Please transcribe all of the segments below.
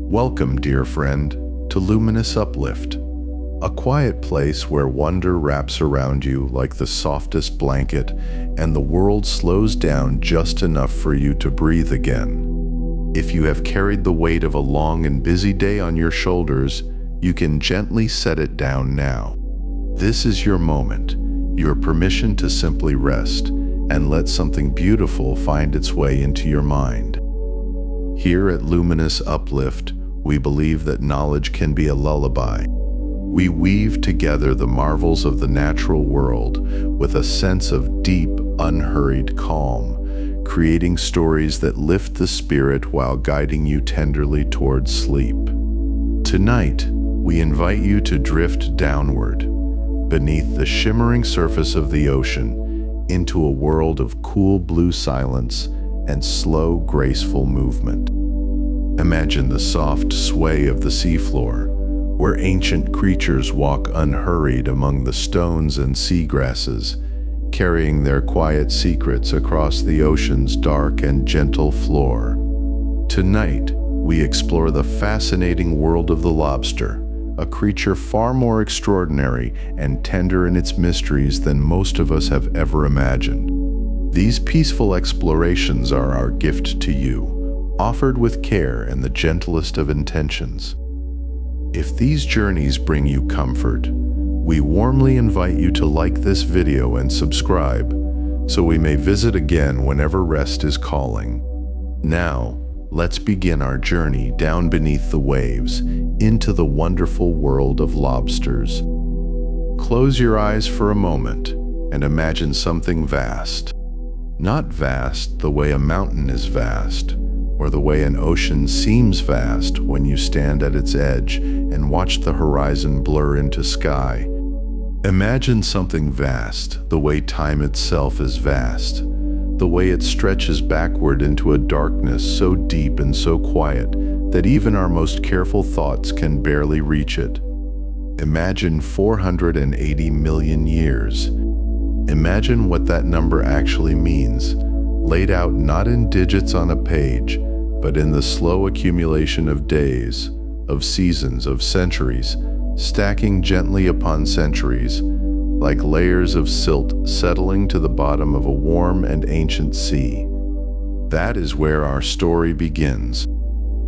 Welcome, dear friend, to Luminous Uplift, a quiet place where wonder wraps around you like the softest blanket and the world slows down just enough for you to breathe again. If you have carried the weight of a long and busy day on your shoulders, you can gently set it down now. This is your moment, your permission to simply rest and let something beautiful find its way into your mind. Here at Luminous Uplift, we believe that knowledge can be a lullaby. We weave together the marvels of the natural world with a sense of deep, unhurried calm, creating stories that lift the spirit while guiding you tenderly towards sleep. Tonight, we invite you to drift downward, beneath the shimmering surface of the ocean, into a world of cool blue silence and slow, graceful movement. Imagine the soft sway of the seafloor, where ancient creatures walk unhurried among the stones and seagrasses, carrying their quiet secrets across the ocean's dark and gentle floor. Tonight, we explore the fascinating world of the lobster, a creature far more extraordinary and tender in its mysteries than most of us have ever imagined. These peaceful explorations are our gift to you, offered with care and the gentlest of intentions. If these journeys bring you comfort, we warmly invite you to like this video and subscribe, so we may visit again whenever rest is calling. Now, let's begin our journey down beneath the waves into the wonderful world of lobsters. Close your eyes for a moment and imagine something vast. Not vast the way a mountain is vast, or the way an ocean seems vast when you stand at its edge and watch the horizon blur into sky. Imagine something vast the way time itself is vast, the way it stretches backward into a darkness so deep and so quiet that even our most careful thoughts can barely reach it. Imagine 480 million years. Imagine what that number actually means, laid out not in digits on a page, but in the slow accumulation of days, of seasons, of centuries, stacking gently upon centuries, like layers of silt settling to the bottom of a warm and ancient sea. That is where our story begins.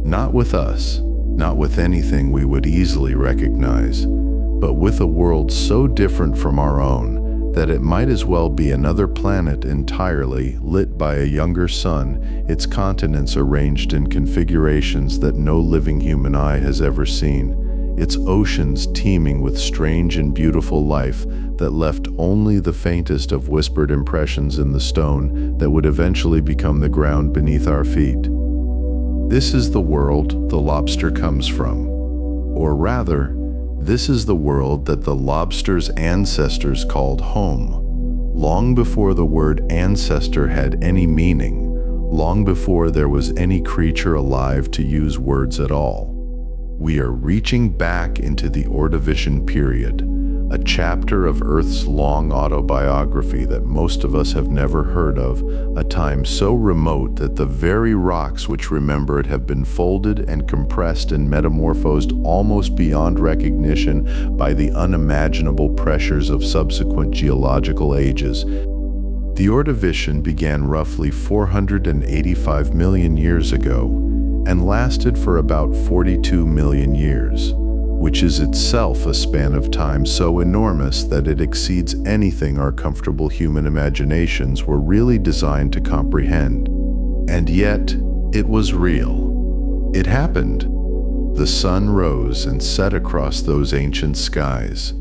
Not with us, not with anything we would easily recognize, but with a world so different from our own that it might as well be another planet entirely, lit by a younger sun, its continents arranged in configurations that no living human eye has ever seen, its oceans teeming with strange and beautiful life that left only the faintest of whispered impressions in the stone that would eventually become the ground beneath our feet. This is the world the lobster comes from, or rather, this is the world that the lobster's ancestors called home, long before the word ancestor had any meaning, long before there was any creature alive to use words at all. We are reaching back into the Ordovician period, a chapter of Earth's long autobiography that most of us have never heard of, a time so remote that the very rocks which remember it have been folded and compressed and metamorphosed almost beyond recognition by the unimaginable pressures of subsequent geological ages. The Ordovician began roughly 485 million years ago and lasted for about 42 million years. Which is itself a span of time so enormous that it exceeds anything our comfortable human imaginations were really designed to comprehend. And yet, it was real. It happened. The sun rose and set across those ancient skies.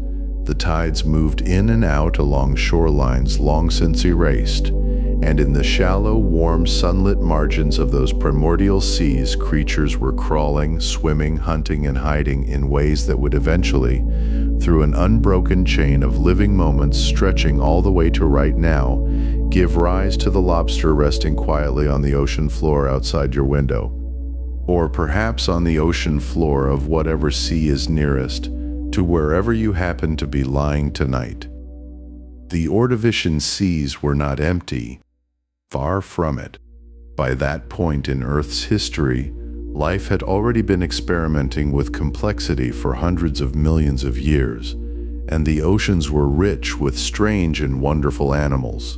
The tides moved in and out along shorelines long since erased, and in the shallow, warm, sunlit margins of those primordial seas, creatures were crawling, swimming, hunting, and hiding in ways that would eventually, through an unbroken chain of living moments stretching all the way to right now, give rise to the lobster resting quietly on the ocean floor outside your window, or perhaps on the ocean floor of whatever sea is nearest to wherever you happen to be lying tonight. The Ordovician seas were not empty. Far from it. By that point in Earth's history, Life had already been experimenting with complexity for hundreds of millions of years, and the oceans were rich with strange and wonderful animals.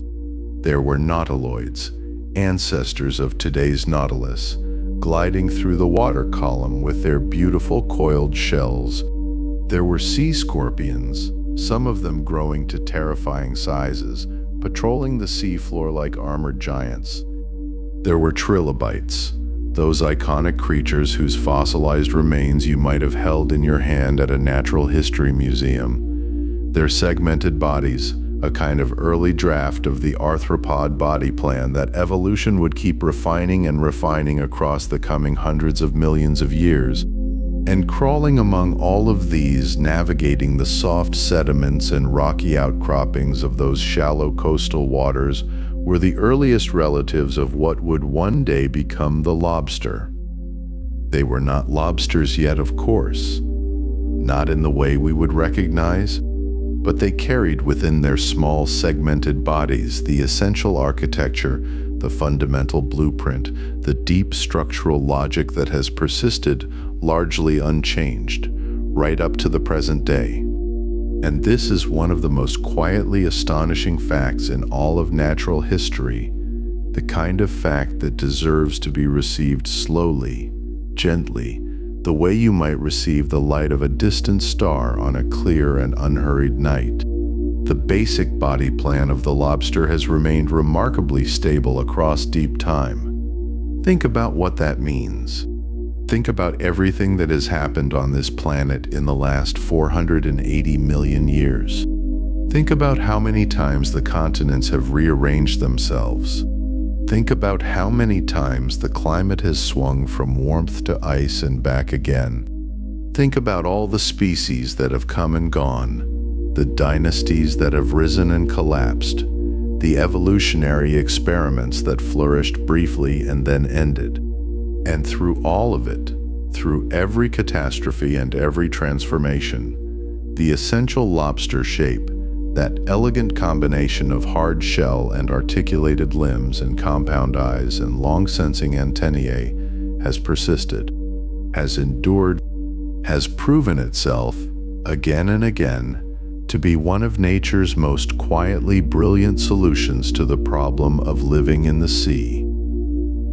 There were nautiloids, ancestors of today's nautilus, gliding through the water column with their beautiful coiled shells. There were sea scorpions, some of them growing to terrifying sizes, patrolling the seafloor like armored giants. There were trilobites, those iconic creatures whose fossilized remains you might have held in your hand at a natural history museum. Their segmented bodies, a kind of early draft of the arthropod body plan that evolution would keep refining and refining across the coming hundreds of millions of years. And crawling among all of these, navigating the soft sediments and rocky outcroppings of those shallow coastal waters, were the earliest relatives of what would one day become the lobster. They were not lobsters yet, of course, not in the way we would recognize, but they carried within their small segmented bodies the essential architecture, the fundamental blueprint, the deep structural logic that has persisted largely unchanged, right up to the present day. And this is one of the most quietly astonishing facts in all of natural history, the kind of fact that deserves to be received slowly, gently, the way you might receive the light of a distant star on a clear and unhurried night. The basic body plan of the lobster has remained remarkably stable across deep time. Think about what that means. Think about everything that has happened on this planet in the last 480 million years. Think about how many times the continents have rearranged themselves. Think about how many times the climate has swung from warmth to ice and back again. Think about all the species that have come and gone, the dynasties that have risen and collapsed, the evolutionary experiments that flourished briefly and then ended. And through all of it, through every catastrophe and every transformation, the essential lobster shape, that elegant combination of hard shell and articulated limbs and compound eyes and long-sensing antennae, has persisted, has endured, has proven itself, again and again, to be one of nature's most quietly brilliant solutions to the problem of living in the sea.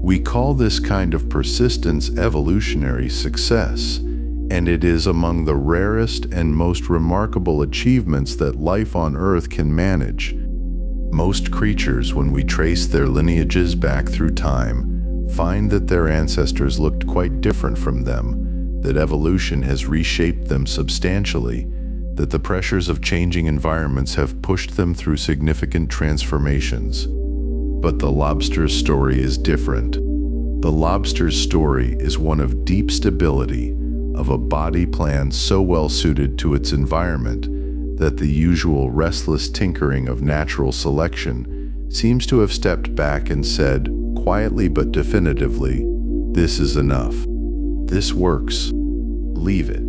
We call this kind of persistence evolutionary success, and it is among the rarest and most remarkable achievements that life on Earth can manage. Most creatures, when we trace their lineages back through time, find that their ancestors looked quite different from them, that evolution has reshaped them substantially, that the pressures of changing environments have pushed them through significant transformations. But the lobster's story is different. The lobster's story is one of deep stability, of a body plan so well suited to its environment that the usual restless tinkering of natural selection seems to have stepped back and said, quietly but definitively, "This is enough. This works. Leave it."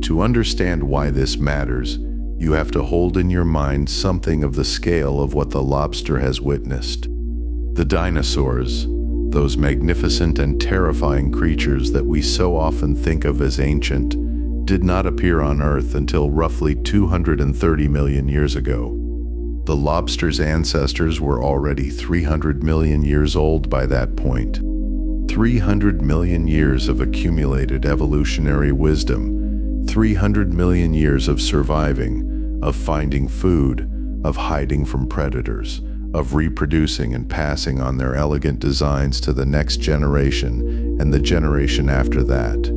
To understand why this matters, you have to hold in your mind something of the scale of what the lobster has witnessed. The dinosaurs, those magnificent and terrifying creatures that we so often think of as ancient, did not appear on Earth until roughly 230 million years ago. The lobster's ancestors were already 300 million years old by that point. 300 million years of accumulated evolutionary wisdom, 300 million years of surviving, of finding food, of hiding from predators, of reproducing and passing on their elegant designs to the next generation and the generation after that.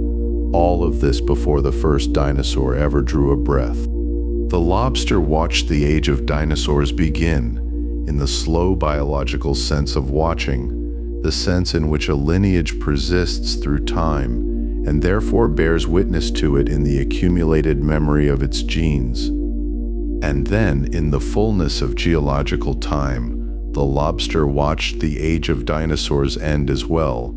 All of this before the first dinosaur ever drew a breath. The lobster watched the age of dinosaurs begin, in the slow biological sense of watching, the sense in which a lineage persists through time, and therefore bears witness to it in the accumulated memory of its genes. And then, in the fullness of geological time, the lobster watched the age of dinosaurs end as well.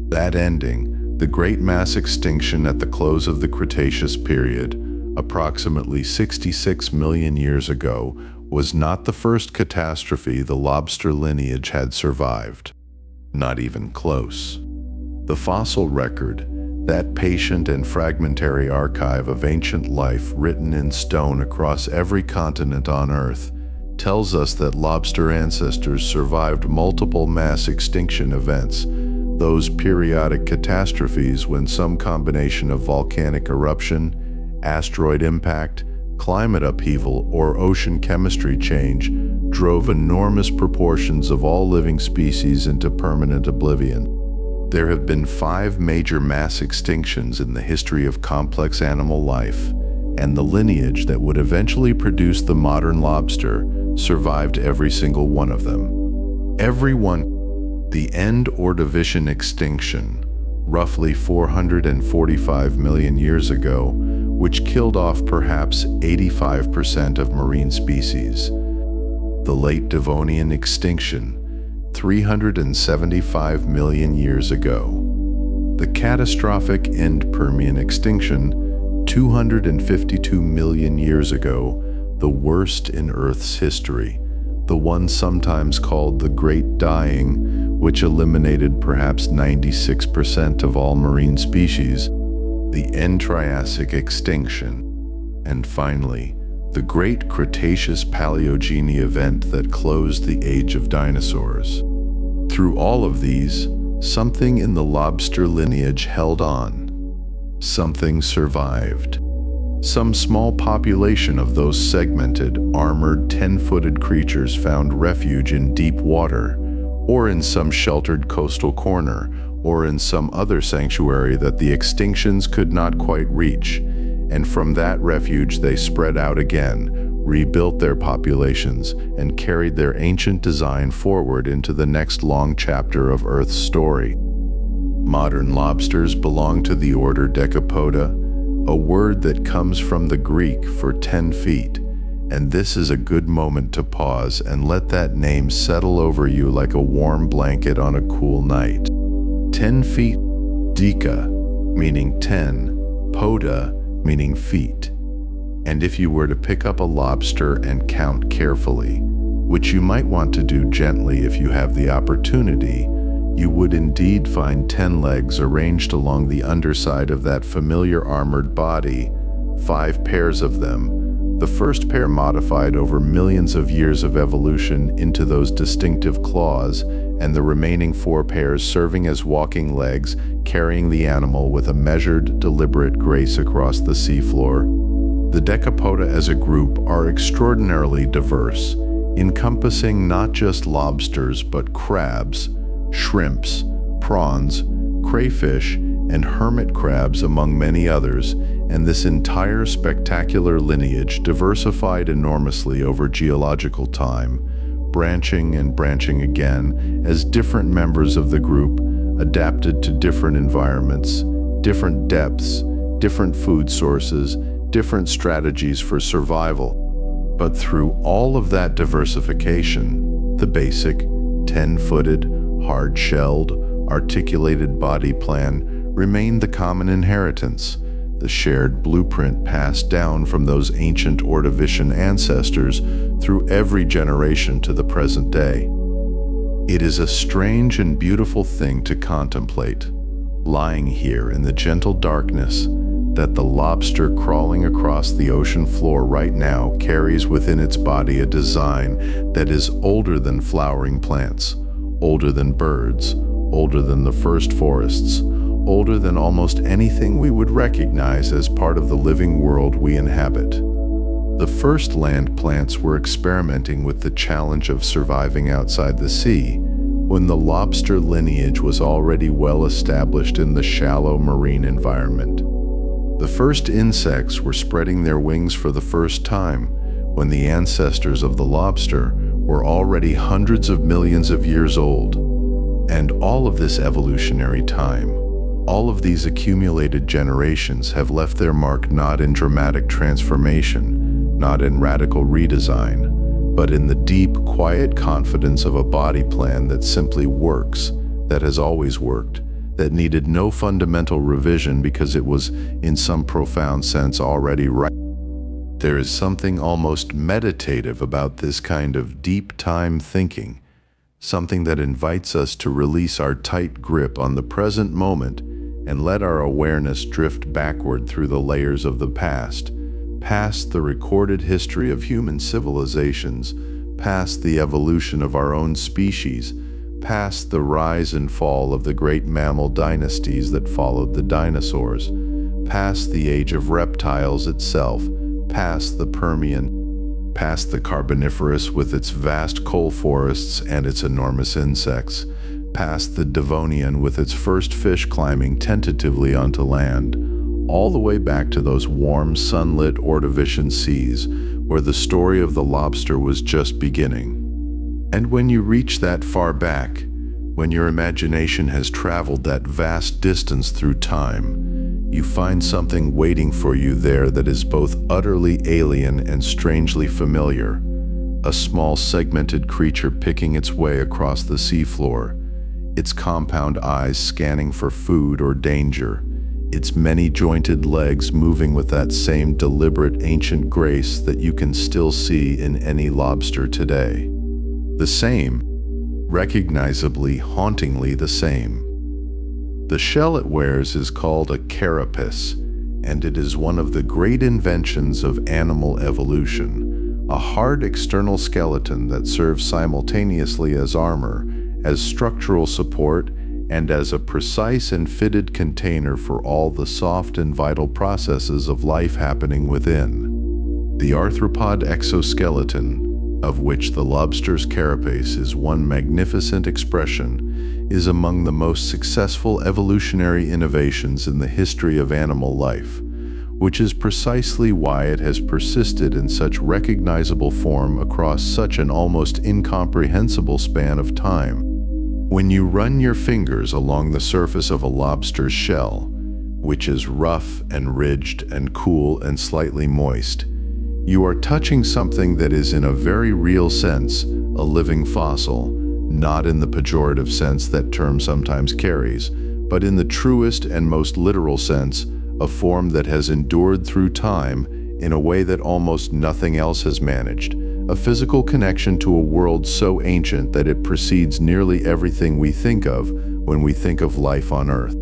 That ending, the great mass extinction at the close of the Cretaceous period, approximately 66 million years ago, was not the first catastrophe the lobster lineage had survived. Not even close. The fossil record, that patient and fragmentary archive of ancient life written in stone across every continent on Earth, tells us that lobster ancestors survived multiple mass extinction events, those periodic catastrophes when some combination of volcanic eruption, asteroid impact, climate upheaval, or ocean chemistry change drove enormous proportions of all living species into permanent oblivion. There have been 5 major mass extinctions in the history of complex animal life, and the lineage that would eventually produce the modern lobster survived every single one of them. Every one. The end Ordovician extinction, roughly 445 million years ago, which killed off perhaps 85% of marine species. The late Devonian extinction, 375 million years ago. The catastrophic end Permian extinction, 252 million years ago, the worst in Earth's history, the one sometimes called the Great Dying, which eliminated perhaps 96% of all marine species, the end Triassic extinction, and finally, the Great Cretaceous Paleogene event that closed the age of dinosaurs. Through all of these, something in the lobster lineage held on. Something survived. Some small population of those segmented, armored, 10-footed creatures found refuge in deep water, or in some sheltered coastal corner, or in some other sanctuary that the extinctions could not quite reach, and from that refuge they spread out again, rebuilt their populations, and carried their ancient design forward into the next long chapter of Earth's story. Modern lobsters belong to the order Decapoda, a word that comes from the Greek for 10 feet, and this is a good moment to pause and let that name settle over you like a warm blanket on a cool night. 10 feet, deca, meaning 10, poda, meaning feet. And if you were to pick up a lobster and count carefully, which you might want to do gently if you have the opportunity, you would indeed find 10 legs arranged along the underside of that familiar armored body, 5 pairs of them, the first pair modified over millions of years of evolution into those distinctive claws, and the remaining 4 pairs serving as walking legs, carrying the animal with a measured, deliberate grace across the seafloor. The Decapoda as a group are extraordinarily diverse, encompassing not just lobsters but crabs, shrimps, prawns, crayfish, and hermit crabs among many others, and this entire spectacular lineage diversified enormously over geological time, branching and branching again as different members of the group adapted to different environments, different depths, different food sources, different strategies for survival. But through all of that diversification, the basic, 10-footed, hard-shelled, articulated body plan remained the common inheritance, the shared blueprint passed down from those ancient Ordovician ancestors through every generation to the present day. It is a strange and beautiful thing to contemplate, lying here in the gentle darkness, that the lobster crawling across the ocean floor right now carries within its body a design that is older than flowering plants, older than birds, older than the first forests, older than almost anything we would recognize as part of the living world we inhabit. The first land plants were experimenting with the challenge of surviving outside the sea, when the lobster lineage was already well established in the shallow marine environment. The first insects were spreading their wings for the first time, when the ancestors of the lobster were already hundreds of millions of years old. And all of this evolutionary time, all of these accumulated generations have left their mark not in dramatic transformation, not in radical redesign, but in the deep, quiet confidence of a body plan that simply works, that has always worked, that needed no fundamental revision because it was, in some profound sense, already right. There is something almost meditative about this kind of deep time thinking, something that invites us to release our tight grip on the present moment and let our awareness drift backward through the layers of the past, past the recorded history of human civilizations, past the evolution of our own species, past the rise and fall of the great mammal dynasties that followed the dinosaurs, past the age of reptiles itself, past the Permian, past the Carboniferous with its vast coal forests and its enormous insects, past the Devonian with its first fish climbing tentatively onto land, all the way back to those warm, sunlit Ordovician seas where the story of the lobster was just beginning. And when you reach that far back, when your imagination has traveled that vast distance through time, you find something waiting for you there that is both utterly alien and strangely familiar. A small segmented creature picking its way across the seafloor, its compound eyes scanning for food or danger, its many-jointed legs moving with that same deliberate ancient grace that you can still see in any lobster today. The same, recognizably, hauntingly the same. The shell it wears is called a carapace, and it is one of the great inventions of animal evolution, a hard external skeleton that serves simultaneously as armor, as structural support, and as a precise and fitted container for all the soft and vital processes of life happening within. The arthropod exoskeleton, of which the lobster's carapace is one magnificent expression, is among the most successful evolutionary innovations in the history of animal life, which is precisely why it has persisted in such recognizable form across such an almost incomprehensible span of time. When you run your fingers along the surface of a lobster's shell, which is rough and ridged and cool and slightly moist, you are touching something that is in a very real sense a living fossil, not in the pejorative sense that term sometimes carries, but in the truest and most literal sense, a form that has endured through time in a way that almost nothing else has managed, a physical connection to a world so ancient that it precedes nearly everything we think of when we think of life on Earth.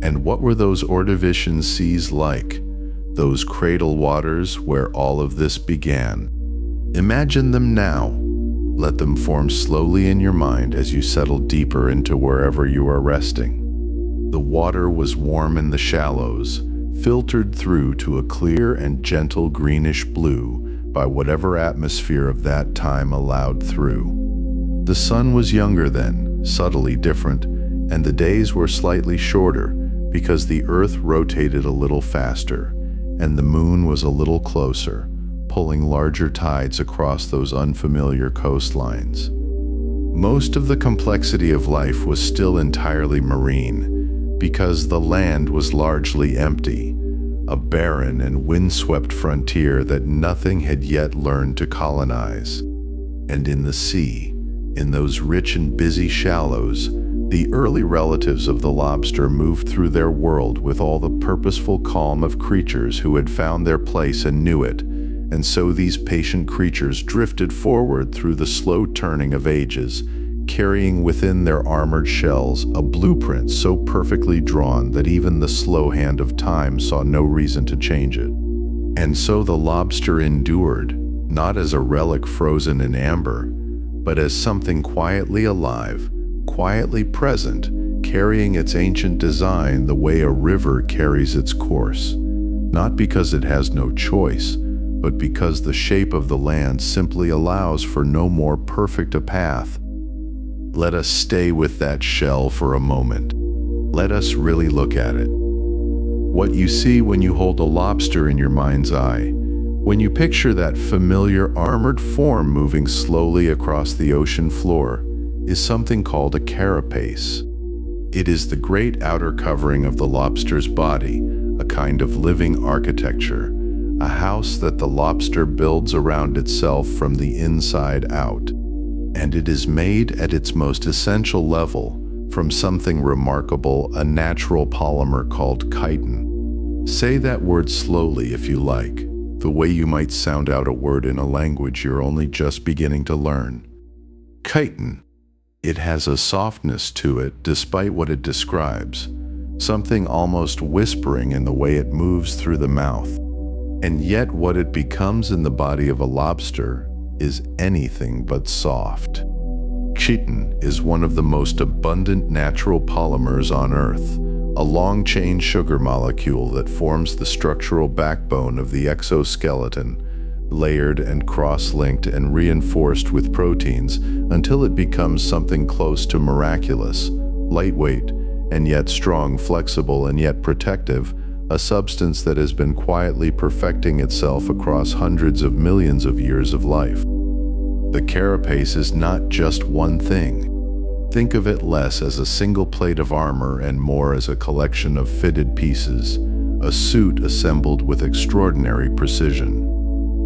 And what were those Ordovician seas like? Those cradle waters where all of this began. Imagine them now. Let them form slowly in your mind as you settle deeper into wherever you are resting. The water was warm in the shallows, filtered through to a clear and gentle greenish blue by whatever atmosphere of that time allowed through. The sun was younger then, subtly different, and the days were slightly shorter because the earth rotated a little faster, and the moon was a little closer, pulling larger tides across those unfamiliar coastlines. Most of the complexity of life was still entirely marine, because the land was largely empty, a barren and windswept frontier that nothing had yet learned to colonize. And in the sea, in those rich and busy shallows, the early relatives of the lobster moved through their world with all the purposeful calm of creatures who had found their place and knew it, and so these patient creatures drifted forward through the slow turning of ages, carrying within their armored shells a blueprint so perfectly drawn that even the slow hand of time saw no reason to change it. And so the lobster endured, not as a relic frozen in amber, but as something quietly alive, quietly present, carrying its ancient design the way a river carries its course, not because it has no choice, but because the shape of the land simply allows for no more perfect a path. Let us stay with that shell for a moment. Let us really look at it. What you see when you hold a lobster in your mind's eye, when you picture that familiar armored form moving slowly across the ocean floor, is something called a carapace. It is the great outer covering of the lobster's body, a kind of living architecture, a house that the lobster builds around itself from the inside out. And it is made at its most essential level from something remarkable, a natural polymer called chitin. Say that word slowly if you like, the way you might sound out a word in a language you're only just beginning to learn. Chitin. It has a softness to it despite what it describes, something almost whispering in the way it moves through the mouth. And yet what it becomes in the body of a lobster is anything but soft. Chitin is one of the most abundant natural polymers on Earth, a long-chain sugar molecule that forms the structural backbone of the exoskeleton, layered and cross-linked and reinforced with proteins until it becomes something close to miraculous, lightweight, and yet strong, flexible, and yet protective, a substance that has been quietly perfecting itself across hundreds of millions of years of life. The carapace is not just one thing. Think of it less as a single plate of armor and more as a collection of fitted pieces, a suit assembled with extraordinary precision.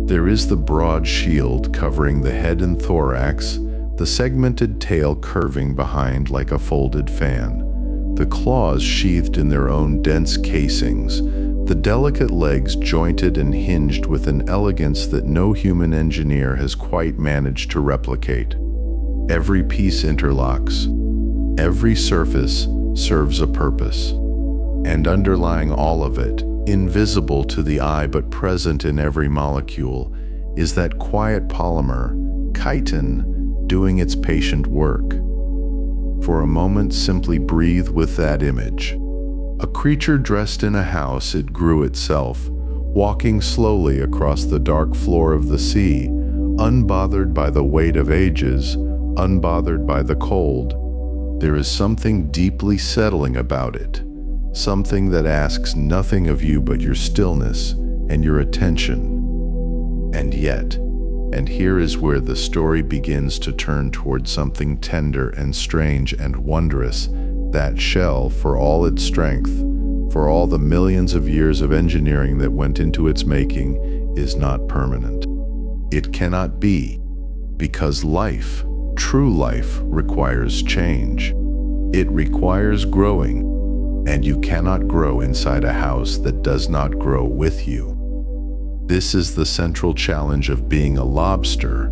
There is the broad shield covering the head and thorax, the segmented tail curving behind like a folded fan, the claws sheathed in their own dense casings, the delicate legs jointed and hinged with an elegance that no human engineer has quite managed to replicate. Every piece interlocks. Every surface serves a purpose. And underlying all of it, invisible to the eye but present in every molecule, is that quiet polymer, chitin, doing its patient work. For a moment, simply breathe with that image. A creature dressed in a house it grew itself, walking slowly across the dark floor of the sea, unbothered by the weight of ages, unbothered by the cold. There is something deeply settling about it, something that asks nothing of you but your stillness and your attention. And yet, and here is where the story begins to turn toward something tender and strange and wondrous. That shell, for all its strength, for all the millions of years of engineering that went into its making, is not permanent. It cannot be, because life, true life, requires change. It requires growing, and you cannot grow inside a house that does not grow with you. This is the central challenge of being a lobster.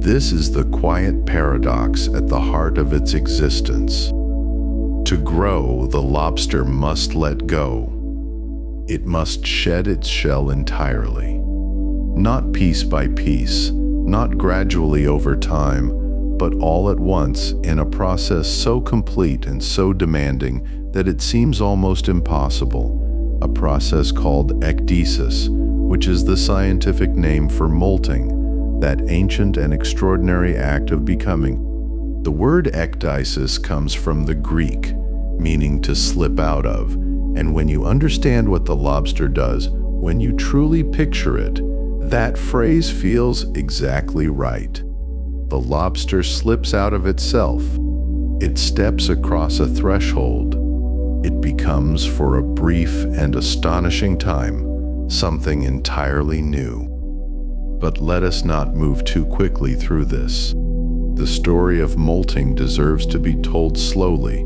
This is the quiet paradox at the heart of its existence. To grow, the lobster must let go. It must shed its shell entirely. Not piece by piece, not gradually over time, but all at once in a process so complete and so demanding that it seems almost impossible, a process called ecdysis, which is the scientific name for molting, that ancient and extraordinary act of becoming. The word ecdysis comes from the Greek, meaning to slip out of, and when you understand what the lobster does, when you truly picture it, that phrase feels exactly right. The lobster slips out of itself. It steps across a threshold. It becomes, for a brief and astonishing time, something entirely new. But let us not move too quickly through this. The story of molting deserves to be told slowly,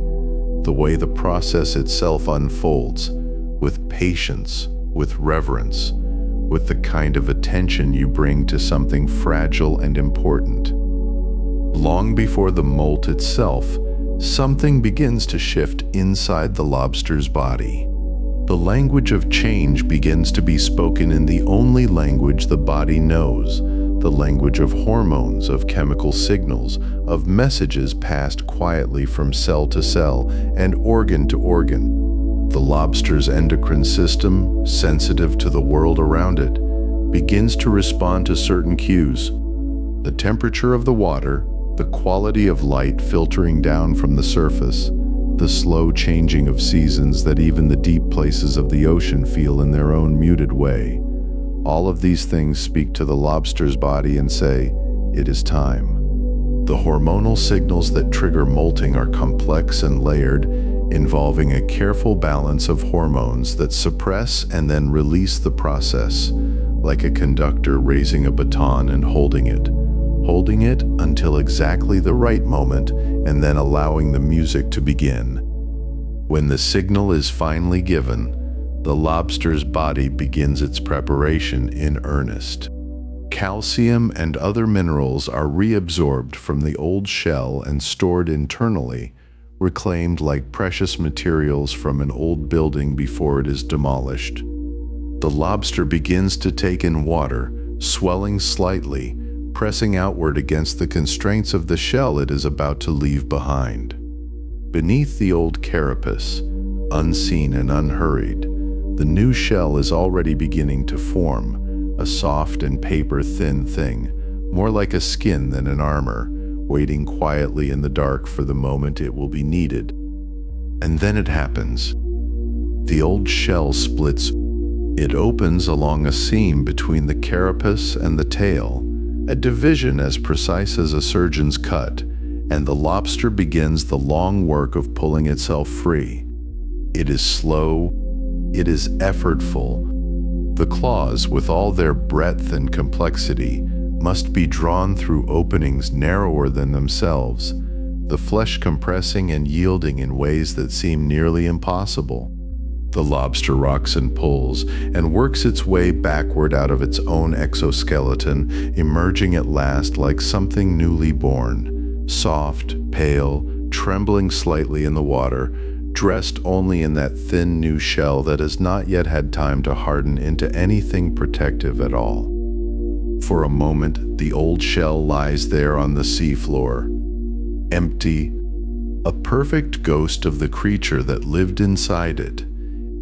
the way the process itself unfolds, with patience, with reverence, with the kind of attention you bring to something fragile and important. Long before the molt itself, something begins to shift inside the lobster's body. The language of change begins to be spoken in the only language the body knows, the language of hormones, of chemical signals, of messages passed quietly from cell to cell and organ to organ. The lobster's endocrine system, sensitive to the world around it, begins to respond to certain cues. The temperature of the water, the quality of light filtering down from the surface, the slow changing of seasons that even the deep places of the ocean feel in their own muted way. All of these things speak to the lobster's body and say, it is time. The hormonal signals that trigger molting are complex and layered, involving a careful balance of hormones that suppress and then release the process, like a conductor raising a baton and holding it until exactly the right moment, and then allowing the music to begin. When the signal is finally given, the lobster's body begins its preparation in earnest. Calcium and other minerals are reabsorbed from the old shell and stored internally, reclaimed like precious materials from an old building before it is demolished. The lobster begins to take in water, swelling slightly, pressing outward against the constraints of the shell it is about to leave behind. Beneath the old carapace, unseen and unhurried, the new shell is already beginning to form, a soft and paper-thin thing, more like a skin than an armor, waiting quietly in the dark for the moment it will be needed. And then it happens. The old shell splits. It opens along a seam between the carapace and the tail, a division as precise as a surgeon's cut, and the lobster begins the long work of pulling itself free. It is slow, it is effortful. The claws, with all their breadth and complexity, must be drawn through openings narrower than themselves, the flesh compressing and yielding in ways that seem nearly impossible. The lobster rocks and pulls, and works its way backward out of its own exoskeleton, emerging at last like something newly born, soft, pale, trembling slightly in the water, dressed only in that thin new shell that has not yet had time to harden into anything protective at all. For a moment, the old shell lies there on the seafloor, empty, a perfect ghost of the creature that lived inside it.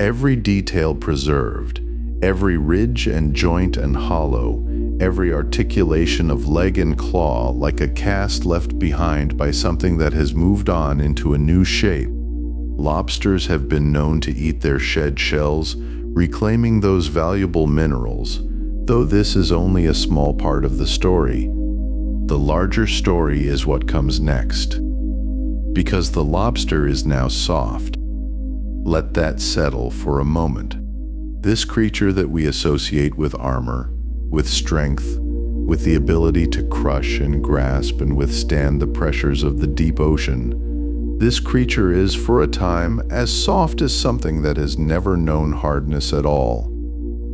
Every detail preserved, every ridge and joint and hollow, every articulation of leg and claw like a cast left behind by something that has moved on into a new shape. Lobsters have been known to eat their shed shells, reclaiming those valuable minerals, though this is only a small part of the story. The larger story is what comes next. Because the lobster is now soft. Let that settle for a moment. This creature that we associate with armor, with strength, with the ability to crush and grasp and withstand the pressures of the deep ocean, this creature is, for a time, as soft as something that has never known hardness at all.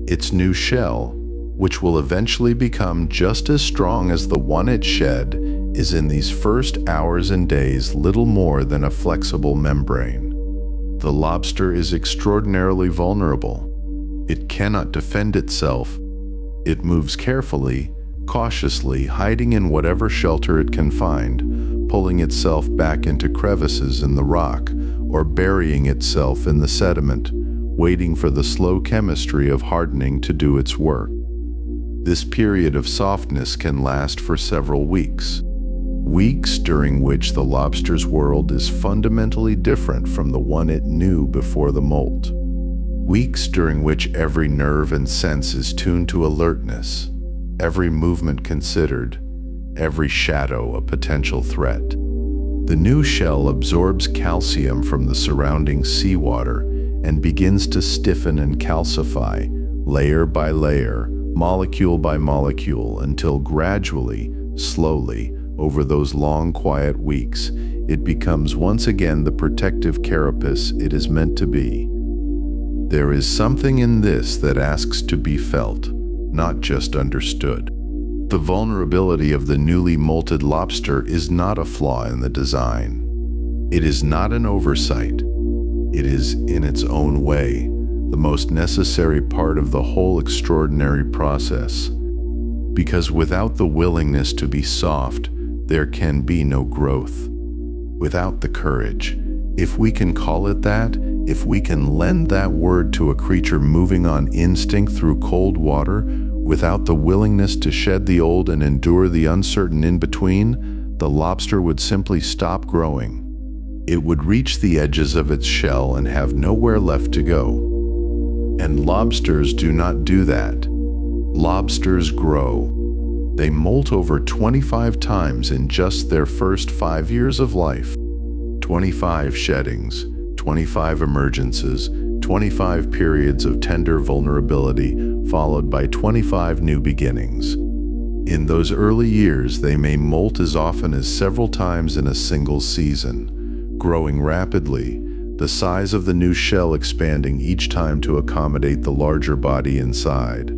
Its new shell, which will eventually become just as strong as the one it shed, is in these first hours and days little more than a flexible membrane. The lobster is extraordinarily vulnerable. It cannot defend itself. It moves carefully, cautiously, hiding in whatever shelter it can find, pulling itself back into crevices in the rock, or burying itself in the sediment, waiting for the slow chemistry of hardening to do its work. This period of softness can last for several weeks. Weeks during which the lobster's world is fundamentally different from the one it knew before the molt. Weeks during which every nerve and sense is tuned to alertness, every movement considered, every shadow a potential threat. The new shell absorbs calcium from the surrounding seawater and begins to stiffen and calcify, layer by layer, molecule by molecule, until gradually, slowly, over those long, quiet weeks, it becomes once again the protective carapace it is meant to be. There is something in this that asks to be felt, not just understood. The vulnerability of the newly molted lobster is not a flaw in the design. It is not an oversight. It is, in its own way, the most necessary part of the whole extraordinary process. Because without the willingness to be soft, there can be no growth. Without the courage, if we can call it that, if we can lend that word to a creature moving on instinct through cold water, without the willingness to shed the old and endure the uncertain in between, the lobster would simply stop growing. It would reach the edges of its shell and have nowhere left to go. And lobsters do not do that. Lobsters grow. They molt over 25 times in just their first 5 years of life. 25 sheddings, 25 emergences, 25 periods of tender vulnerability, followed by 25 new beginnings. In those early years, they may molt as often as several times in a single season, growing rapidly, the size of the new shell expanding each time to accommodate the larger body inside.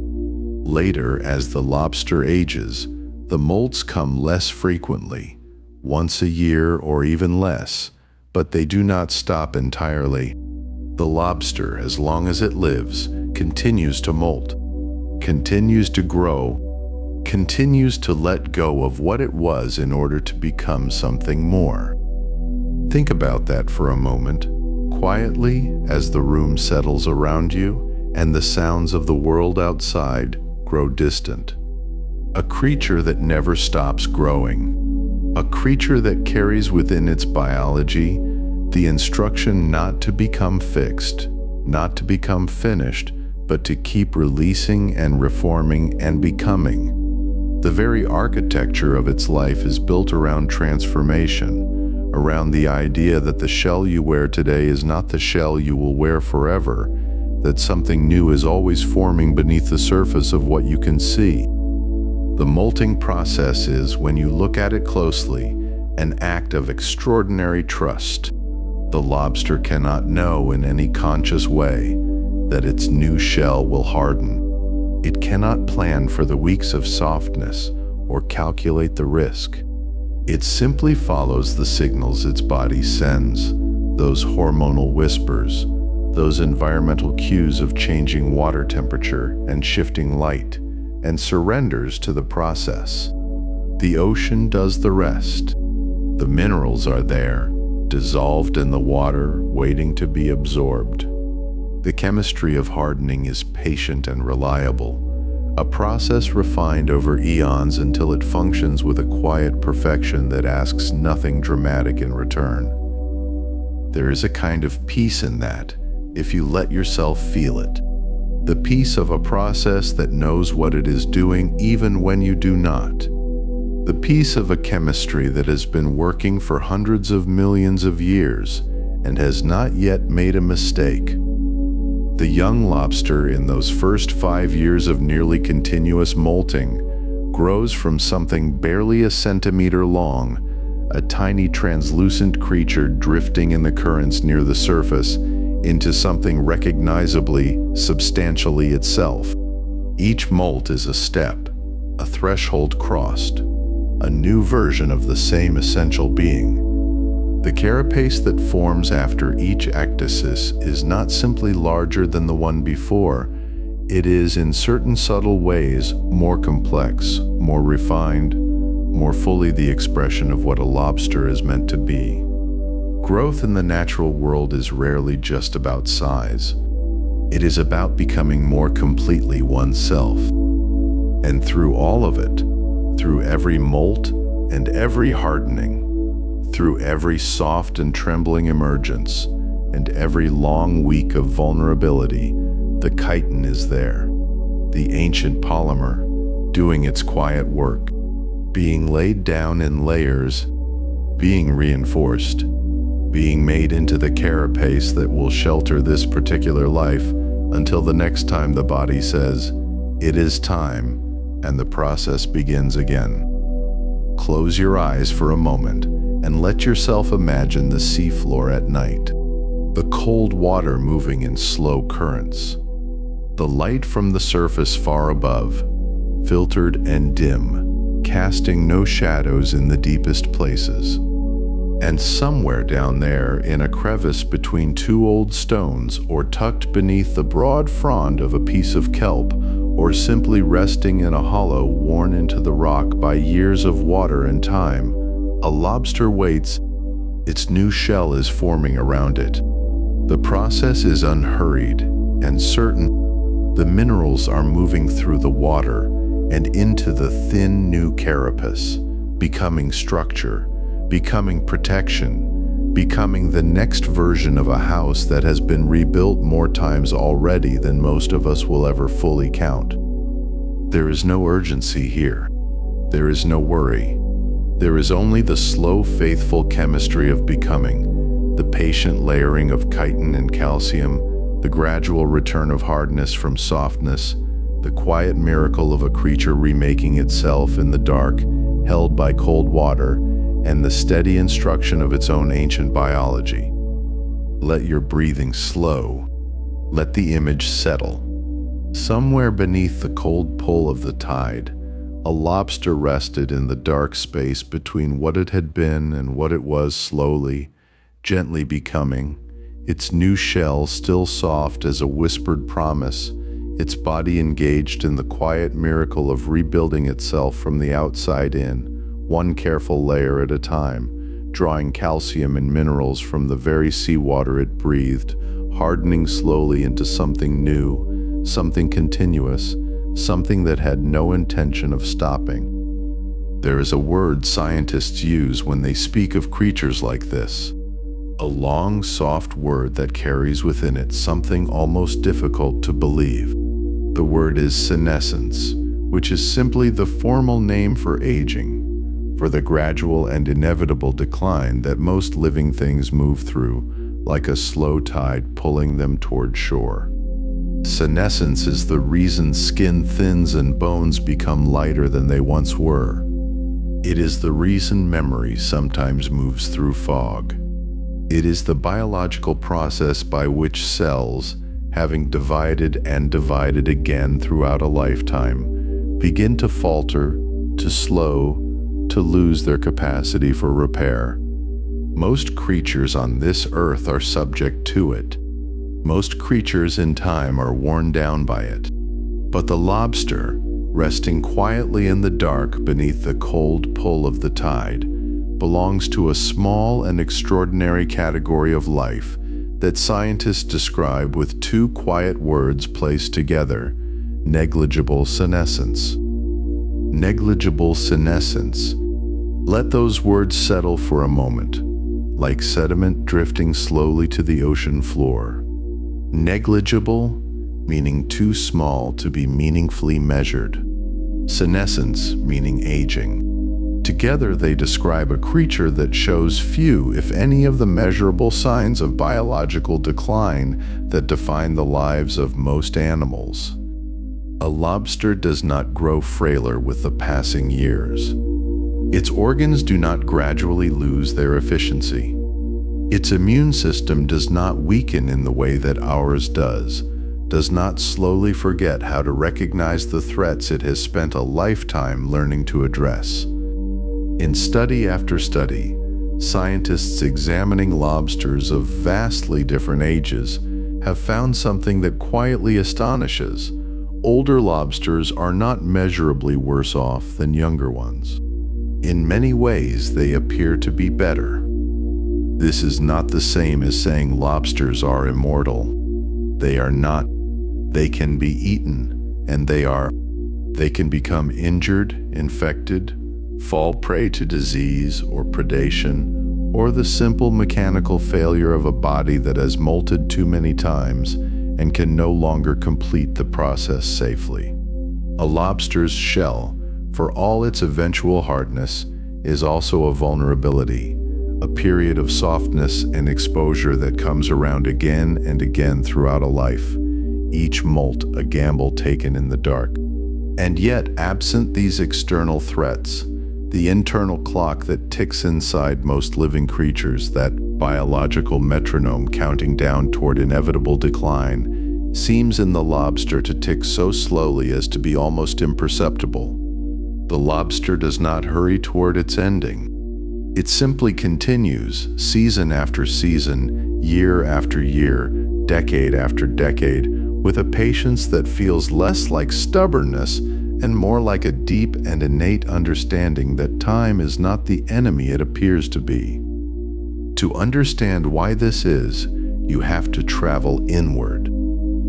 Later, as the lobster ages, the molts come less frequently, once a year or even less, but they do not stop entirely. The lobster, as long as it lives, continues to molt, continues to grow, continues to let go of what it was in order to become something more. Think about that for a moment, quietly, as the room settles around you and the sounds of the world outside grow distant. A creature that never stops growing. A creature that carries within its biology the instruction not to become fixed, not to become finished, but to keep releasing and reforming and becoming. The very architecture of its life is built around transformation, around the idea that the shell you wear today is not the shell you will wear forever, that something new is always forming beneath the surface of what you can see. The molting process is, when you look at it closely, an act of extraordinary trust. The lobster cannot know in any conscious way that its new shell will harden. It cannot plan for the weeks of softness or calculate the risk. It simply follows the signals its body sends, those hormonal whispers, those environmental cues of changing water temperature and shifting light, and surrenders to the process. The ocean does the rest. The minerals are there, dissolved in the water, waiting to be absorbed. The chemistry of hardening is patient and reliable, a process refined over eons until it functions with a quiet perfection that asks nothing dramatic in return. There is a kind of peace in that, if you let yourself feel it. The peace of a process that knows what it is doing even when you do not. The peace of a chemistry that has been working for hundreds of millions of years and has not yet made a mistake. The young lobster, in those first 5 years of nearly continuous molting, grows from something barely a centimeter long, a tiny translucent creature drifting in the currents near the surface, into something recognizably, substantially itself. Each molt is a step, a threshold crossed, a new version of the same essential being. The carapace that forms after each ecdysis is not simply larger than the one before. It is, in certain subtle ways, more complex, more refined, more fully the expression of what a lobster is meant to be. Growth in the natural world is rarely just about size. It is about becoming more completely oneself. And through all of it, through every molt and every hardening, through every soft and trembling emergence, and every long week of vulnerability, the chitin is there, the ancient polymer, doing its quiet work, being laid down in layers, being reinforced, being made into the carapace that will shelter this particular life until the next time the body says, "It is time," and the process begins again. Close your eyes for a moment and let yourself imagine the seafloor at night, the cold water moving in slow currents, the light from the surface far above, filtered and dim, casting no shadows in the deepest places. And somewhere down there, in a crevice between two old stones, or tucked beneath the broad frond of a piece of kelp, or simply resting in a hollow worn into the rock by years of water and time, a lobster waits. Its new shell is forming around it. The process is unhurried and certain. The minerals are moving through the water and into the thin new carapace, becoming structure, becoming protection, becoming the next version of a house that has been rebuilt more times already than most of us will ever fully count. There is no urgency here. There is no worry. There is only the slow, faithful chemistry of becoming, the patient layering of chitin and calcium, the gradual return of hardness from softness, the quiet miracle of a creature remaking itself in the dark, held by cold water, and the steady instruction of its own ancient biology. Let your breathing slow. Let the image settle. Somewhere beneath the cold pull of the tide, a lobster rested in the dark space between what it had been and what it was slowly, gently becoming, its new shell still soft as a whispered promise, its body engaged in the quiet miracle of rebuilding itself from the outside in, one careful layer at a time, drawing calcium and minerals from the very seawater it breathed, hardening slowly into something new, something continuous, something that had no intention of stopping. There is a word scientists use when they speak of creatures like this. A long, soft word that carries within it something almost difficult to believe. The word is senescence, which is simply the formal name for aging, for the gradual and inevitable decline that most living things move through, like a slow tide pulling them toward shore. Senescence is the reason skin thins and bones become lighter than they once were. It is the reason memory sometimes moves through fog. It is the biological process by which cells, having divided and divided again throughout a lifetime, begin to falter, to slow, to lose their capacity for repair. Most creatures on this earth are subject to it. Most creatures in time are worn down by it. But the lobster, resting quietly in the dark beneath the cold pull of the tide, belongs to a small and extraordinary category of life that scientists describe with two quiet words placed together: negligible senescence. Negligible senescence. Let those words settle for a moment, like sediment drifting slowly to the ocean floor. Negligible, meaning too small to be meaningfully measured. Senescence, meaning aging. Together they describe a creature that shows few, if any, of the measurable signs of biological decline that define the lives of most animals. A lobster does not grow frailer with the passing years. Its organs do not gradually lose their efficiency. Its immune system does not weaken in the way that ours does not slowly forget how to recognize the threats it has spent a lifetime learning to address. In study after study, scientists examining lobsters of vastly different ages have found something that quietly astonishes. Older lobsters are not measurably worse off than younger ones. In many ways, they appear to be better. This is not the same as saying lobsters are immortal. They are not. They can be eaten, and they can become injured, infected, fall prey to disease or predation, or the simple mechanical failure of a body that has molted too many times and can no longer complete the process safely. A lobster's shell, for all its eventual hardness, is also a vulnerability, a period of softness and exposure that comes around again and again throughout a life, each molt a gamble taken in the dark. And yet, absent these external threats, the internal clock that ticks inside most living creatures, that biological metronome counting down toward inevitable decline, seems in the lobster to tick so slowly as to be almost imperceptible. The lobster does not hurry toward its ending. It simply continues, season after season, year after year, decade after decade, with a patience that feels less like stubbornness and more like a deep and innate understanding that time is not the enemy it appears to be. To understand why this is, you have to travel inward.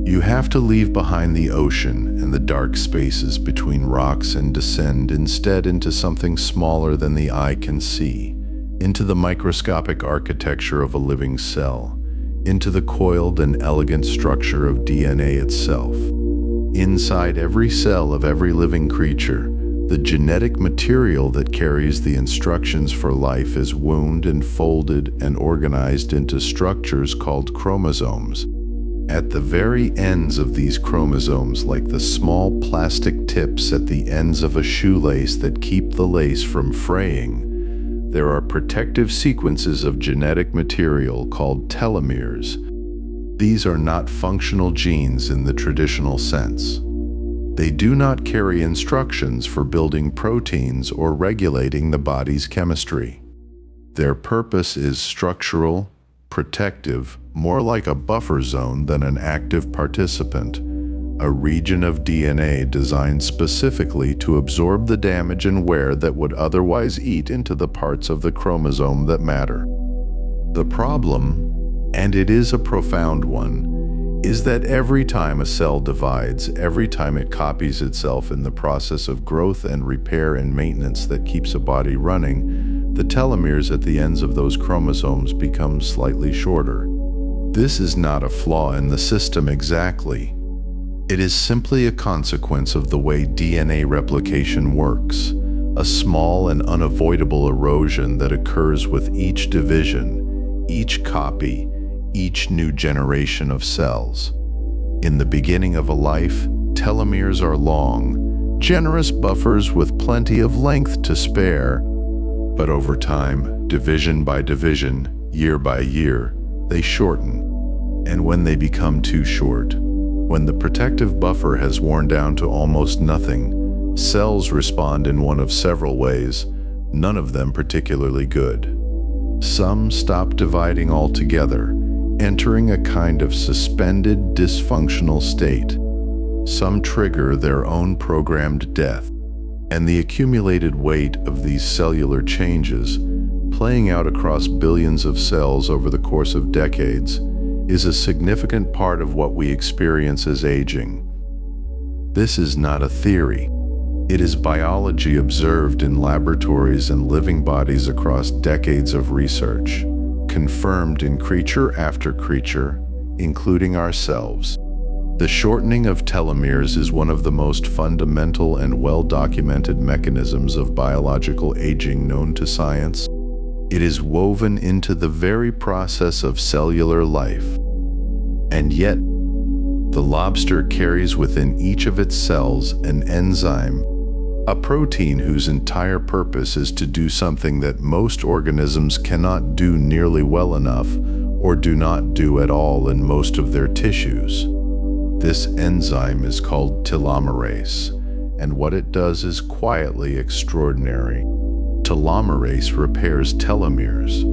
You have to leave behind the ocean and the dark spaces between rocks and descend instead into something smaller than the eye can see, into the microscopic architecture of a living cell, into the coiled and elegant structure of DNA itself. Inside every cell of every living creature, the genetic material that carries the instructions for life is wound and folded and organized into structures called chromosomes. At the very ends of these chromosomes, like the small plastic tips at the ends of a shoelace that keep the lace from fraying, there are protective sequences of genetic material called telomeres. These are not functional genes in the traditional sense. They do not carry instructions for building proteins or regulating the body's chemistry. Their purpose is structural, protective, more like a buffer zone than an active participant, a region of DNA designed specifically to absorb the damage and wear that would otherwise eat into the parts of the chromosome that matter. The problem, and it is a profound one, is that every time a cell divides, every time it copies itself in the process of growth and repair and maintenance that keeps a body running, the telomeres at the ends of those chromosomes become slightly shorter. This is not a flaw in the system exactly. It is simply a consequence of the way DNA replication works, a small and unavoidable erosion that occurs with each division, each copy, each new generation of cells. In the beginning of a life, telomeres are long, generous buffers with plenty of length to spare. But over time, division by division, year by year, they shorten. And when they become too short, when the protective buffer has worn down to almost nothing, cells respond in one of several ways, none of them particularly good. Some stop dividing altogether, entering a kind of suspended, dysfunctional state. Some trigger their own programmed death, and the accumulated weight of these cellular changes, playing out across billions of cells over the course of decades, is a significant part of what we experience as aging. This is not a theory. It is biology observed in laboratories and living bodies across decades of research, confirmed in creature after creature, including ourselves. The shortening of telomeres is one of the most fundamental and well-documented mechanisms of biological aging known to science. It is woven into the very process of cellular life. And yet, the lobster carries within each of its cells an enzyme, a protein whose entire purpose is to do something that most organisms cannot do nearly well enough or do not do at all in most of their tissues. This enzyme is called telomerase, and what it does is quietly extraordinary. Telomerase repairs telomeres.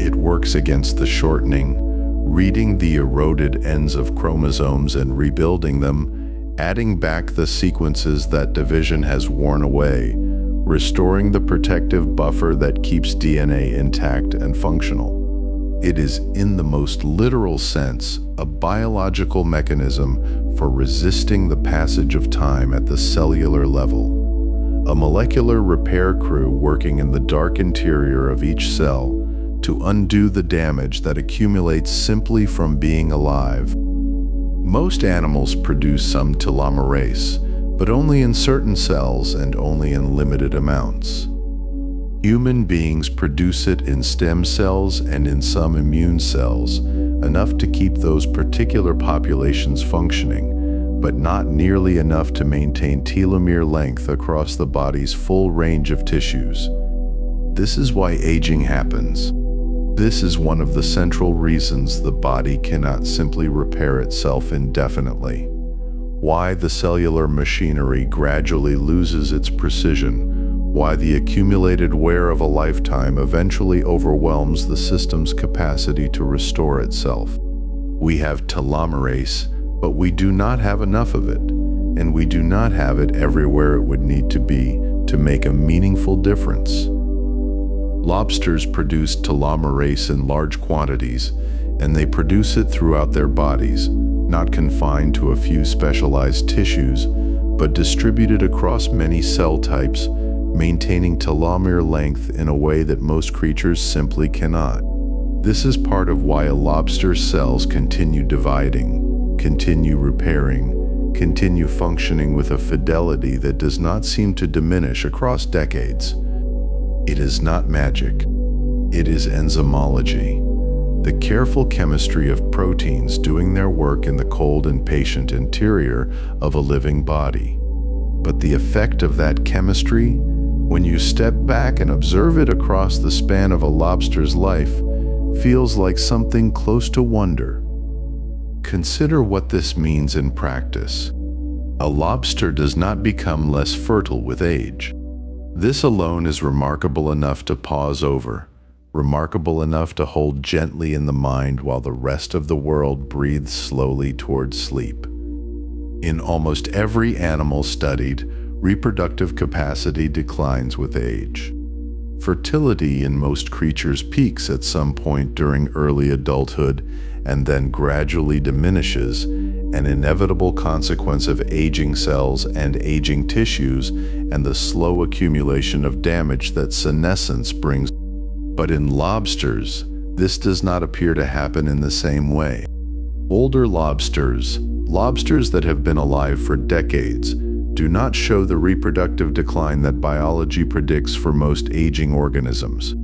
It works against the shortening, reading the eroded ends of chromosomes and rebuilding them, adding back the sequences that division has worn away, restoring the protective buffer that keeps DNA intact and functional. It is, in the most literal sense, a biological mechanism for resisting the passage of time at the cellular level. A molecular repair crew working in the dark interior of each cell to undo the damage that accumulates simply from being alive. Most animals produce some telomerase, but only in certain cells and only in limited amounts. Human beings produce it in stem cells and in some immune cells, enough to keep those particular populations functioning, but not nearly enough to maintain telomere length across the body's full range of tissues. This is why aging happens. This is one of the central reasons the body cannot simply repair itself indefinitely. Why the cellular machinery gradually loses its precision, why the accumulated wear of a lifetime eventually overwhelms the system's capacity to restore itself. We have telomerase, but we do not have enough of it, and we do not have it everywhere it would need to be to make a meaningful difference. Lobsters produce telomerase in large quantities, and they produce it throughout their bodies, not confined to a few specialized tissues, but distributed across many cell types, maintaining telomere length in a way that most creatures simply cannot. This is part of why a lobster's cells continue dividing, continue repairing, continue functioning with a fidelity that does not seem to diminish across decades. It is not magic. It is enzymology, the careful chemistry of proteins doing their work in the cold and patient interior of a living body. But the effect of that chemistry, when you step back and observe it across the span of a lobster's life, feels like something close to wonder. Consider what this means in practice. A lobster does not become less fertile with age. This alone is remarkable enough to pause over, remarkable enough to hold gently in the mind while the rest of the world breathes slowly towards sleep. In almost every animal studied, reproductive capacity declines with age. Fertility in most creatures peaks at some point during early adulthood and then gradually diminishes, an inevitable consequence of aging cells and aging tissues and the slow accumulation of damage that senescence brings. But in lobsters, this does not appear to happen in the same way. Older lobsters, lobsters that have been alive for decades, do not show the reproductive decline that biology predicts for most aging organisms.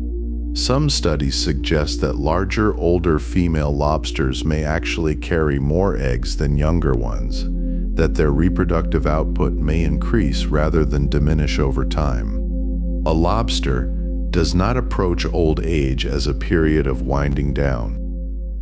Some studies suggest that larger, older female lobsters may actually carry more eggs than younger ones, that their reproductive output may increase rather than diminish over time. A lobster does not approach old age as a period of winding down.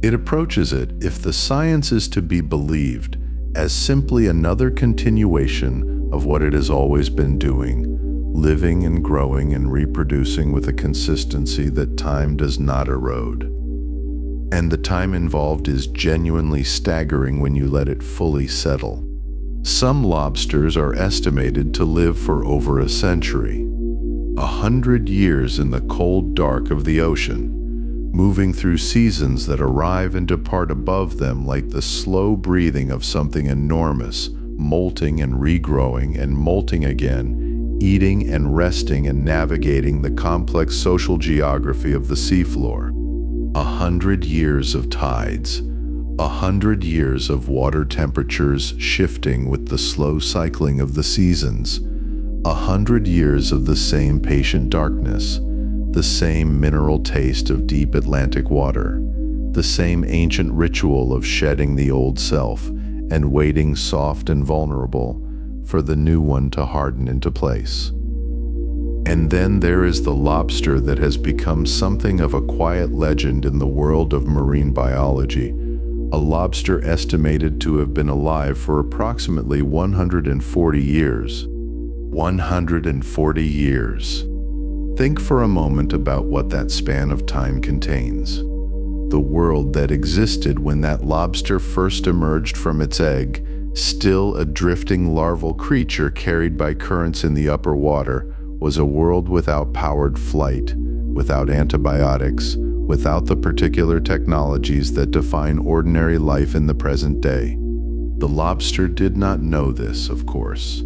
It approaches it, if the science is to be believed, as simply another continuation of what it has always been doing, living and growing and reproducing with a consistency that time does not erode. And the time involved is genuinely staggering when you let it fully settle. Some lobsters are estimated to live for over a century, 100 years in the cold dark of the ocean, moving through seasons that arrive and depart above them like the slow breathing of something enormous, molting and regrowing and molting again, eating and resting and navigating the complex social geography of the seafloor. 100 years of tides, 100 years of water temperatures shifting with the slow cycling of the seasons, 100 years of the same patient darkness, the same mineral taste of deep Atlantic water, the same ancient ritual of shedding the old self and waiting soft and vulnerable for the new one to harden into place. And then there is the lobster that has become something of a quiet legend in the world of marine biology, a lobster estimated to have been alive for approximately 140 years. 140 years. Think for a moment about what that span of time contains. The world that existed when that lobster first emerged from its egg, still a drifting larval creature carried by currents in the upper water, was a world without powered flight, without antibiotics, without the particular technologies that define ordinary life in the present day. The lobster did not know this, of course.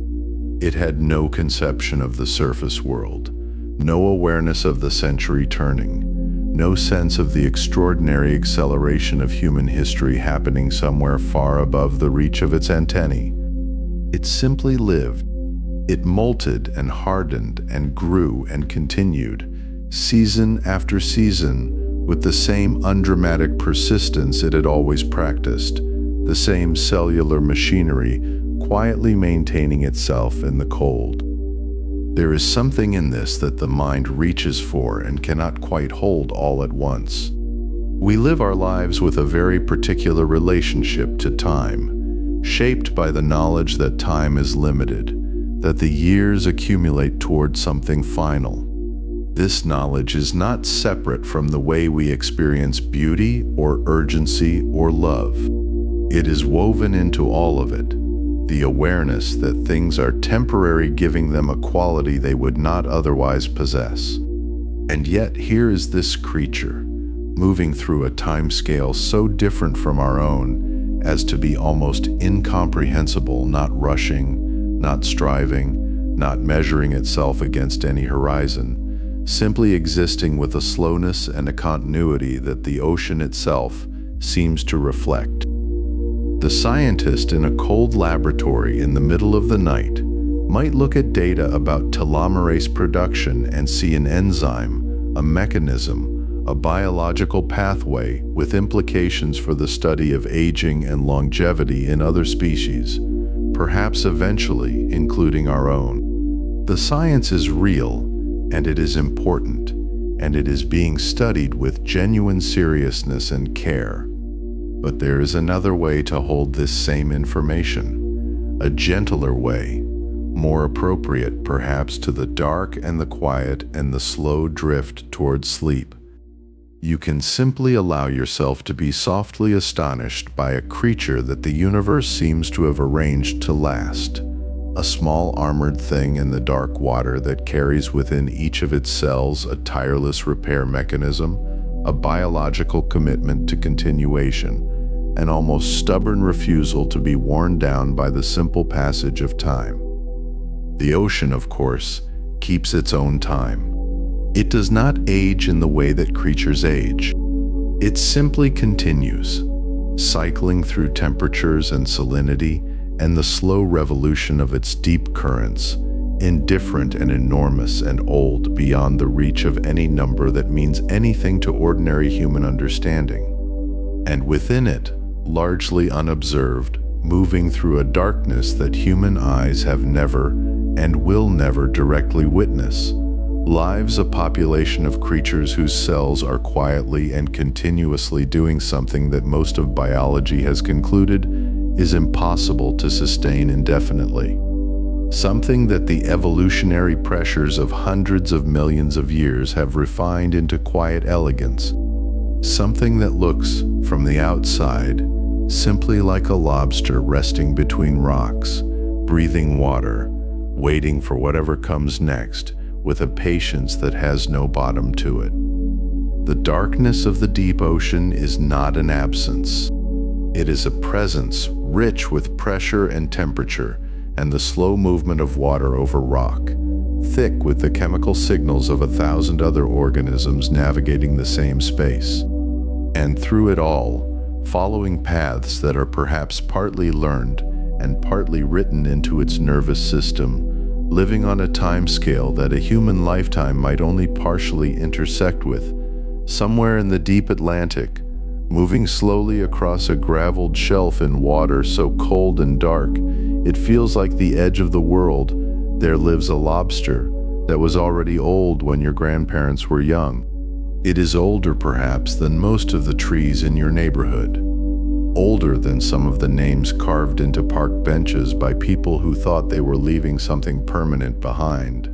It had no conception of the surface world, no awareness of the century turning, no sense of the extraordinary acceleration of human history happening somewhere far above the reach of its antennae. It simply lived. It molted and hardened and grew and continued, season after season, with the same undramatic persistence it had always practiced, the same cellular machinery quietly maintaining itself in the cold. There is something in this that the mind reaches for and cannot quite hold all at once. We live our lives with a very particular relationship to time, shaped by the knowledge that time is limited, that the years accumulate toward something final. This knowledge is not separate from the way we experience beauty or urgency or love. It is woven into all of it. The awareness that things are temporary, giving them a quality they would not otherwise possess. And yet here is this creature, moving through a time scale so different from our own as to be almost incomprehensible, not rushing, not striving, not measuring itself against any horizon, simply existing with a slowness and a continuity that the ocean itself seems to reflect. The scientist in a cold laboratory in the middle of the night might look at data about telomerase production and see an enzyme, a mechanism, a biological pathway with implications for the study of aging and longevity in other species, perhaps eventually including our own. The science is real, and it is important, and it is being studied with genuine seriousness and care. But there is another way to hold this same information, a gentler way, more appropriate perhaps to the dark and the quiet and the slow drift toward sleep. You can simply allow yourself to be softly astonished by a creature that the universe seems to have arranged to last. A small armored thing in the dark water that carries within each of its cells a tireless repair mechanism, a biological commitment to continuation, an almost stubborn refusal to be worn down by the simple passage of time. The ocean, of course, keeps its own time. It does not age in the way that creatures age. It simply continues, cycling through temperatures and salinity and the slow revolution of its deep currents, indifferent and enormous and old beyond the reach of any number that means anything to ordinary human understanding. And within it, largely unobserved, moving through a darkness that human eyes have never and will never directly witness, lives a population of creatures whose cells are quietly and continuously doing something that most of biology has concluded is impossible to sustain indefinitely. Something that the evolutionary pressures of hundreds of millions of years have refined into quiet elegance. Something that looks, from the outside, simply like a lobster resting between rocks, breathing water, waiting for whatever comes next, with a patience that has no bottom to it. The darkness of the deep ocean is not an absence. It is a presence rich with pressure and temperature and the slow movement of water over rock, thick with the chemical signals of 1,000 other organisms navigating the same space. And through it all, following paths that are perhaps partly learned and partly written into its nervous system, living on a time scale that a human lifetime might only partially intersect with, somewhere in the deep Atlantic, moving slowly across a graveled shelf in water so cold and dark, it feels like the edge of the world. There lives a lobster that was already old when your grandparents were young. It is older perhaps than most of the trees in your neighborhood. Older than some of the names carved into park benches by people who thought they were leaving something permanent behind.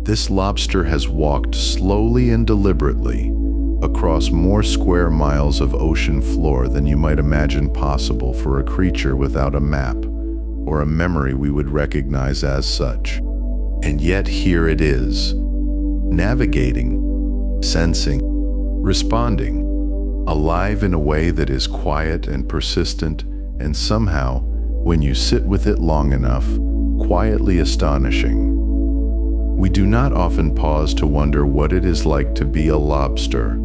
This lobster has walked slowly and deliberately across more square miles of ocean floor than you might imagine possible for a creature without a map or a memory we would recognize as such. And yet here it is, navigating, sensing, responding, alive in a way that is quiet and persistent, and somehow, when you sit with it long enough, quietly astonishing. We do not often pause to wonder what it is like to be a lobster.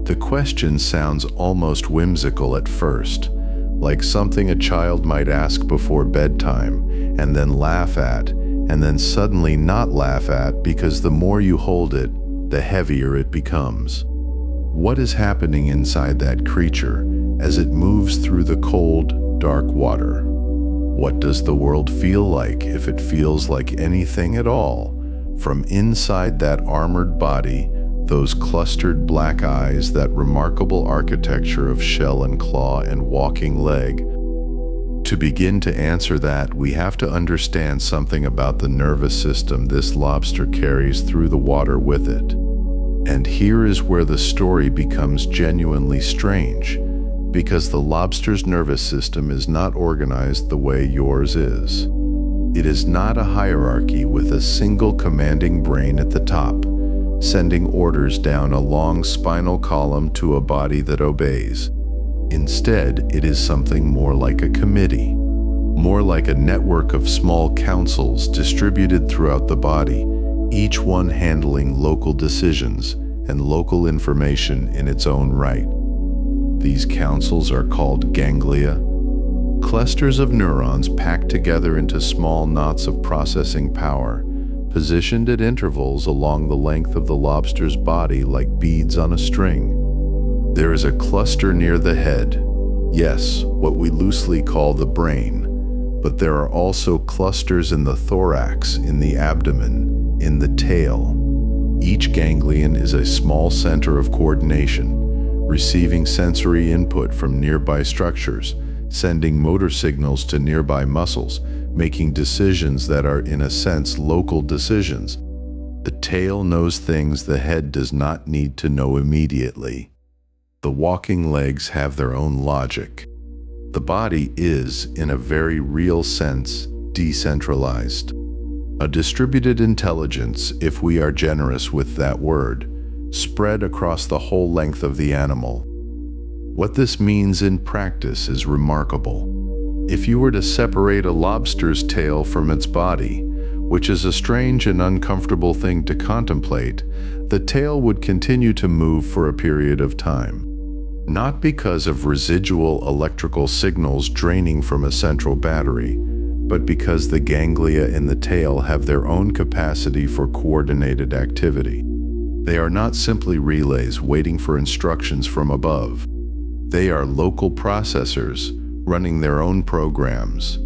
The question sounds almost whimsical at first, like something a child might ask before bedtime, and then laugh at, and then suddenly not laugh at because the more you hold it, the heavier it becomes. What is happening inside that creature as it moves through the cold, dark water? What does the world feel like if it feels like anything at all? From inside that armored body, those clustered black eyes, that remarkable architecture of shell and claw and walking leg. To begin to answer that, we have to understand something about the nervous system this lobster carries through the water with it. And here is where the story becomes genuinely strange, because the lobster's nervous system is not organized the way yours is. It is not a hierarchy with a single commanding brain at the top, sending orders down a long spinal column to a body that obeys. Instead, it is something more like a committee, more like a network of small councils distributed throughout the body, each one handling local decisions and local information in its own right. These councils are called ganglia, clusters of neurons packed together into small knots of processing power, positioned at intervals along the length of the lobster's body like beads on a string. There is a cluster near the head, yes, what we loosely call the brain, but there are also clusters in the thorax, in the abdomen, in the tail. Each ganglion is a small center of coordination, receiving sensory input from nearby structures, sending motor signals to nearby muscles, making decisions that are, in a sense, local decisions. The tail knows things the head does not need to know immediately. The walking legs have their own logic. The body is, in a very real sense, decentralized. A distributed intelligence, if we are generous with that word, spread across the whole length of the animal. What this means in practice is remarkable. If you were to separate a lobster's tail from its body, which is a strange and uncomfortable thing to contemplate, the tail would continue to move for a period of time. Not because of residual electrical signals draining from a central battery, but because the ganglia in the tail have their own capacity for coordinated activity. They are not simply relays waiting for instructions from above. They are local processors running their own programs.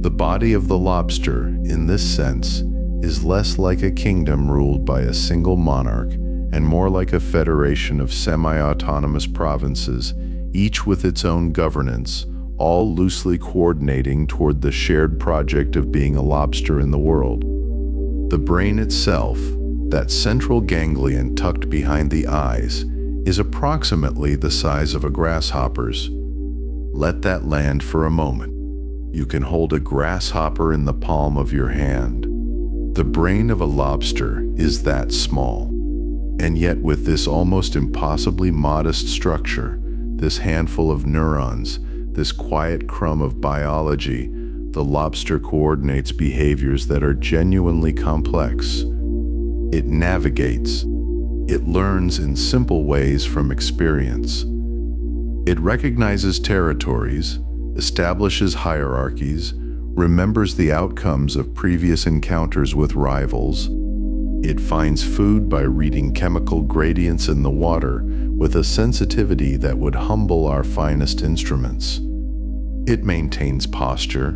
The body of the lobster, in this sense, is less like a kingdom ruled by a single monarch and more like a federation of semi-autonomous provinces, each with its own governance, all loosely coordinating toward the shared project of being a lobster in the world. The brain itself, that central ganglion tucked behind the eyes, is approximately the size of a grasshopper's. Let that land for a moment. You can hold a grasshopper in the palm of your hand. The brain of a lobster is that small. And yet with this almost impossibly modest structure, this handful of neurons, this quiet crumb of biology, the lobster coordinates behaviors that are genuinely complex. It navigates. It learns in simple ways from experience. It recognizes territories, establishes hierarchies, remembers the outcomes of previous encounters with rivals. It finds food by reading chemical gradients in the water with a sensitivity that would humble our finest instruments. It maintains posture,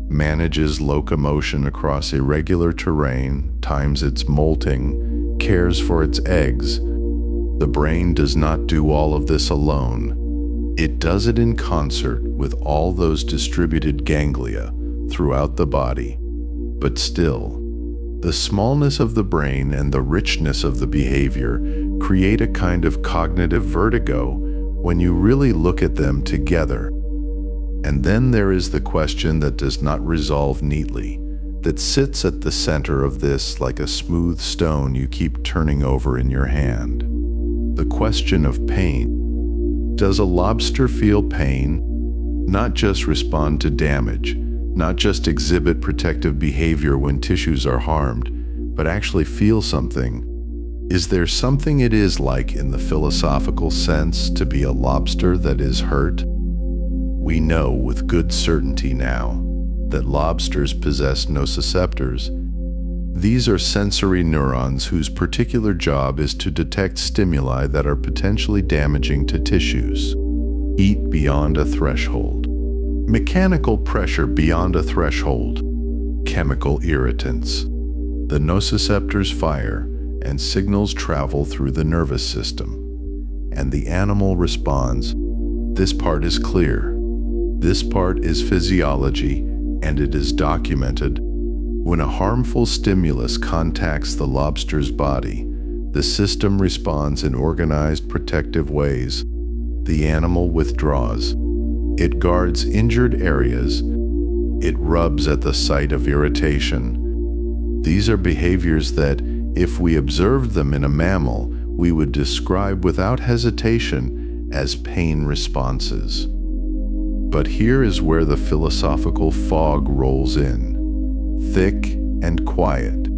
manages locomotion across irregular terrain, times its molting, cares for its eggs. The brain does not do all of this alone. It does it in concert with all those distributed ganglia throughout the body. But still, the smallness of the brain and the richness of the behavior create a kind of cognitive vertigo when you really look at them together. And then there is the question that does not resolve neatly, that sits at the center of this like a smooth stone you keep turning over in your hand. The question of pain. Does a lobster feel pain? Not just respond to damage, not just exhibit protective behavior when tissues are harmed, but actually feel something. Is there something it is like in the philosophical sense to be a lobster that is hurt? We know with good certainty now that lobsters possess nociceptors. These are sensory neurons whose particular job is to detect stimuli that are potentially damaging to tissues. Eat beyond a threshold. Mechanical pressure beyond a threshold. Chemical irritants. The nociceptors fire and signals travel through the nervous system. And the animal responds. This part is clear. This part is physiology, and it is documented. When a harmful stimulus contacts the lobster's body, the system responds in organized protective ways. The animal withdraws. It guards injured areas. It rubs at the site of irritation. These are behaviors that, if we observed them in a mammal, we would describe without hesitation as pain responses. But here is where the philosophical fog rolls in. Thick and quiet.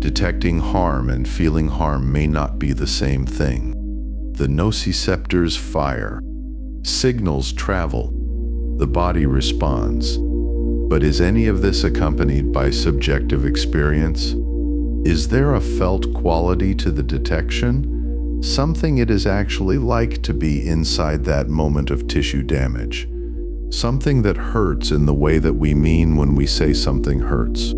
Detecting harm and feeling harm may not be the same thing. The nociceptors fire. Signals travel. The body responds. But is any of this accompanied by subjective experience? Is there a felt quality to the detection? Something it is actually like to be inside that moment of tissue damage. Something that hurts in the way that we mean when we say something hurts.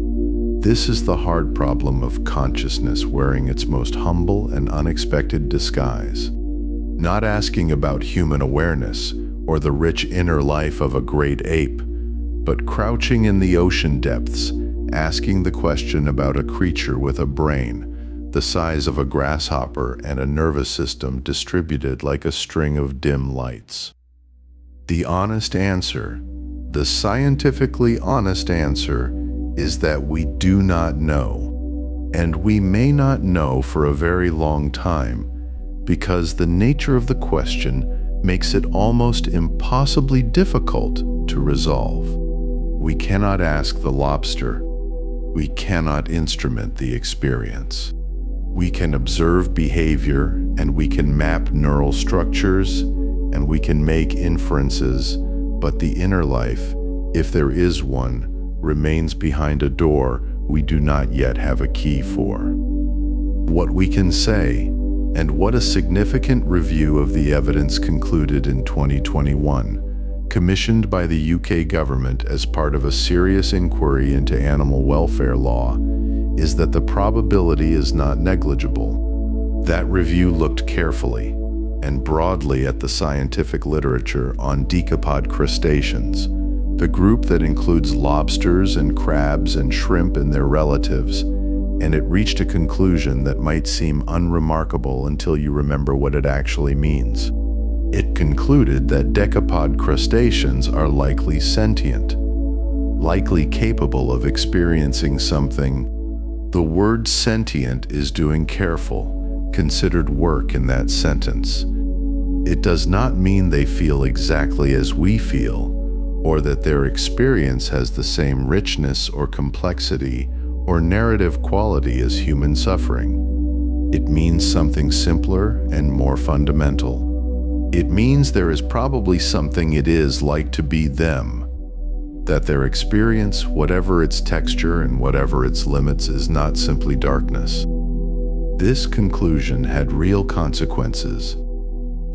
This is the hard problem of consciousness wearing its most humble and unexpected disguise. not asking about human awareness or the rich inner life of a great ape, but crouching in the ocean depths, asking the question about a creature with a brain the size of a grasshopper and a nervous system distributed like a string of dim lights. The honest answer, the scientifically honest answer, is that we do not know. And we may not know for a very long time, because the nature of the question makes it almost impossibly difficult to resolve. We cannot ask the lobster. We cannot instrument the experience. We can observe behavior, and we can map neural structures, and we can make inferences, but the inner life, if there is one, remains behind a door we do not yet have a key for. What we can say, and what a significant review of the evidence concluded in 2021, commissioned by the UK government as part of a serious inquiry into animal welfare law, is that the probability is not negligible. That review looked carefully and broadly at the scientific literature on decapod crustaceans, the group that includes lobsters and crabs and shrimp and their relatives, and it reached a conclusion that might seem unremarkable until you remember what it actually means. It concluded that decapod crustaceans are likely sentient, likely capable of experiencing something. The word sentient is doing careful, considered work in that sentence. It does not mean they feel exactly as we feel, or that their experience has the same richness or complexity or narrative quality as human suffering. It means something simpler and more fundamental. It means there is probably something it is like to be them, that their experience, whatever its texture and whatever its limits, is not simply darkness. This conclusion had real consequences.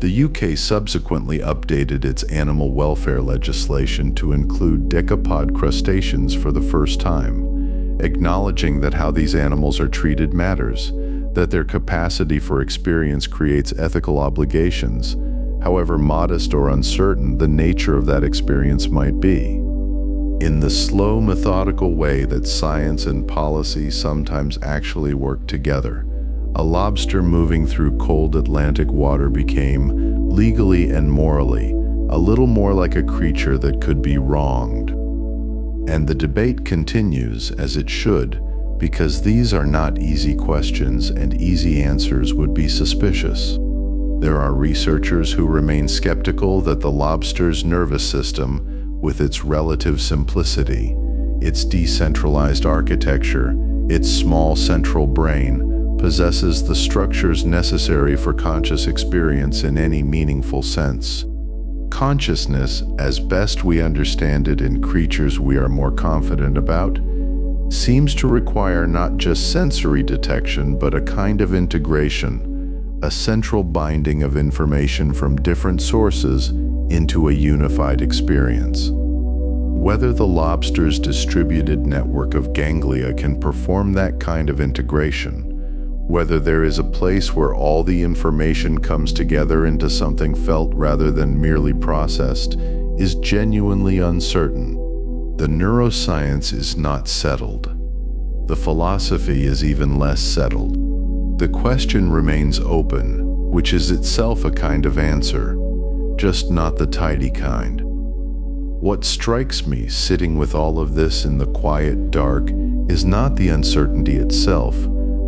The UK subsequently updated its animal welfare legislation to include decapod crustaceans for the first time, acknowledging that how these animals are treated matters, that their capacity for experience creates ethical obligations, however modest or uncertain the nature of that experience might be. In the slow, methodical way that science and policy sometimes actually work together, a lobster moving through cold Atlantic water became, legally and morally, a little more like a creature that could be wronged. And the debate continues, as it should, because these are not easy questions and easy answers would be suspicious. There are researchers who remain skeptical that the lobster's nervous system, with its relative simplicity, its decentralized architecture, its small central brain, possesses the structures necessary for conscious experience in any meaningful sense. Consciousness, as best we understand it in creatures we are more confident about, seems to require not just sensory detection, but a kind of integration, a central binding of information from different sources into a unified experience. Whether the lobster's distributed network of ganglia can perform that kind of integration, whether there is a place where all the information comes together into something felt rather than merely processed, is genuinely uncertain. The neuroscience is not settled. The philosophy is even less settled. The question remains open, which is itself a kind of answer, just not the tidy kind. What strikes me, sitting with all of this in the quiet dark, is not the uncertainty itself,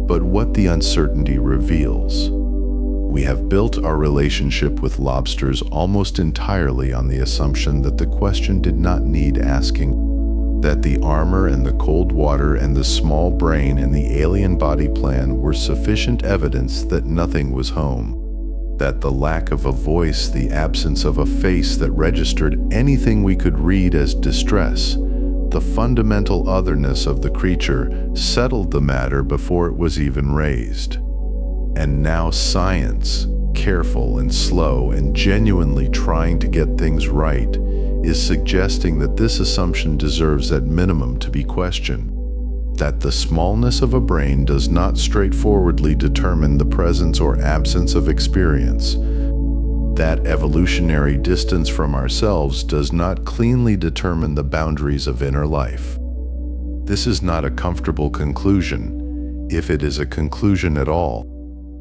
but what the uncertainty reveals. We have built our relationship with lobsters almost entirely on the assumption that the question did not need asking, that the armor and the cold water and the small brain and the alien body plan were sufficient evidence that nothing was home, that the lack of a voice, the absence of a face that registered anything we could read as distress, the fundamental otherness of the creature settled the matter before it was even raised. And now science, careful and slow and genuinely trying to get things right, is suggesting that this assumption deserves at minimum to be questioned, that the smallness of a brain does not straightforwardly determine the presence or absence of experience, That evolutionary distance from ourselves does not cleanly determine the boundaries of inner life. This is not a comfortable conclusion, if it is a conclusion at all.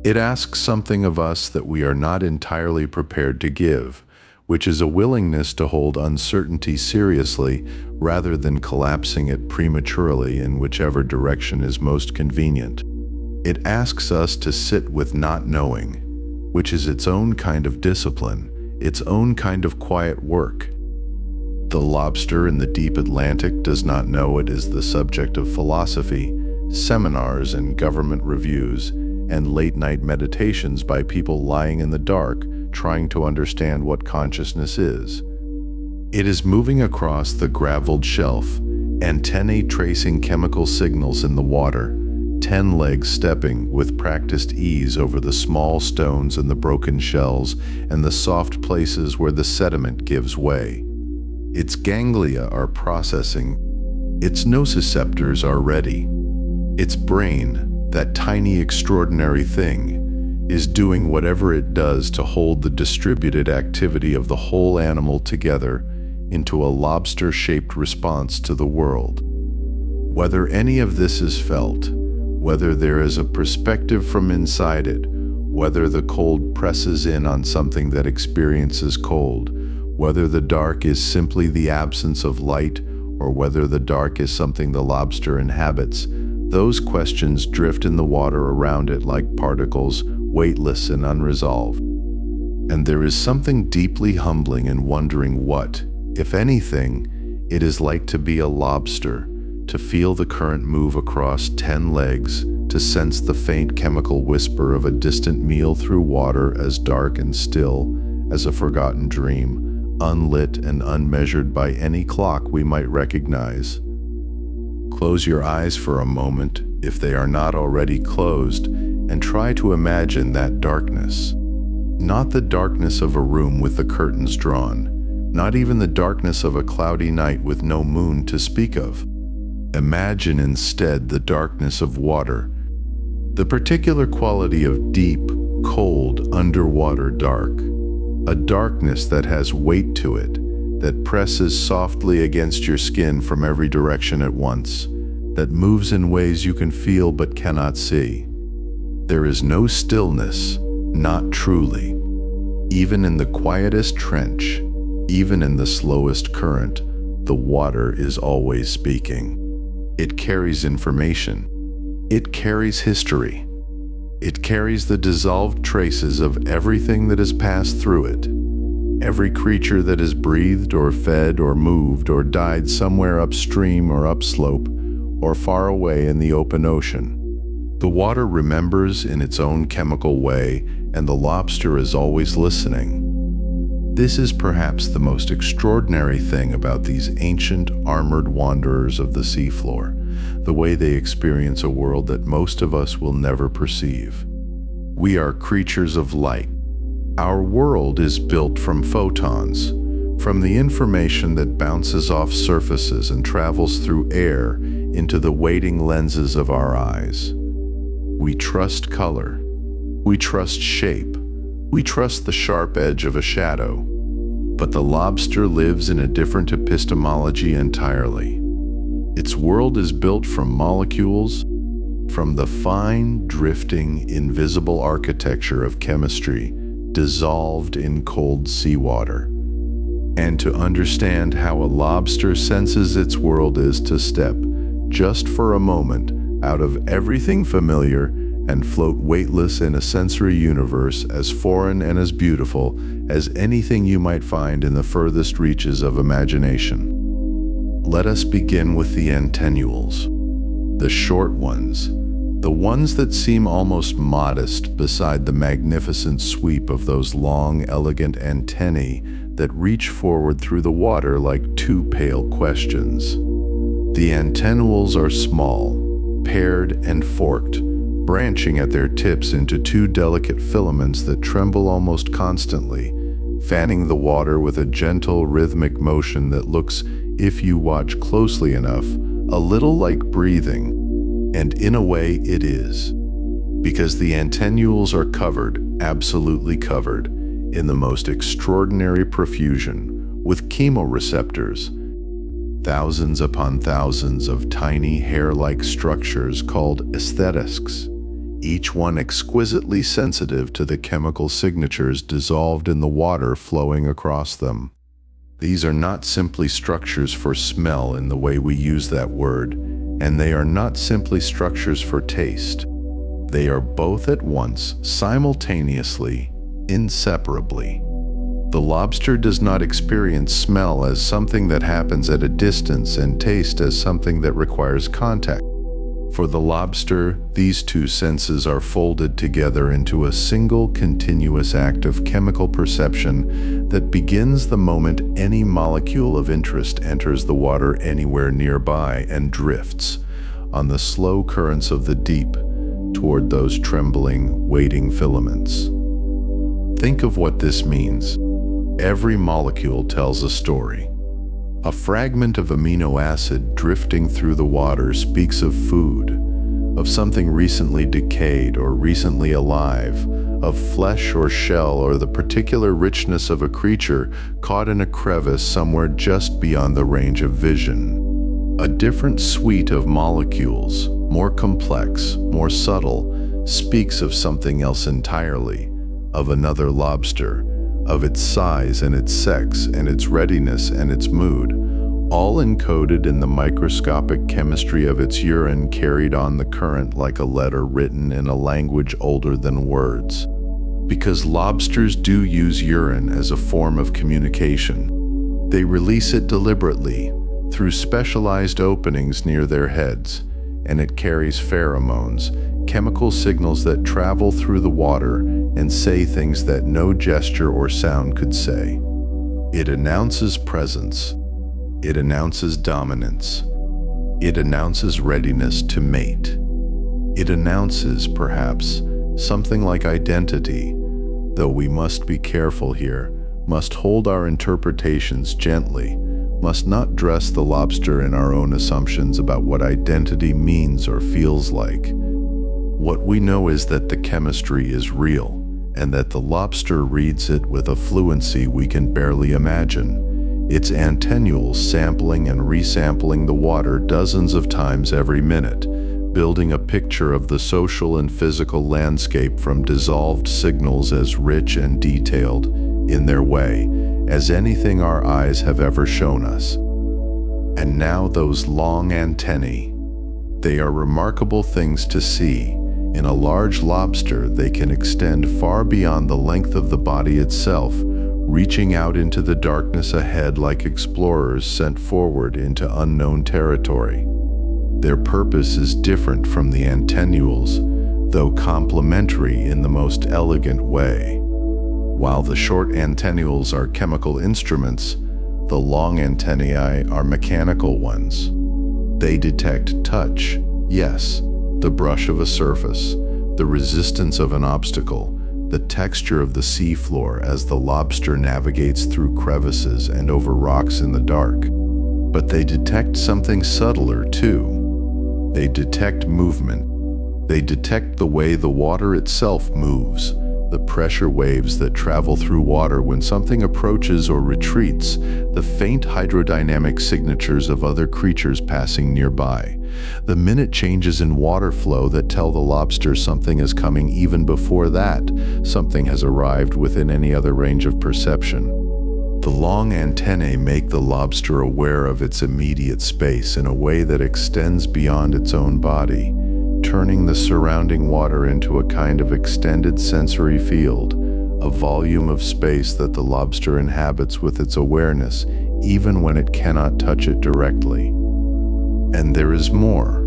It asks something of us that we are not entirely prepared to give, which is a willingness to hold uncertainty seriously rather than collapsing it prematurely in whichever direction is most convenient. It asks us to sit with not knowing, which is its own kind of discipline, its own kind of quiet work. The lobster in the deep Atlantic does not know it is the subject of philosophy, seminars and government reviews, and late-night meditations by people lying in the dark trying to understand what consciousness is. It is moving across the graveled shelf, antennae tracing chemical signals in the water, 10 legs stepping with practiced ease over the small stones and the broken shells and the soft places where the sediment gives way. Its ganglia are processing. Its nociceptors are ready. Its brain, that tiny extraordinary thing, is doing whatever it does to hold the distributed activity of the whole animal together into a lobster-shaped response to the world. Whether any of this is felt, whether there is a perspective from inside it, whether the cold presses in on something that experiences cold, whether the dark is simply the absence of light, or whether the dark is something the lobster inhabits, those questions drift in the water around it like particles, weightless and unresolved. And there is something deeply humbling in wondering what, if anything, it is like to be a lobster, to feel the current move across 10 legs, to sense the faint chemical whisper of a distant meal through water as dark and still as a forgotten dream, unlit and unmeasured by any clock we might recognize. Close your eyes for a moment, if they are not already closed, and try to imagine that darkness. Not the darkness of a room with the curtains drawn, not even the darkness of a cloudy night with no moon to speak of. Imagine instead the darkness of water, the particular quality of deep, cold, underwater dark, a darkness that has weight to it, that presses softly against your skin from every direction at once, that moves in ways you can feel but cannot see. There is no stillness, not truly. Even in the quietest trench, even in the slowest current, the water is always speaking. It carries information. It carries history. It carries the dissolved traces of everything that has passed through it. Every creature that has breathed or fed or moved or died somewhere upstream or upslope or far away in the open ocean. The water remembers in its own chemical way, and the lobster is always listening. This is perhaps the most extraordinary thing about these ancient, armored wanderers of the seafloor, the way they experience a world that most of us will never perceive. We are creatures of light. Our world is built from photons, from the information that bounces off surfaces and travels through air into the waiting lenses of our eyes. We trust color. We trust shape. We trust the sharp edge of a shadow. But the lobster lives in a different epistemology entirely. Its world is built from molecules, from the fine, drifting, invisible architecture of chemistry dissolved in cold seawater. And to understand how a lobster senses its world is to step, just for a moment, out of everything familiar and float weightless in a sensory universe as foreign and as beautiful as anything you might find in the furthest reaches of imagination. Let us begin with the antennuals, the short ones, the ones that seem almost modest beside the magnificent sweep of those long, elegant antennae that reach forward through the water like two pale questions. The antennuals are small, paired and forked, branching at their tips into two delicate filaments that tremble almost constantly, fanning the water with a gentle, rhythmic motion that looks, if you watch closely enough, a little like breathing. And in a way it is, because the antennuals are covered, absolutely covered, in the most extraordinary profusion, with chemoreceptors, thousands upon thousands of tiny hair-like structures called aesthetics, each one exquisitely sensitive to the chemical signatures dissolved in the water flowing across them. These are not simply structures for smell in the way we use that word, and they are not simply structures for taste. They are both at once, simultaneously, inseparably. The lobster does not experience smell as something that happens at a distance and taste as something that requires contact. For the lobster, these two senses are folded together into a single continuous act of chemical perception that begins the moment any molecule of interest enters the water anywhere nearby and drifts on the slow currents of the deep toward those trembling, waiting filaments. Think of what this means. Every molecule tells a story. A fragment of amino acid drifting through the water speaks of food, of something recently decayed or recently alive, of flesh or shell or the particular richness of a creature caught in a crevice somewhere just beyond the range of vision. A different suite of molecules, more complex, more subtle, speaks of something else entirely, of another lobster, of its size and its sex and its readiness and its mood, all encoded in the microscopic chemistry of its urine carried on the current like a letter written in a language older than words. Because lobsters do use urine as a form of communication, they release it deliberately through specialized openings near their heads, and it carries pheromones, chemical signals that travel through the water and say things that no gesture or sound could say. It announces presence. It announces dominance. It announces readiness to mate. It announces, perhaps, something like identity, though we must be careful here, must hold our interpretations gently, must not dress the lobster in our own assumptions about what identity means or feels like. What we know is that the chemistry is real, and that the lobster reads it with a fluency we can barely imagine, its antennules sampling and resampling the water dozens of times every minute, building a picture of the social and physical landscape from dissolved signals as rich and detailed, in their way, as anything our eyes have ever shown us. And now those long antennae. They are remarkable things to see. In a large lobster, they can extend far beyond the length of the body itself, reaching out into the darkness ahead like explorers sent forward into unknown territory. Their purpose is different from the antennules, though complementary in the most elegant way. While the short antennules are chemical instruments, the long antennae are mechanical ones. They detect touch, yes, the brush of a surface, the resistance of an obstacle, the texture of the seafloor as the lobster navigates through crevices and over rocks in the dark. But they detect something subtler too. They detect movement. They detect the way the water itself moves, the pressure waves that travel through water when something approaches or retreats, the faint hydrodynamic signatures of other creatures passing nearby, the minute changes in water flow that tell the lobster something is coming even before that something has arrived within any other range of perception. The long antennae make the lobster aware of its immediate space in a way that extends beyond its own body, turning the surrounding water into a kind of extended sensory field, a volume of space that the lobster inhabits with its awareness, even when it cannot touch it directly. And there is more,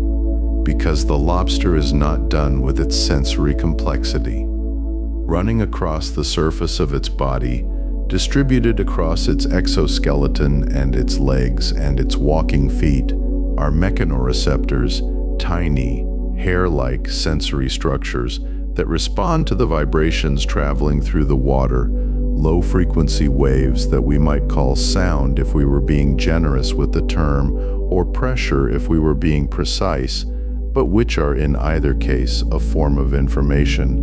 because the lobster is not done with its sensory complexity. Running across the surface of its body, distributed across its exoskeleton and its legs and its walking feet, are mechanoreceptors, tiny, hair-like sensory structures that respond to the vibrations traveling through the water, low-frequency waves that we might call sound if we were being generous with the term, or pressure if we were being precise, but which are in either case a form of information,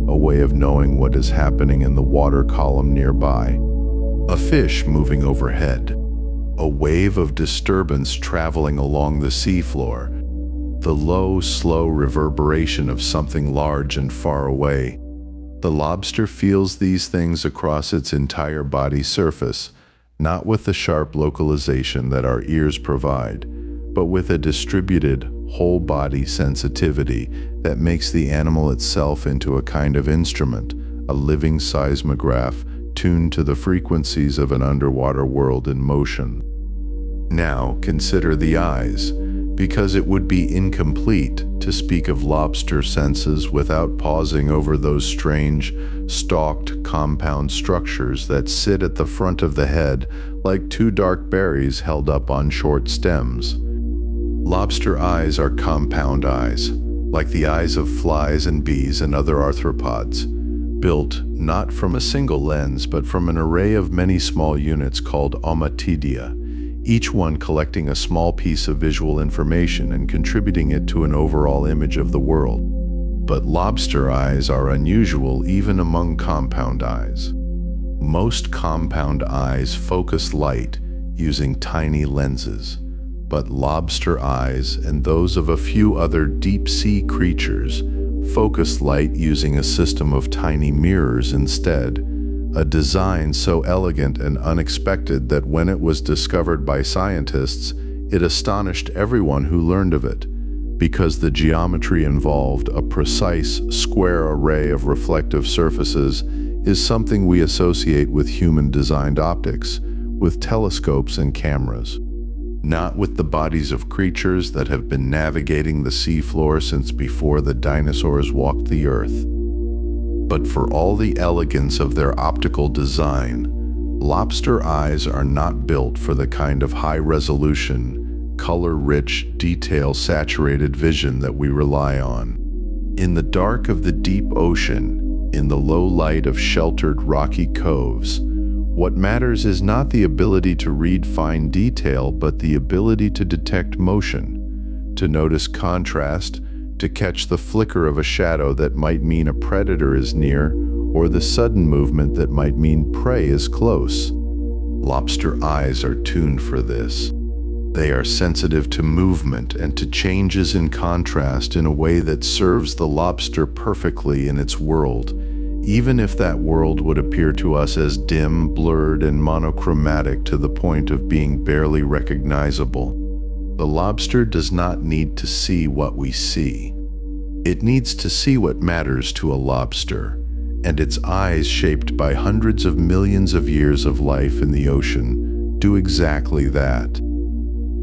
a way of knowing what is happening in the water column nearby. A fish moving overhead, a wave of disturbance traveling along the seafloor, the low, slow reverberation of something large and far away. The lobster feels these things across its entire body surface, not with the sharp localization that our ears provide, but with a distributed, whole-body sensitivity that makes the animal itself into a kind of instrument, a living seismograph tuned to the frequencies of an underwater world in motion. Now consider the eyes, because it would be incomplete to speak of lobster senses without pausing over those strange, stalked compound structures that sit at the front of the head like two dark berries held up on short stems. Lobster eyes are compound eyes, like the eyes of flies and bees and other arthropods, built not from a single lens but from an array of many small units called ommatidia, each one collecting a small piece of visual information and contributing it to an overall image of the world. But lobster eyes are unusual even among compound eyes. Most compound eyes focus light using tiny lenses, but lobster eyes and those of a few other deep-sea creatures focus light using a system of tiny mirrors instead, a design so elegant and unexpected that when it was discovered by scientists, it astonished everyone who learned of it, because the geometry involved, a precise, square array of reflective surfaces, is something we associate with human-designed optics, with telescopes and cameras, not with the bodies of creatures that have been navigating the seafloor since before the dinosaurs walked the earth. But for all the elegance of their optical design, lobster eyes are not built for the kind of high-resolution, color-rich, detail-saturated vision that we rely on. In the dark of the deep ocean, in the low light of sheltered rocky coves, what matters is not the ability to read fine detail, but the ability to detect motion, to notice contrast, to catch the flicker of a shadow that might mean a predator is near, or the sudden movement that might mean prey is close. Lobster eyes are tuned for this. They are sensitive to movement and to changes in contrast in a way that serves the lobster perfectly in its world, even if that world would appear to us as dim, blurred, and monochromatic to the point of being barely recognizable. The lobster does not need to see what we see. It needs to see what matters to a lobster, and its eyes, shaped by hundreds of millions of years of life in the ocean, do exactly that.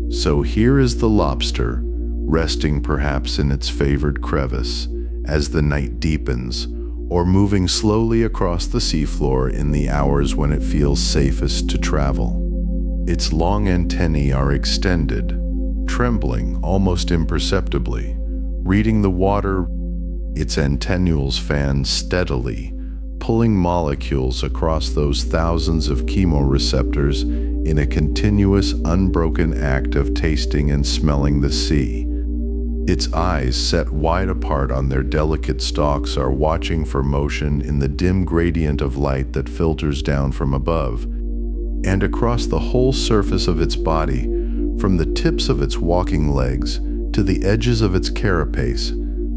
So here is the lobster, resting perhaps in its favored crevice as the night deepens, or moving slowly across the seafloor in the hours when it feels safest to travel. Its long antennae are extended, trembling almost imperceptibly, reading the water. Its antennules fan steadily, pulling molecules across those thousands of chemoreceptors in a continuous, unbroken act of tasting and smelling the sea. Its eyes, set wide apart on their delicate stalks, are watching for motion in the dim gradient of light that filters down from above, and across the whole surface of its body, from the tips of its walking legs to the edges of its carapace,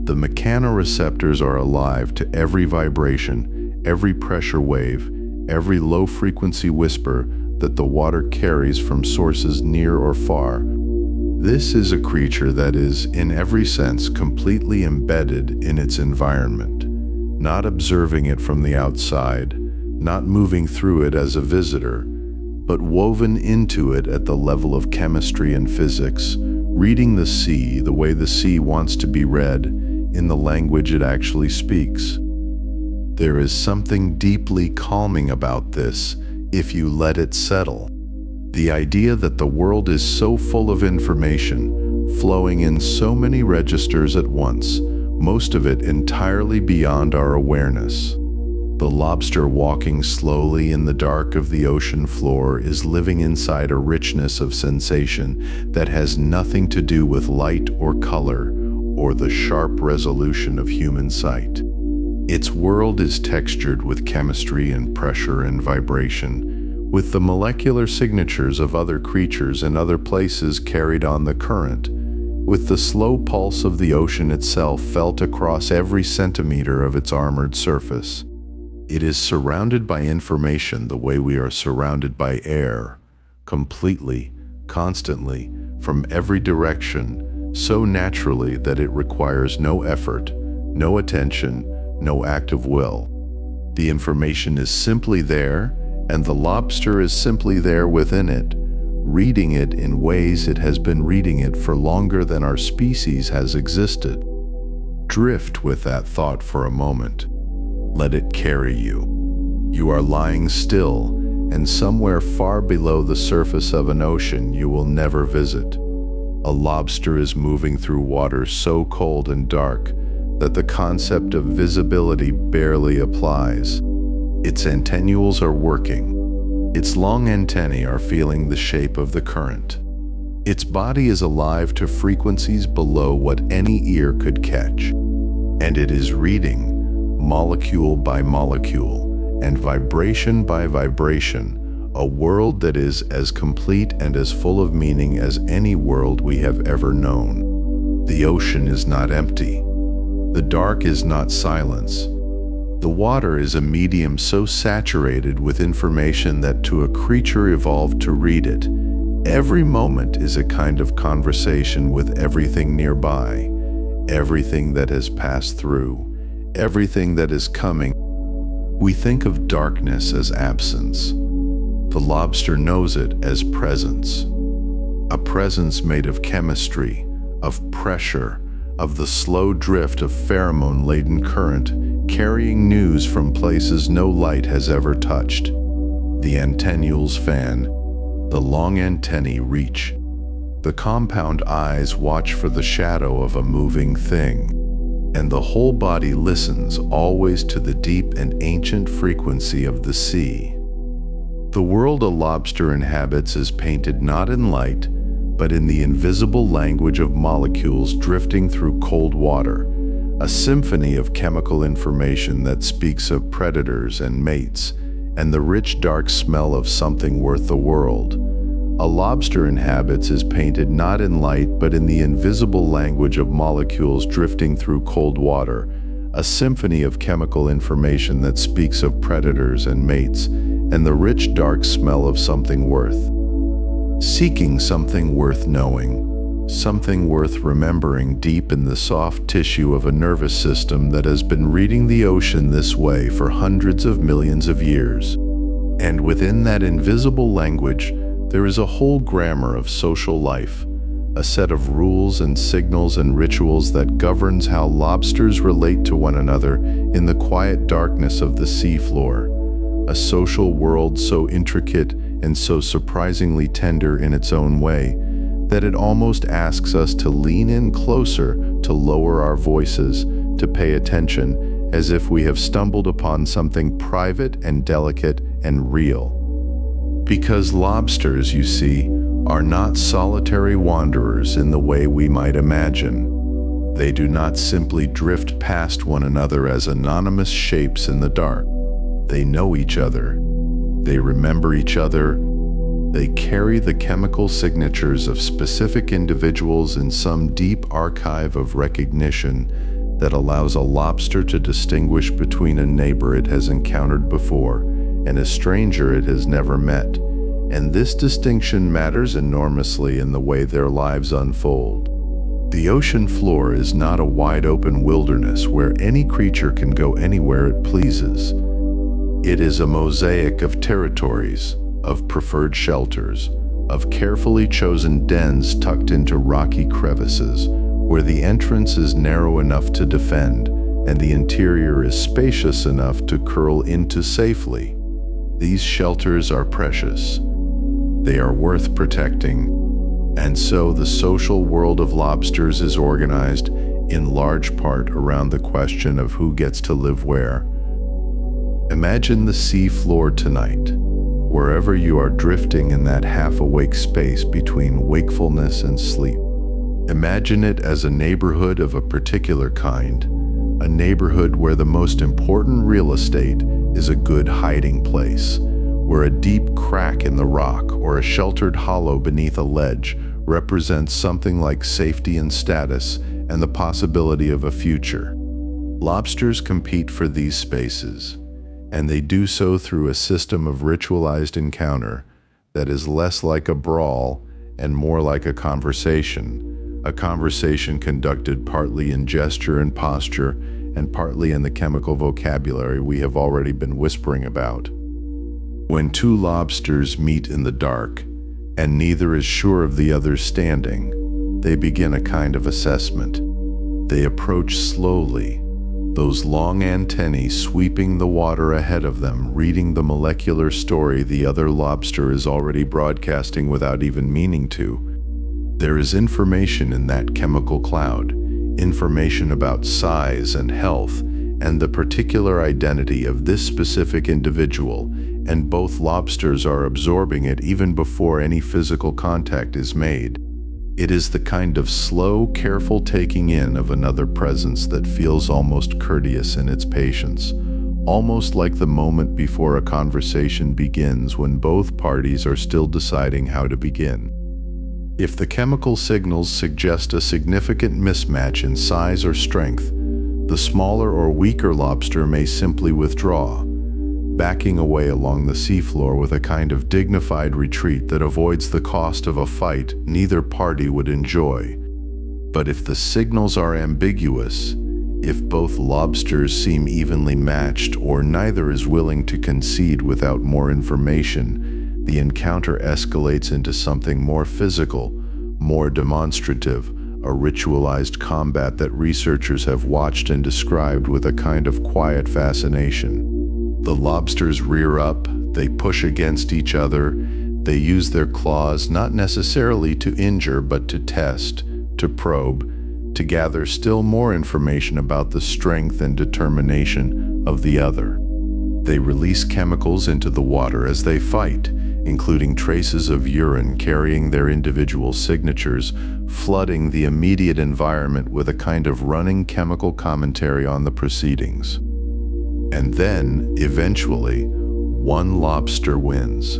the mechanoreceptors are alive to every vibration, every pressure wave, every low-frequency whisper that the water carries from sources near or far. This is a creature that is, in every sense, completely embedded in its environment, not observing it from the outside, not moving through it as a visitor, but woven into it at the level of chemistry and physics, reading the sea the way the sea wants to be read, in the language it actually speaks. There is something deeply calming about this, if you let it settle. The idea that the world is so full of information, flowing in so many registers at once, most of it entirely beyond our awareness. The lobster walking slowly in the dark of the ocean floor is living inside a richness of sensation that has nothing to do with light or color or the sharp resolution of human sight. Its world is textured with chemistry and pressure and vibration, with the molecular signatures of other creatures and other places carried on the current, with the slow pulse of the ocean itself felt across every centimeter of its armored surface. It is surrounded by information the way we are surrounded by air, completely, constantly, from every direction, so naturally that it requires no effort, no attention, no act of will. The information is simply there, and the lobster is simply there within it, reading it in ways it has been reading it for longer than our species has existed. Drift with that thought for a moment. Let it carry you. You are lying still, and somewhere far below the surface of an ocean you will never visit. A lobster is moving through water so cold and dark that the concept of visibility barely applies. Its antennules are working. Its long antennae are feeling the shape of the current. Its body is alive to frequencies below what any ear could catch. And it is reading, molecule by molecule, and vibration by vibration, a world that is as complete and as full of meaning as any world we have ever known. The ocean is not empty. The dark is not silence. The water is a medium so saturated with information that to a creature evolved to read it, every moment is a kind of conversation with everything nearby, everything that has passed through, everything that is coming. We think of darkness as absence. The lobster knows it as presence. A presence made of chemistry, of pressure, of the slow drift of pheromone-laden current, carrying news from places no light has ever touched. The antennules fan, the long antennae reach. The compound eyes watch for the shadow of a moving thing. And the whole body listens always to the deep and ancient frequency of the sea. The world a lobster inhabits is painted not in light, but in the invisible language of molecules drifting through cold water, a symphony of chemical information that speaks of predators and mates, and the rich dark smell of something worth the world. A lobster inhabits is painted not in light but in the invisible language of molecules drifting through cold water, a symphony of chemical information that speaks of predators and mates, and the rich dark smell of something worth. Seeking something worth knowing, something worth remembering deep in the soft tissue of a nervous system that has been reading the ocean this way for hundreds of millions of years. And within that invisible language, there is a whole grammar of social life, a set of rules and signals and rituals that governs how lobsters relate to one another in the quiet darkness of the seafloor, a social world so intricate and so surprisingly tender in its own way that it almost asks us to lean in closer, to lower our voices, to pay attention, as if we have stumbled upon something private and delicate and real. Because lobsters, you see, are not solitary wanderers in the way we might imagine. They do not simply drift past one another as anonymous shapes in the dark. They know each other. They remember each other. They carry the chemical signatures of specific individuals in some deep archive of recognition that allows a lobster to distinguish between a neighbor it has encountered before and a stranger it has never met. And this distinction matters enormously in the way their lives unfold. The ocean floor is not a wide-open wilderness where any creature can go anywhere it pleases. It is a mosaic of territories, of preferred shelters, of carefully chosen dens tucked into rocky crevices, where the entrance is narrow enough to defend, and the interior is spacious enough to curl into safely. These shelters are precious. They are worth protecting. And so the social world of lobsters is organized, in large part, around the question of who gets to live where. Imagine the sea floor tonight, wherever you are drifting in that half-awake space between wakefulness and sleep. Imagine it as a neighborhood of a particular kind, a neighborhood where the most important real estate is a good hiding place, where a deep crack in the rock or a sheltered hollow beneath a ledge represents something like safety and status and the possibility of a future. Lobsters compete for these spaces, and they do so through a system of ritualized encounter that is less like a brawl and more like a conversation conducted partly in gesture and posture and partly in the chemical vocabulary we have already been whispering about. When two lobsters meet in the dark, and neither is sure of the other's standing, they begin a kind of assessment. They approach slowly, those long antennae sweeping the water ahead of them, reading the molecular story the other lobster is already broadcasting without even meaning to. There is information in that chemical cloud, information about size and health, and the particular identity of this specific individual, and both lobsters are absorbing it even before any physical contact is made. It is the kind of slow, careful taking in of another presence that feels almost courteous in its patience, almost like the moment before a conversation begins when both parties are still deciding how to begin. If the chemical signals suggest a significant mismatch in size or strength, the smaller or weaker lobster may simply withdraw, backing away along the seafloor with a kind of dignified retreat that avoids the cost of a fight neither party would enjoy. But if the signals are ambiguous, if both lobsters seem evenly matched or neither is willing to concede without more information, the encounter escalates into something more physical, more demonstrative, a ritualized combat that researchers have watched and described with a kind of quiet fascination. The lobsters rear up, they push against each other, they use their claws not necessarily to injure but to test, to probe, to gather still more information about the strength and determination of the other. They release chemicals into the water as they fight, including traces of urine carrying their individual signatures, flooding the immediate environment with a kind of running chemical commentary on the proceedings. And then, eventually, one lobster wins.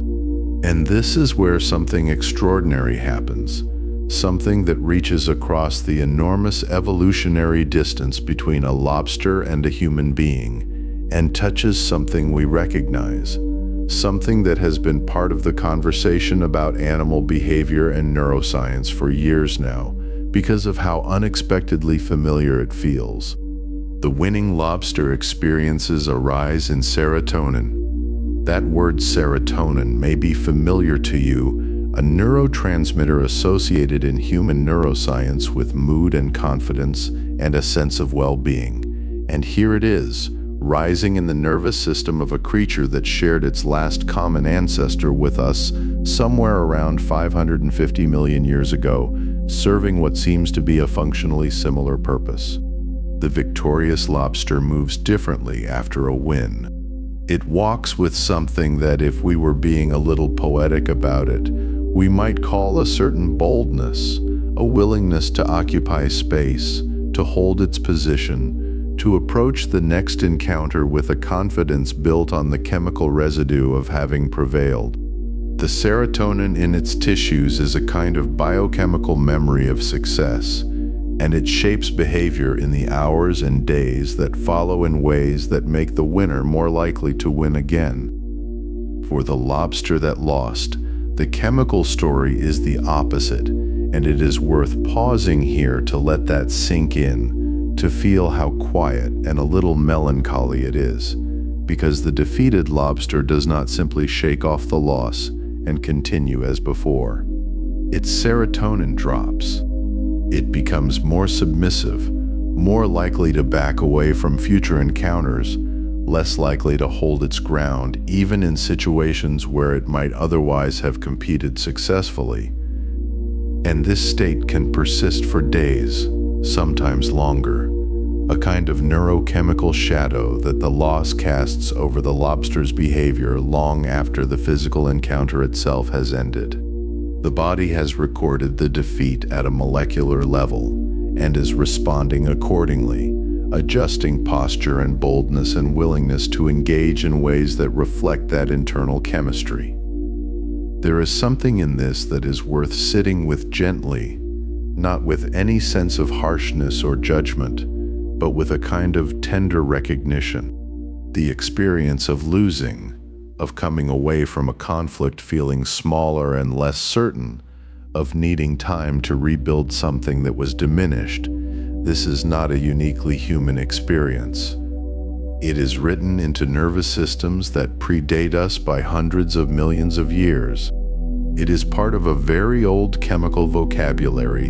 And this is where something extraordinary happens, something that reaches across the enormous evolutionary distance between a lobster and a human being, and touches something we recognize. Something that has been part of the conversation about animal behavior and neuroscience for years now, because of how unexpectedly familiar it feels. The winning lobster experiences a rise in serotonin. That word serotonin may be familiar to you, a neurotransmitter associated in human neuroscience with mood and confidence and a sense of well-being. And here it is, rising in the nervous system of a creature that shared its last common ancestor with us somewhere around 550 million years ago, serving what seems to be a functionally similar purpose. The victorious lobster moves differently after a win. It walks with something that, if we were being a little poetic about it, we might call a certain boldness, a willingness to occupy space, to hold its position, to approach the next encounter with a confidence built on the chemical residue of having prevailed. The serotonin in its tissues is a kind of biochemical memory of success, and it shapes behavior in the hours and days that follow in ways that make the winner more likely to win again. For the lobster that lost, the chemical story is the opposite, and it is worth pausing here to let that sink in, to feel how quiet and a little melancholy it is, because the defeated lobster does not simply shake off the loss and continue as before. Its serotonin drops. It becomes more submissive, more likely to back away from future encounters, less likely to hold its ground even in situations where it might otherwise have competed successfully. And this state can persist for days, sometimes longer, a kind of neurochemical shadow that the loss casts over the lobster's behavior long after the physical encounter itself has ended. The body has recorded the defeat at a molecular level and is responding accordingly, adjusting posture and boldness and willingness to engage in ways that reflect that internal chemistry. There is something in this that is worth sitting with gently, not with any sense of harshness or judgment, but with a kind of tender recognition. The experience of losing, of coming away from a conflict feeling smaller and less certain, of needing time to rebuild something that was diminished. This is not a uniquely human experience. It is written into nervous systems that predate us by hundreds of millions of years. It is part of a very old chemical vocabulary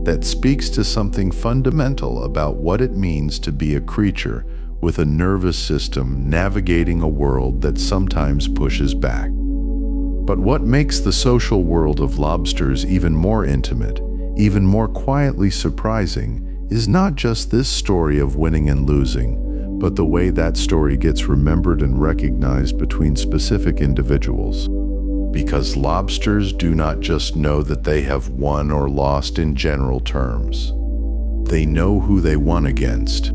that speaks to something fundamental about what it means to be a creature with a nervous system navigating a world that sometimes pushes back. But what makes the social world of lobsters even more intimate, even more quietly surprising, is not just this story of winning and losing, but the way that story gets remembered and recognized between specific individuals. Because lobsters do not just know that they have won or lost in general terms. They know who they won against.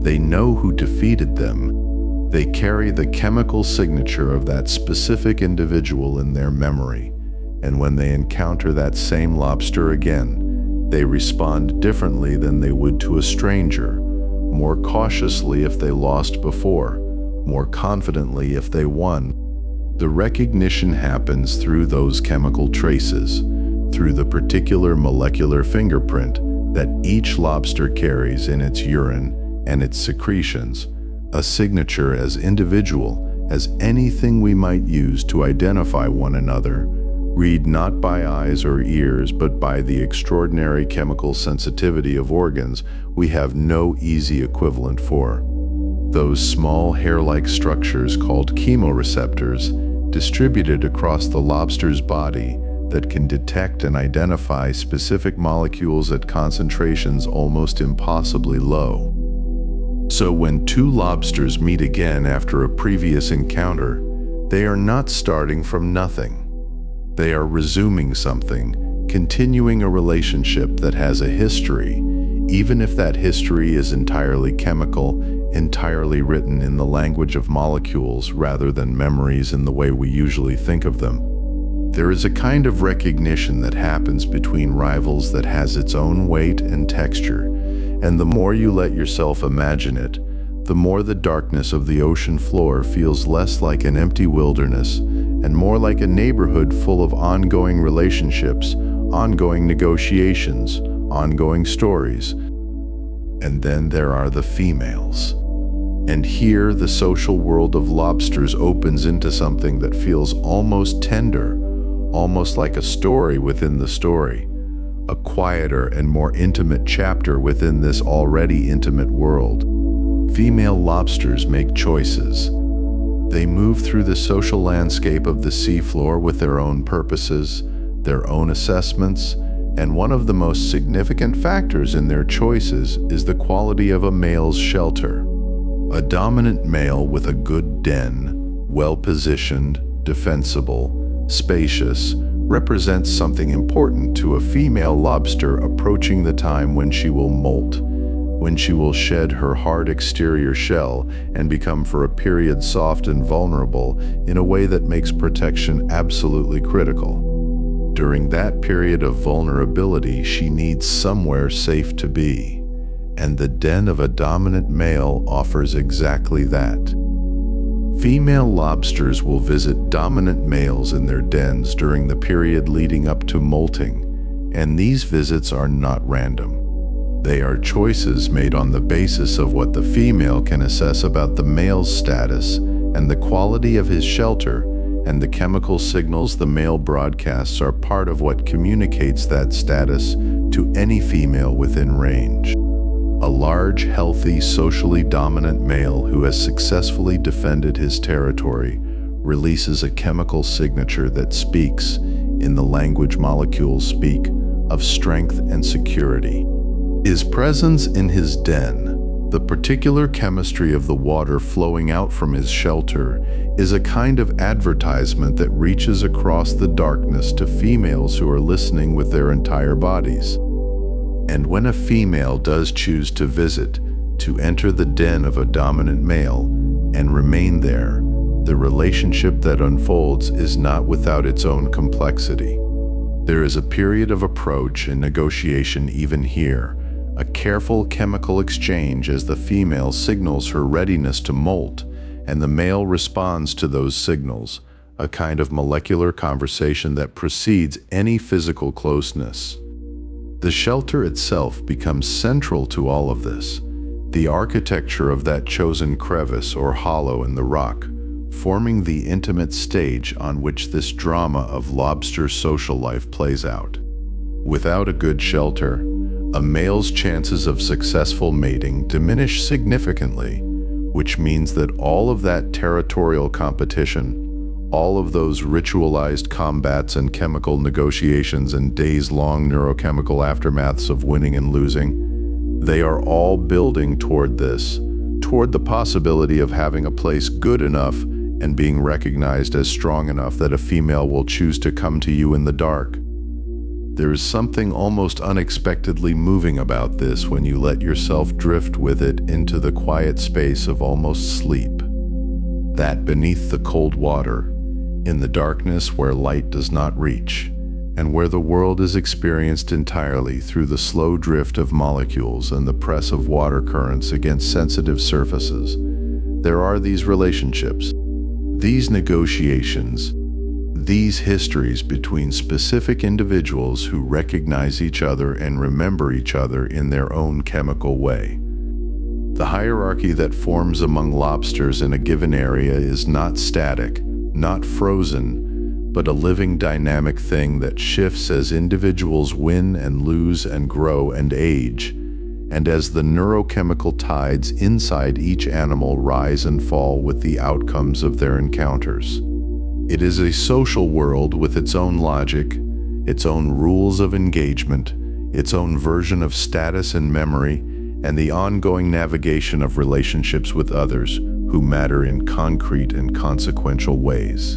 They know who defeated them. They carry the chemical signature of that specific individual in their memory, and when they encounter that same lobster again, they respond differently than they would to a stranger, more cautiously if they lost before, more confidently if they won. The recognition happens through those chemical traces, through the particular molecular fingerprint that each lobster carries in its urine and its secretions, a signature as individual as anything we might use to identify one another, read not by eyes or ears, but by the extraordinary chemical sensitivity of organs we have no easy equivalent for. Those small hair-like structures called chemoreceptors, distributed across the lobster's body, that can detect and identify specific molecules at concentrations almost impossibly low. So when two lobsters meet again after a previous encounter, they are not starting from nothing. They are resuming something, continuing a relationship that has a history, even if that history is entirely chemical, entirely written in the language of molecules rather than memories in the way we usually think of them. There is a kind of recognition that happens between rivals that has its own weight and texture, and the more you let yourself imagine it, the more the darkness of the ocean floor feels less like an empty wilderness and more like a neighborhood full of ongoing relationships, ongoing negotiations, ongoing stories. And then there are the females. And here the social world of lobsters opens into something that feels almost tender, almost like a story within the story, a quieter and more intimate chapter within this already intimate world. Female lobsters make choices. They move through the social landscape of the seafloor with their own purposes, their own assessments, and one of the most significant factors in their choices is the quality of a male's shelter. A dominant male with a good den, well-positioned, defensible, spacious, represents something important to a female lobster approaching the time when she will molt, when she will shed her hard exterior shell and become for a period soft and vulnerable in a way that makes protection absolutely critical. During that period of vulnerability, she needs somewhere safe to be, and the den of a dominant male offers exactly that. Female lobsters will visit dominant males in their dens during the period leading up to molting, and these visits are not random. They are choices made on the basis of what the female can assess about the male's status and the quality of his shelter, and the chemical signals the male broadcasts are part of what communicates that status to any female within range. A large, healthy, socially dominant male who has successfully defended his territory releases a chemical signature that speaks, in the language molecules speak, of strength and security. His presence in his den, the particular chemistry of the water flowing out from his shelter, is a kind of advertisement that reaches across the darkness to females who are listening with their entire bodies. And when a female does choose to visit, to enter the den of a dominant male and remain there. The relationship that unfolds is not without its own complexity. There is a period of approach and negotiation even here, a careful chemical exchange as the female signals her readiness to molt, and the male responds to those signals, a kind of molecular conversation that precedes any physical closeness. The shelter itself becomes central to all of this, the architecture of that chosen crevice or hollow in the rock, forming the intimate stage on which this drama of lobster social life plays out. Without a good shelter, a male's chances of successful mating diminish significantly, which means that all of that territorial competition, all of those ritualized combats and chemical negotiations and days-long neurochemical aftermaths of winning and losing, they are all building toward the possibility of having a place good enough and being recognized as strong enough that a female will choose to come to you in the dark. There is something almost unexpectedly moving about this when you let yourself drift with it into the quiet space of almost sleep. That beneath the cold water, in the darkness where light does not reach, and where the world is experienced entirely through the slow drift of molecules and the press of water currents against sensitive surfaces, there are these relationships, these negotiations, these histories between specific individuals who recognize each other and remember each other in their own chemical way. The hierarchy that forms among lobsters in a given area is not static, not frozen, but a living dynamic thing that shifts as individuals win and lose and grow and age, and as the neurochemical tides inside each animal rise and fall with the outcomes of their encounters. It is a social world with its own logic, its own rules of engagement, its own version of status and memory, and the ongoing navigation of relationships with others who matter in concrete and consequential ways.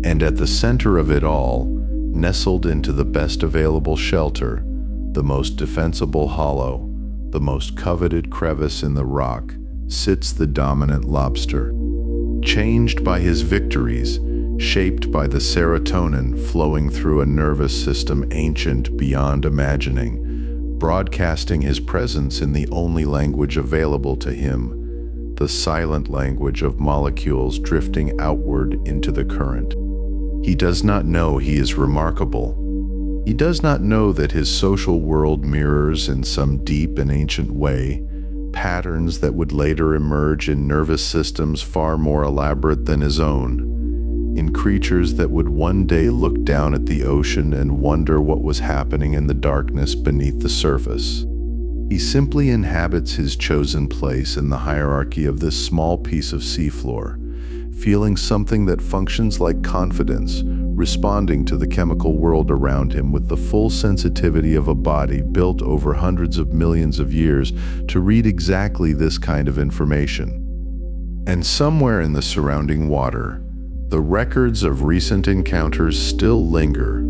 And at the center of it all, nestled into the best available shelter, the most defensible hollow, the most coveted crevice in the rock, sits the dominant lobster. Changed by his victories, shaped by the serotonin flowing through a nervous system ancient beyond imagining, broadcasting his presence in the only language available to him, the silent language of molecules drifting outward into the current. He does not know he is remarkable. He does not know that his social world mirrors in some deep and ancient way patterns that would later emerge in nervous systems far more elaborate than his own, in creatures that would one day look down at the ocean and wonder what was happening in the darkness beneath the surface. He simply inhabits his chosen place in the hierarchy of this small piece of seafloor, feeling something that functions like confidence, responding to the chemical world around him with the full sensitivity of a body built over hundreds of millions of years to read exactly this kind of information. And somewhere in the surrounding water, the records of recent encounters still linger,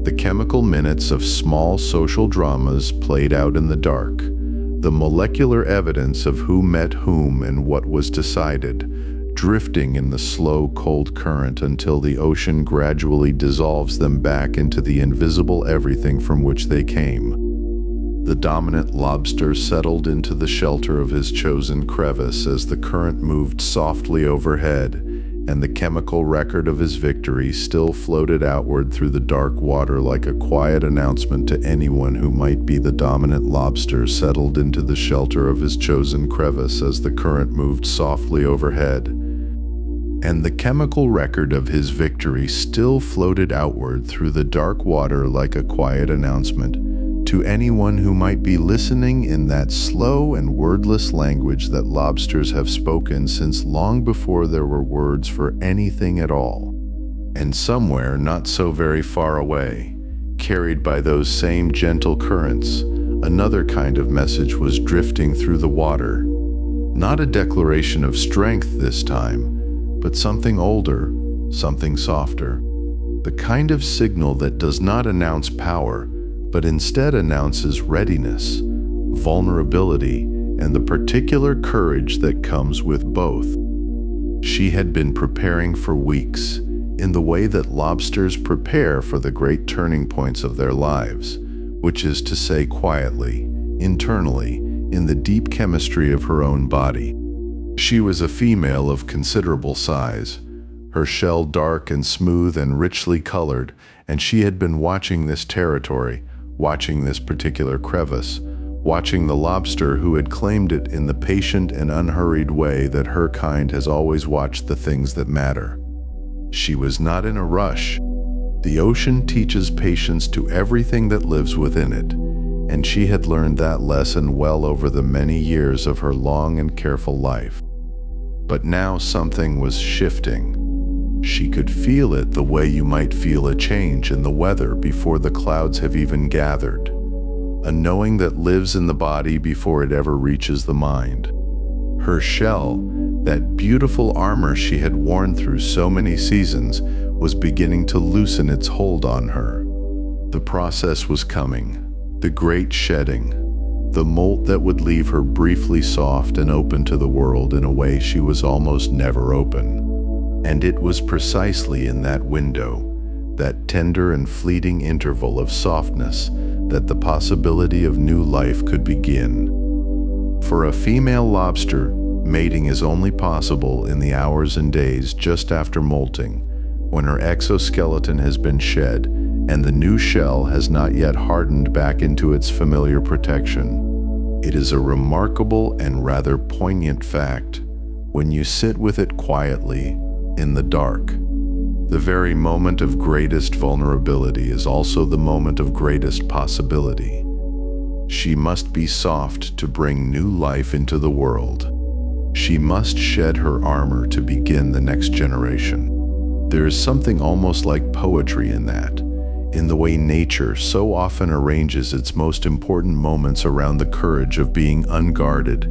the chemical minutes of small social dramas played out in the dark, the molecular evidence of who met whom and what was decided, drifting in the slow, cold current until the ocean gradually dissolves them back into the invisible everything from which they came. The dominant lobster settled into the shelter of his chosen crevice as the current moved softly overhead, and the chemical record of his victory still floated outward through the dark water like a quiet announcement to anyone who might be the dominant lobster settled into the shelter of his chosen crevice as the current moved softly overhead. And the chemical record of his victory still floated outward through the dark water like a quiet announcement to anyone who might be listening in that slow and wordless language that lobsters have spoken since long before there were words for anything at all. And somewhere not so very far away, carried by those same gentle currents, another kind of message was drifting through the water. Not a declaration of strength this time, but something older, something softer. The kind of signal that does not announce power, but instead announces readiness, vulnerability, and the particular courage that comes with both. She had been preparing for weeks, in the way that lobsters prepare for the great turning points of their lives, which is to say quietly, internally, in the deep chemistry of her own body. She was a female of considerable size, her shell dark and smooth and richly colored, and she had been watching this territory, watching this particular crevice, watching the lobster who had claimed it in the patient and unhurried way that her kind has always watched the things that matter. She was not in a rush. The ocean teaches patience to everything that lives within it, and she had learned that lesson well over the many years of her long and careful life. But now something was shifting. She could feel it the way you might feel a change in the weather before the clouds have even gathered. A knowing that lives in the body before it ever reaches the mind. Her shell, that beautiful armor she had worn through so many seasons, was beginning to loosen its hold on her. The process was coming, the great shedding, the molt that would leave her briefly soft and open to the world in a way she was almost never open. And it was precisely in that window, that tender and fleeting interval of softness, that the possibility of new life could begin. For a female lobster, mating is only possible in the hours and days just after molting, when her exoskeleton has been shed and the new shell has not yet hardened back into its familiar protection. It is a remarkable and rather poignant fact when you sit with it quietly in the dark. The very moment of greatest vulnerability is also the moment of greatest possibility. She must be soft to bring new life into the world. She must shed her armor to begin the next generation. There is something almost like poetry in that, in the way nature so often arranges its most important moments around the courage of being unguarded.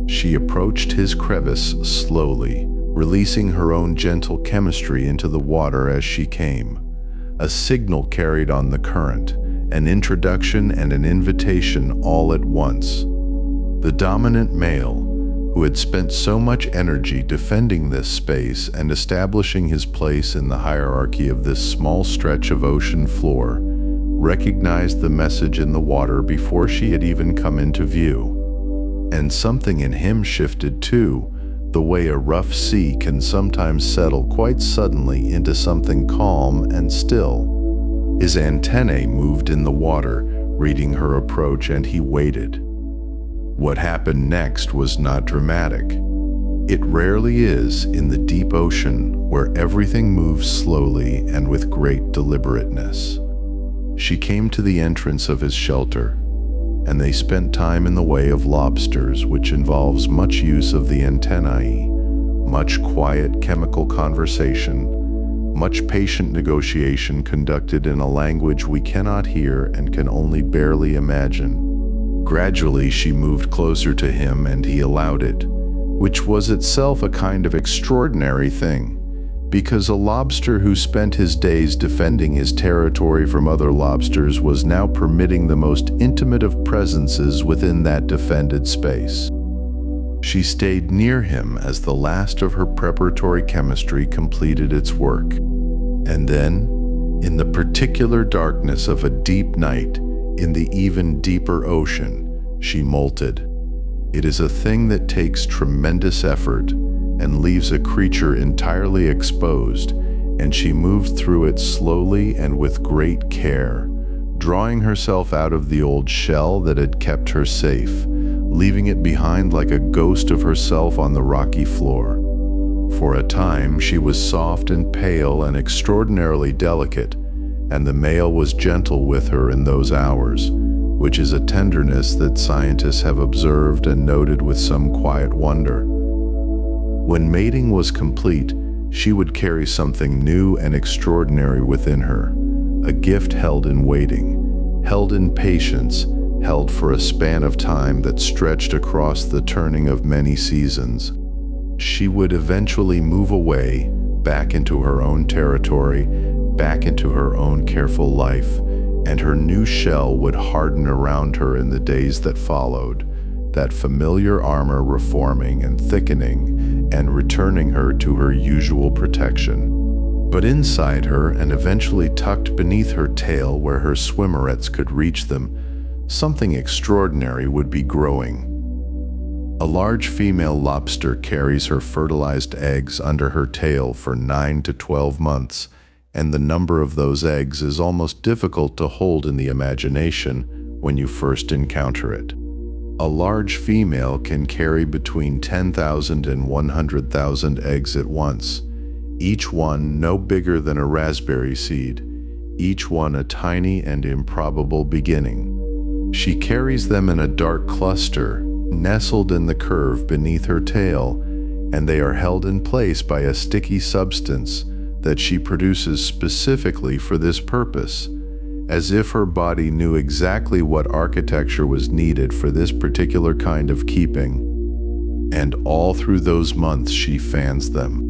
She approached his crevice slowly, releasing her own gentle chemistry into the water as she came. A signal carried on the current, an introduction and an invitation all at once. The dominant male, who had spent so much energy defending this space and establishing his place in the hierarchy of this small stretch of ocean floor, recognized the message in the water before she had even come into view. And something in him shifted too, the way a rough sea can sometimes settle quite suddenly into something calm and still. His antennae moved in the water, reading her approach, and he waited. What happened next was not dramatic. It rarely is in the deep ocean, where everything moves slowly and with great deliberateness. She came to the entrance of his shelter, and they spent time in the way of lobsters, which involves much use of the antennae, much quiet chemical conversation, much patient negotiation conducted in a language we cannot hear and can only barely imagine. Gradually she moved closer to him, and he allowed it, which was itself a kind of extraordinary thing, because a lobster who spent his days defending his territory from other lobsters was now permitting the most intimate of presences within that defended space. She stayed near him as the last of her preparatory chemistry completed its work. And then, in the particular darkness of a deep night, in the even deeper ocean, she molted. It is a thing that takes tremendous effort and leaves a creature entirely exposed, and she moved through it slowly and with great care, drawing herself out of the old shell that had kept her safe, leaving it behind like a ghost of herself on the rocky floor. For a time she was soft and pale and extraordinarily delicate, and the male was gentle with her in those hours, which is a tenderness that scientists have observed and noted with some quiet wonder. When mating was complete, she would carry something new and extraordinary within her, a gift held in waiting, held in patience, held for a span of time that stretched across the turning of many seasons. She would eventually move away, back into her own territory, back into her own careful life, and her new shell would harden around her in the days that followed, that familiar armor reforming and thickening and returning her to her usual protection. But inside her, and eventually tucked beneath her tail where her swimmerets could reach them, something extraordinary would be growing. A large female lobster carries her fertilized eggs under her tail for 9 to 12 months, and the number of those eggs is almost difficult to hold in the imagination when you first encounter it. A large female can carry between 10,000 and 100,000 eggs at once, each one no bigger than a raspberry seed, each one a tiny and improbable beginning. She carries them in a dark cluster, nestled in the curve beneath her tail, and they are held in place by a sticky substance that she produces specifically for this purpose, as if her body knew exactly what architecture was needed for this particular kind of keeping. And all through those months she fans them.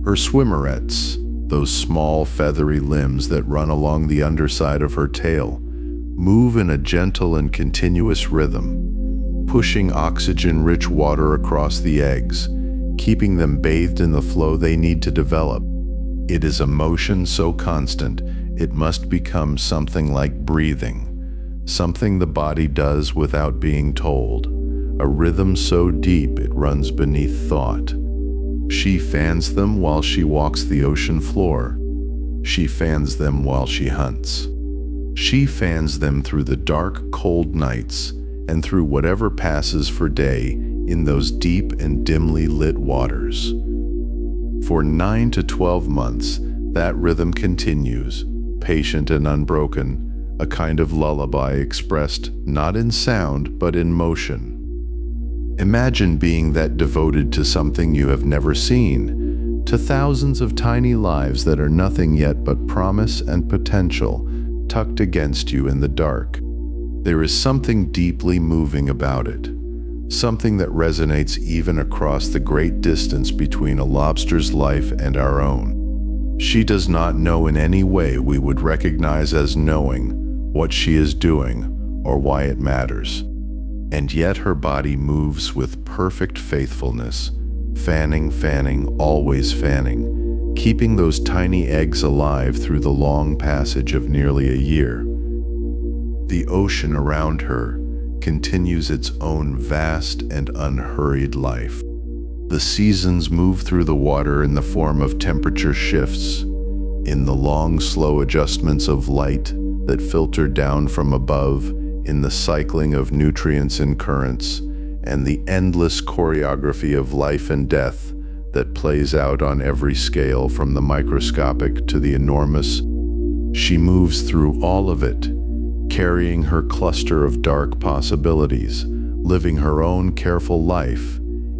Her swimmerets, those small feathery limbs that run along the underside of her tail, move in a gentle and continuous rhythm, pushing oxygen-rich water across the eggs, keeping them bathed in the flow they need to develop. It is a motion so constant, it must become something like breathing, something the body does without being told, a rhythm so deep it runs beneath thought. She fans them while she walks the ocean floor. She fans them while she hunts. She fans them through the dark, cold nights and through whatever passes for day in those deep and dimly lit waters. For 9 to 12 months, that rhythm continues, patient and unbroken, a kind of lullaby expressed not in sound but in motion. Imagine being that devoted to something you have never seen, to thousands of tiny lives that are nothing yet but promise and potential tucked against you in the dark. There is something deeply moving about it, something that resonates even across the great distance between a lobster's life and our own. She does not know in any way we would recognize as knowing what she is doing or why it matters. And yet her body moves with perfect faithfulness, fanning, always fanning, keeping those tiny eggs alive through the long passage of nearly a year. The ocean around her continues its own vast and unhurried life. The seasons move through the water in the form of temperature shifts, in the long, slow adjustments of light that filter down from above, in the cycling of nutrients and currents, and the endless choreography of life and death that plays out on every scale from the microscopic to the enormous. She moves through all of it, carrying her cluster of dark possibilities, living her own careful life,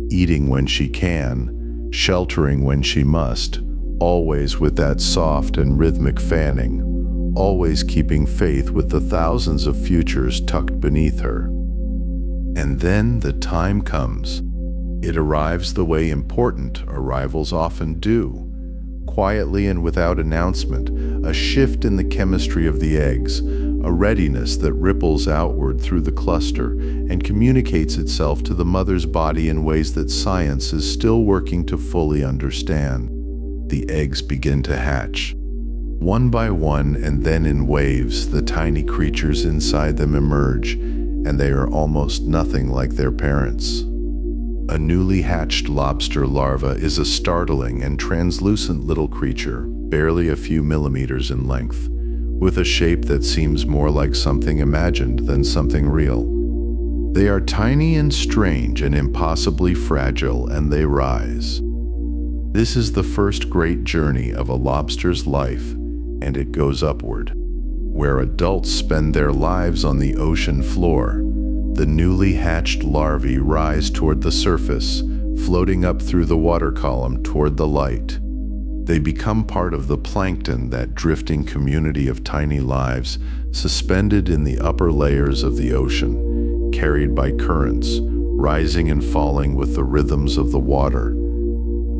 eating when she can, sheltering when she must, always with that soft and rhythmic fanning, always keeping faith with the thousands of futures tucked beneath her. And then the time comes. It arrives the way important arrivals often do, quietly and without announcement, a shift in the chemistry of the eggs, a readiness that ripples outward through the cluster and communicates itself to the mother's body in ways that science is still working to fully understand. The eggs begin to hatch. One by one, and then in waves, the tiny creatures inside them emerge, and they are almost nothing like their parents. A newly hatched lobster larva is a startling and translucent little creature, barely a few millimeters in length, with a shape that seems more like something imagined than something real. They are tiny and strange and impossibly fragile, and they rise. This is the first great journey of a lobster's life, and it goes upward. Where adults spend their lives on the ocean floor, the newly hatched larvae rise toward the surface, floating up through the water column toward the light. They become part of the plankton, that drifting community of tiny lives suspended in the upper layers of the ocean, carried by currents, rising and falling with the rhythms of the water.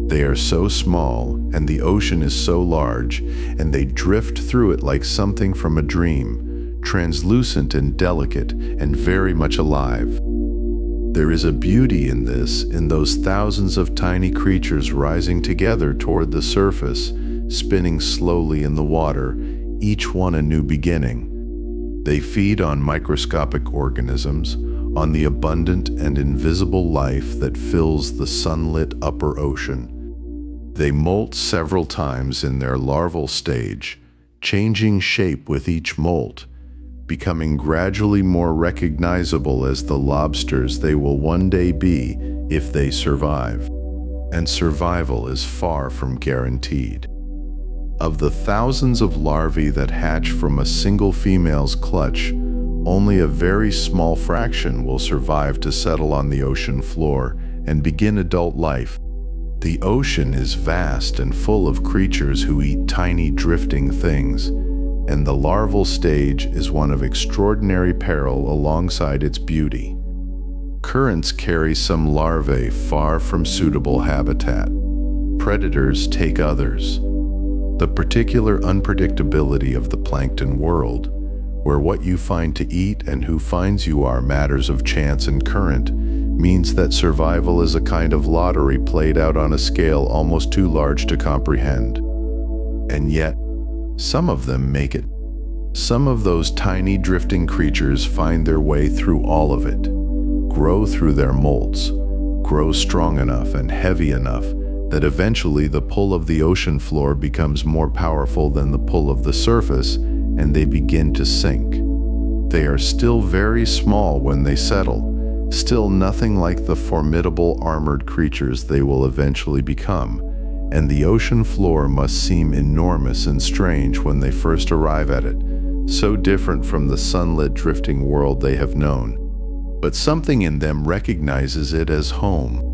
They are so small, and the ocean is so large, and they drift through it like something from a dream, translucent and delicate and very much alive. There is a beauty in this, in those thousands of tiny creatures rising together toward the surface, spinning slowly in the water, each one a new beginning. They feed on microscopic organisms, on the abundant and invisible life that fills the sunlit upper ocean. They molt several times in their larval stage, changing shape with each molt, becoming gradually more recognizable as the lobsters they will one day be if they survive. And survival is far from guaranteed. Of the thousands of larvae that hatch from a single female's clutch, only a very small fraction will survive to settle on the ocean floor and begin adult life. The ocean is vast and full of creatures who eat tiny drifting things, and the larval stage is one of extraordinary peril alongside its beauty. Currents carry some larvae far from suitable habitat. Predators take others. The particular unpredictability of the plankton world, where what you find to eat and who finds you are matters of chance and current, means that survival is a kind of lottery played out on a scale almost too large to comprehend. And yet, some of them make it. Some of those tiny drifting creatures find their way through all of it, grow through their molts, grow strong enough and heavy enough that eventually the pull of the ocean floor becomes more powerful than the pull of the surface, and they begin to sink. They are still very small when they settle, still nothing like the formidable armored creatures they will eventually become, and the ocean floor must seem enormous and strange when they first arrive at it, so different from the sunlit drifting world they have known. But something in them recognizes it as home.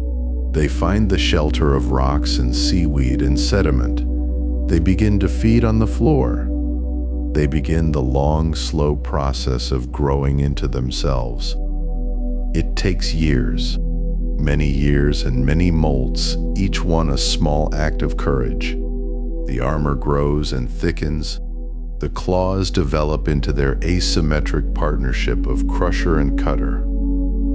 They find the shelter of rocks and seaweed and sediment. They begin to feed on the floor. They begin the long, slow process of growing into themselves. It takes years, many years and many molts, each one a small act of courage. The armor grows and thickens. The claws develop into their asymmetric partnership of crusher and cutter.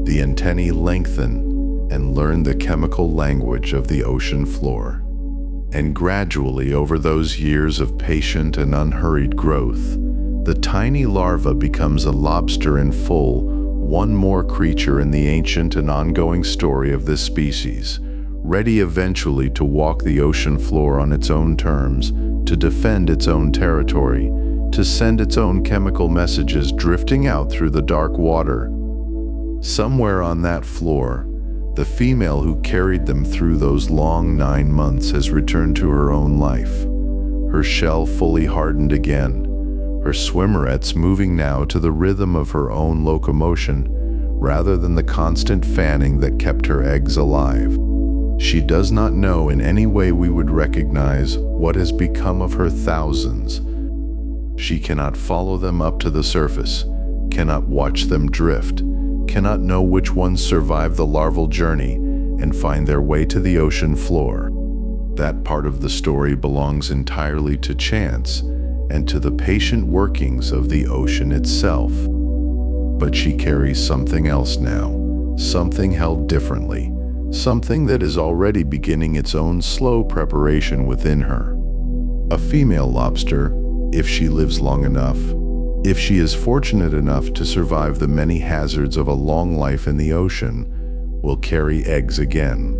The antennae lengthen and learn the chemical language of the ocean floor. And gradually, over those years of patient and unhurried growth, the tiny larva becomes a lobster in full, one more creature in the ancient and ongoing story of this species, ready eventually to walk the ocean floor on its own terms, to defend its own territory, to send its own chemical messages drifting out through the dark water. Somewhere on that floor, the female who carried them through those long 9 months has returned to her own life, her shell fully hardened again, her swimmerets moving now to the rhythm of her own locomotion rather than the constant fanning that kept her eggs alive. She does not know in any way we would recognize what has become of her thousands. She cannot follow them up to the surface, cannot watch them drift, cannot know which ones survive the larval journey and find their way to the ocean floor. That part of the story belongs entirely to chance and to the patient workings of the ocean itself. But she carries something else now, something held differently, something that is already beginning its own slow preparation within her. A female lobster, if she lives long enough, if she is fortunate enough to survive the many hazards of a long life in the ocean, will carry eggs again.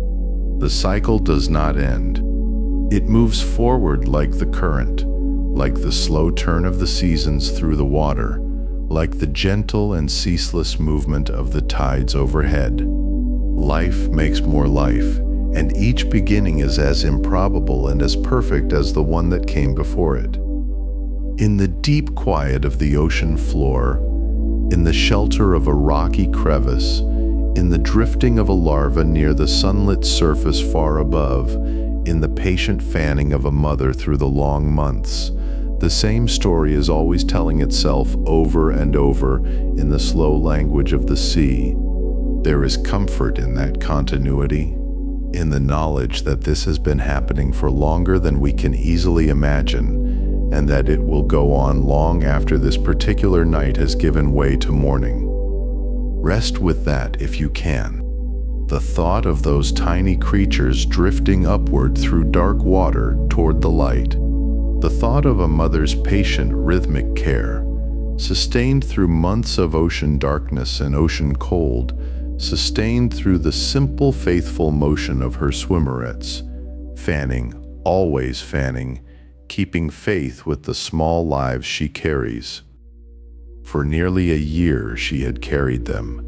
The cycle does not end. It moves forward like the current, like the slow turn of the seasons through the water, like the gentle and ceaseless movement of the tides overhead. Life makes more life, and each beginning is as improbable and as perfect as the one that came before it. In the deep quiet of the ocean floor, in the shelter of a rocky crevice, in the drifting of a larva near the sunlit surface far above, in the patient fanning of a mother through the long months, the same story is always telling itself over and over in the slow language of the sea. There is comfort in that continuity, in the knowledge that this has been happening for longer than we can easily imagine, and that it will go on long after this particular night has given way to morning. Rest with that if you can. The thought of those tiny creatures drifting upward through dark water toward the light. The thought of a mother's patient, rhythmic care, sustained through months of ocean darkness and ocean cold, sustained through the simple, faithful motion of her swimmerets, fanning, always fanning, keeping faith with the small lives she carries. For nearly a year she had carried them,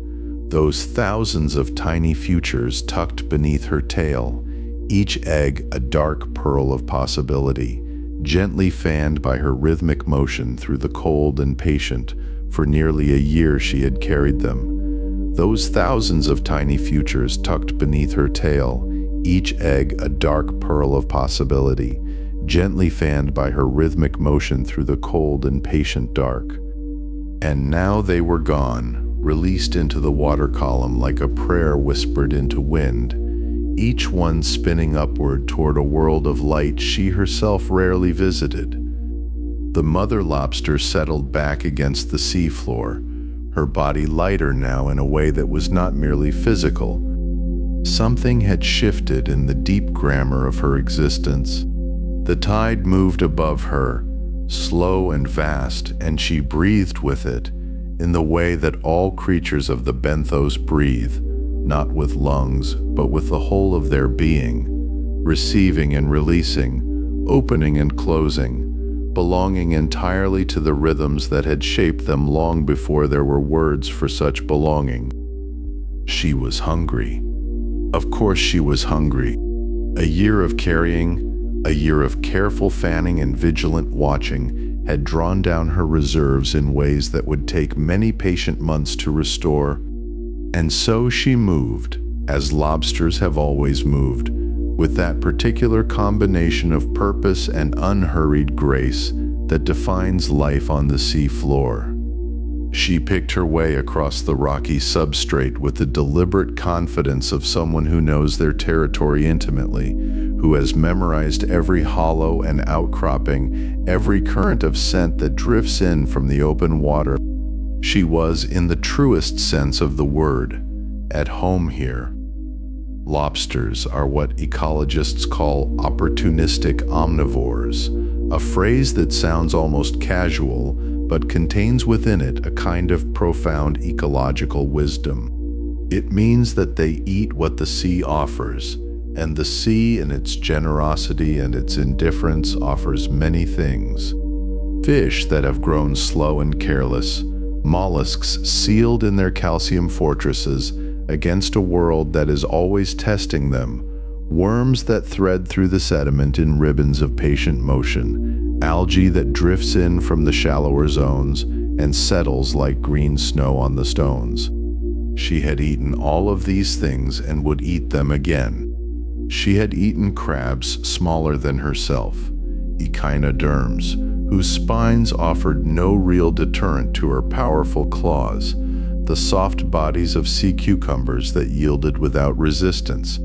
those thousands of tiny futures tucked beneath her tail, each egg a dark pearl of possibility, gently fanned by her rhythmic motion through the cold and patient. For nearly a year she had carried them, those thousands of tiny futures tucked beneath her tail, each egg a dark pearl of possibility, gently fanned by her rhythmic motion through the cold and patient dark. And now they were gone, released into the water column like a prayer whispered into wind, each one spinning upward toward a world of light she herself rarely visited. The mother lobster settled back against the seafloor, her body lighter now in a way that was not merely physical. Something had shifted in the deep grammar of her existence. The tide moved above her, slow and vast, and she breathed with it, in the way that all creatures of the benthos breathe, not with lungs, but with the whole of their being, receiving and releasing, opening and closing, belonging entirely to the rhythms that had shaped them long before there were words for such belonging. She was hungry. Of course she was hungry. A year of carrying, a year of careful fanning and vigilant watching had drawn down her reserves in ways that would take many patient months to restore. And so she moved, as lobsters have always moved, with that particular combination of purpose and unhurried grace that defines life on the sea floor. She picked her way across the rocky substrate with the deliberate confidence of someone who knows their territory intimately, who has memorized every hollow and outcropping, every current of scent that drifts in from the open water. She was, in the truest sense of the word, at home here. Lobsters are what ecologists call opportunistic omnivores, a phrase that sounds almost casual, but contains within it a kind of profound ecological wisdom. It means that they eat what the sea offers, and the sea in its generosity and its indifference offers many things. Fish that have grown slow and careless, mollusks sealed in their calcium fortresses against a world that is always testing them, worms that thread through the sediment in ribbons of patient motion, algae that drifts in from the shallower zones and settles like green snow on the stones. She had eaten all of these things and would eat them again. She had eaten crabs smaller than herself, echinoderms, whose spines offered no real deterrent to her powerful claws, the soft bodies of sea cucumbers that yielded without resistance.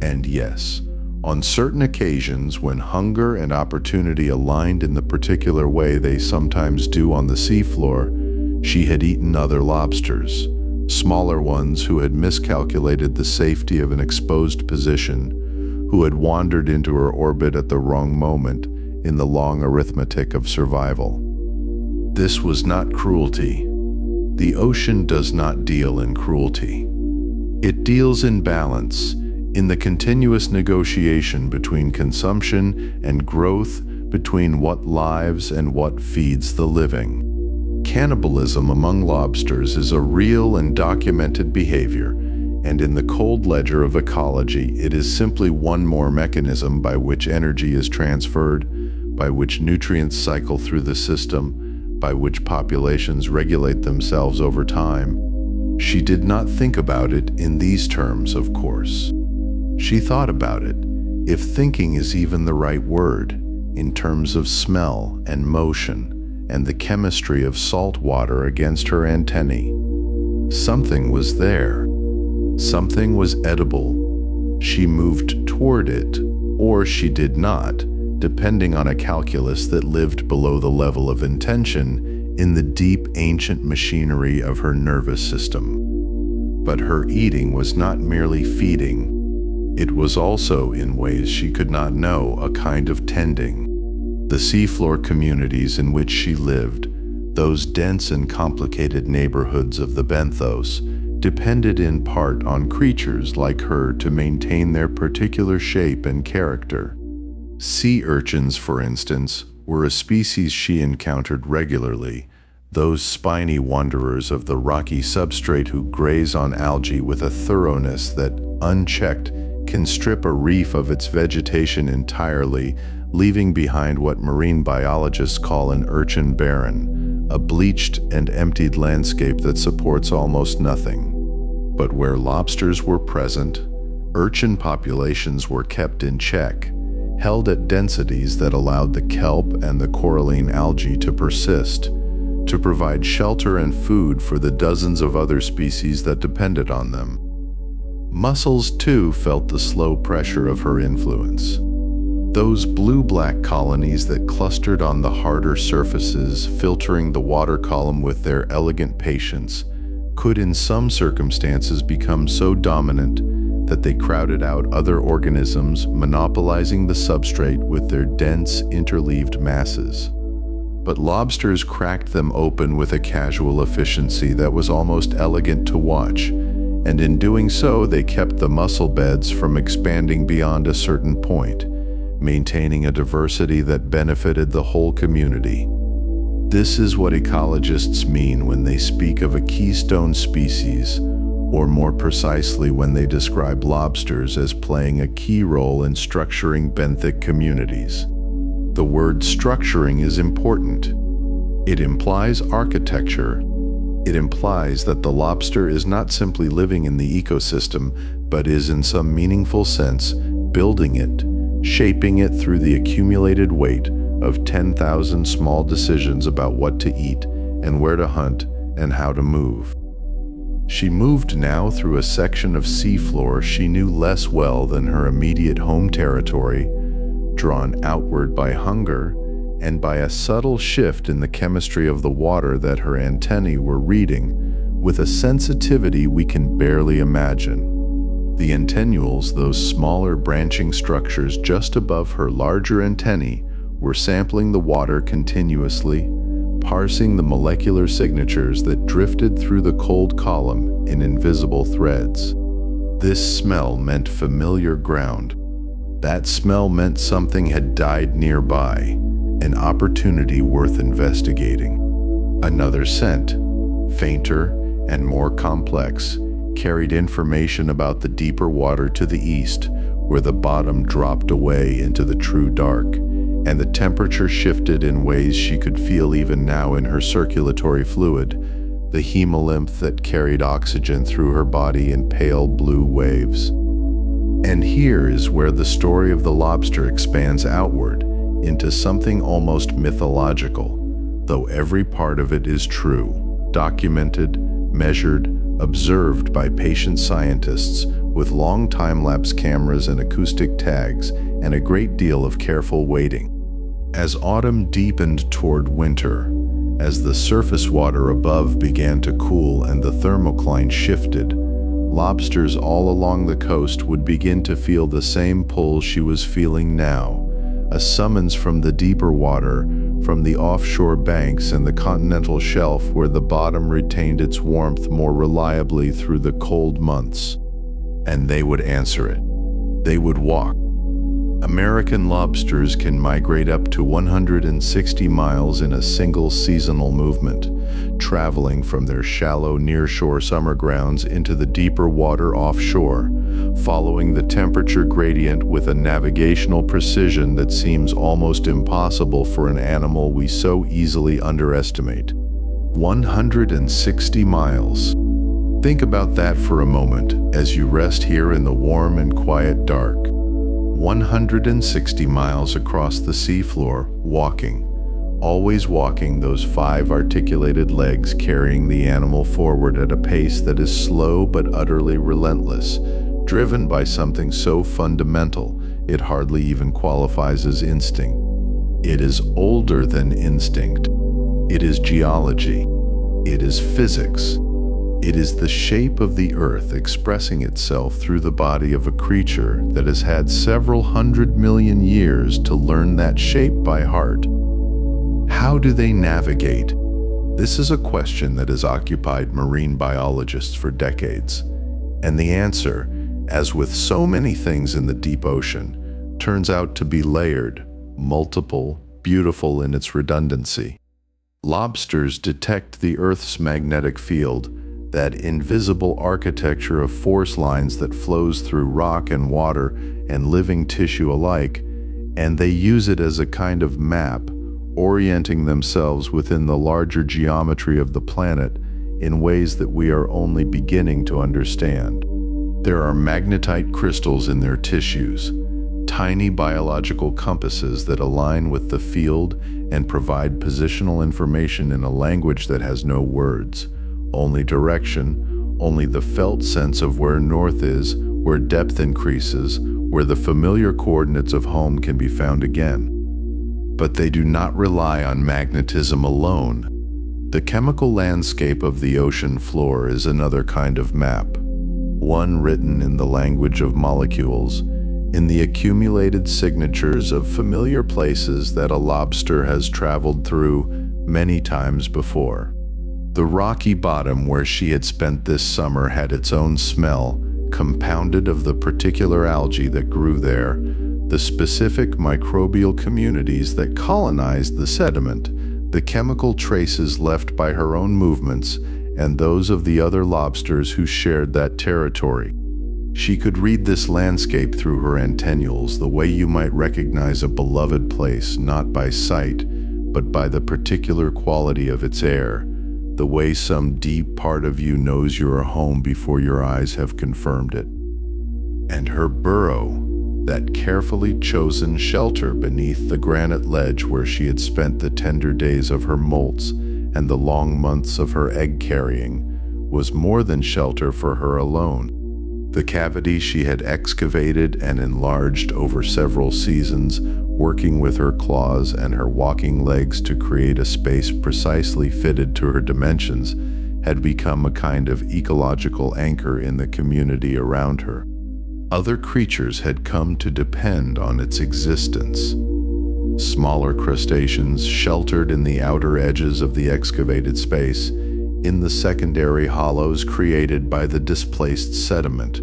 And yes, on certain occasions when hunger and opportunity aligned in the particular way they sometimes do on the seafloor, she had eaten other lobsters, smaller ones who had miscalculated the safety of an exposed position, who had wandered into her orbit at the wrong moment in the long arithmetic of survival. This was not cruelty. The ocean does not deal in cruelty. It deals in balance, in the continuous negotiation between consumption and growth, between what lives and what feeds the living. Cannibalism among lobsters is a real and documented behavior, and in the cold ledger of ecology, it is simply one more mechanism by which energy is transferred, by which nutrients cycle through the system, by which populations regulate themselves over time. She did not think about it in these terms, of course. She thought about it, if thinking is even the right word, in terms of smell and motion and the chemistry of salt water against her antennae. Something was there. Something was edible. She moved toward it, or she did not, depending on a calculus that lived below the level of intention in the deep ancient machinery of her nervous system. But her eating was not merely feeding. It was also, in ways she could not know, a kind of tending. The seafloor communities in which she lived, those dense and complicated neighborhoods of the benthos, depended in part on creatures like her to maintain their particular shape and character. Sea urchins, for instance, were a species she encountered regularly, those spiny wanderers of the rocky substrate who graze on algae with a thoroughness that, unchecked, can strip a reef of its vegetation entirely, leaving behind what marine biologists call an urchin barren, a bleached and emptied landscape that supports almost nothing. But where lobsters were present, urchin populations were kept in check, held at densities that allowed the kelp and the coralline algae to persist, to provide shelter and food for the dozens of other species that depended on them. Mussels, too, felt the slow pressure of her influence. Those blue-black colonies that clustered on the harder surfaces, filtering the water column with their elegant patience, could in some circumstances become so dominant that they crowded out other organisms, monopolizing the substrate with their dense, interleaved masses. But lobsters cracked them open with a casual efficiency that was almost elegant to watch, and in doing so they kept the mussel beds from expanding beyond a certain point, maintaining a diversity that benefited the whole community. This is what ecologists mean when they speak of a keystone species, or more precisely when they describe lobsters as playing a key role in structuring benthic communities. The word structuring is important. It implies architecture. It implies that the lobster is not simply living in the ecosystem, but is in some meaningful sense building it, shaping it through the accumulated weight of 10,000 small decisions about what to eat and where to hunt and how to move. She moved now through a section of seafloor she knew less well than her immediate home territory, drawn outward by hunger and by a subtle shift in the chemistry of the water that her antennae were reading with a sensitivity we can barely imagine. The antennules, those smaller branching structures just above her larger antennae, were sampling the water continuously, parsing the molecular signatures that drifted through the cold column in invisible threads. This smell meant familiar ground. That smell meant something had died nearby, an opportunity worth investigating. Another scent, fainter and more complex, carried information about the deeper water to the east, where the bottom dropped away into the true dark, and the temperature shifted in ways she could feel even now in her circulatory fluid, the hemolymph that carried oxygen through her body in pale blue waves. And here is where the story of the lobster expands outward into something almost mythological, though every part of it is true, documented, measured, observed by patient scientists with long time-lapse cameras and acoustic tags and a great deal of careful waiting. As autumn deepened toward winter, as the surface water above began to cool and the thermocline shifted, lobsters all along the coast would begin to feel the same pull she was feeling now, a summons from the deeper water, from the offshore banks and the continental shelf where the bottom retained its warmth more reliably through the cold months. And they would answer it. They would walk. American lobsters can migrate up to 160 miles in a single seasonal movement, traveling from their shallow nearshore summer grounds into the deeper water offshore, following the temperature gradient with a navigational precision that seems almost impossible for an animal we so easily underestimate. 160 miles. Think about that for a moment as you rest here in the warm and quiet dark. 160 miles across the seafloor, walking, always walking, those 5 articulated legs carrying the animal forward at a pace that is slow but utterly relentless, driven by something so fundamental it hardly even qualifies as instinct. It is older than instinct. It is geology. It is physics. It is the shape of the earth expressing itself through the body of a creature that has had several 100 million years to learn that shape by heart. How do they navigate? This is a question that has occupied marine biologists for decades, and the answer, as with so many things in the deep ocean, turns out to be layered, multiple, beautiful in its redundancy. Lobsters detect the Earth's magnetic field, that invisible architecture of force lines that flows through rock and water and living tissue alike, and they use it as a kind of map, orienting themselves within the larger geometry of the planet in ways that we are only beginning to understand. There are magnetite crystals in their tissues, tiny biological compasses that align with the field and provide positional information in a language that has no words, only direction, only the felt sense of where north is, where depth increases, where the familiar coordinates of home can be found again. But they do not rely on magnetism alone. The chemical landscape of the ocean floor is another kind of map, one written in the language of molecules, in the accumulated signatures of familiar places that a lobster has traveled through many times before. The rocky bottom where she had spent this summer had its own smell, compounded of the particular algae that grew there, the specific microbial communities that colonized the sediment, the chemical traces left by her own movements, and those of the other lobsters who shared that territory. She could read this landscape through her antennules the way you might recognize a beloved place not by sight, but by the particular quality of its air, the way some deep part of you knows you are home before your eyes have confirmed it. And her burrow, that carefully chosen shelter beneath the granite ledge where she had spent the tender days of her molts and the long months of her egg carrying, was more than shelter for her alone. The cavity she had excavated and enlarged over several seasons, working with her claws and her walking legs to create a space precisely fitted to her dimensions, had become a kind of ecological anchor in the community around her. Other creatures had come to depend on its existence. Smaller crustaceans sheltered in the outer edges of the excavated space, in the secondary hollows created by the displaced sediment.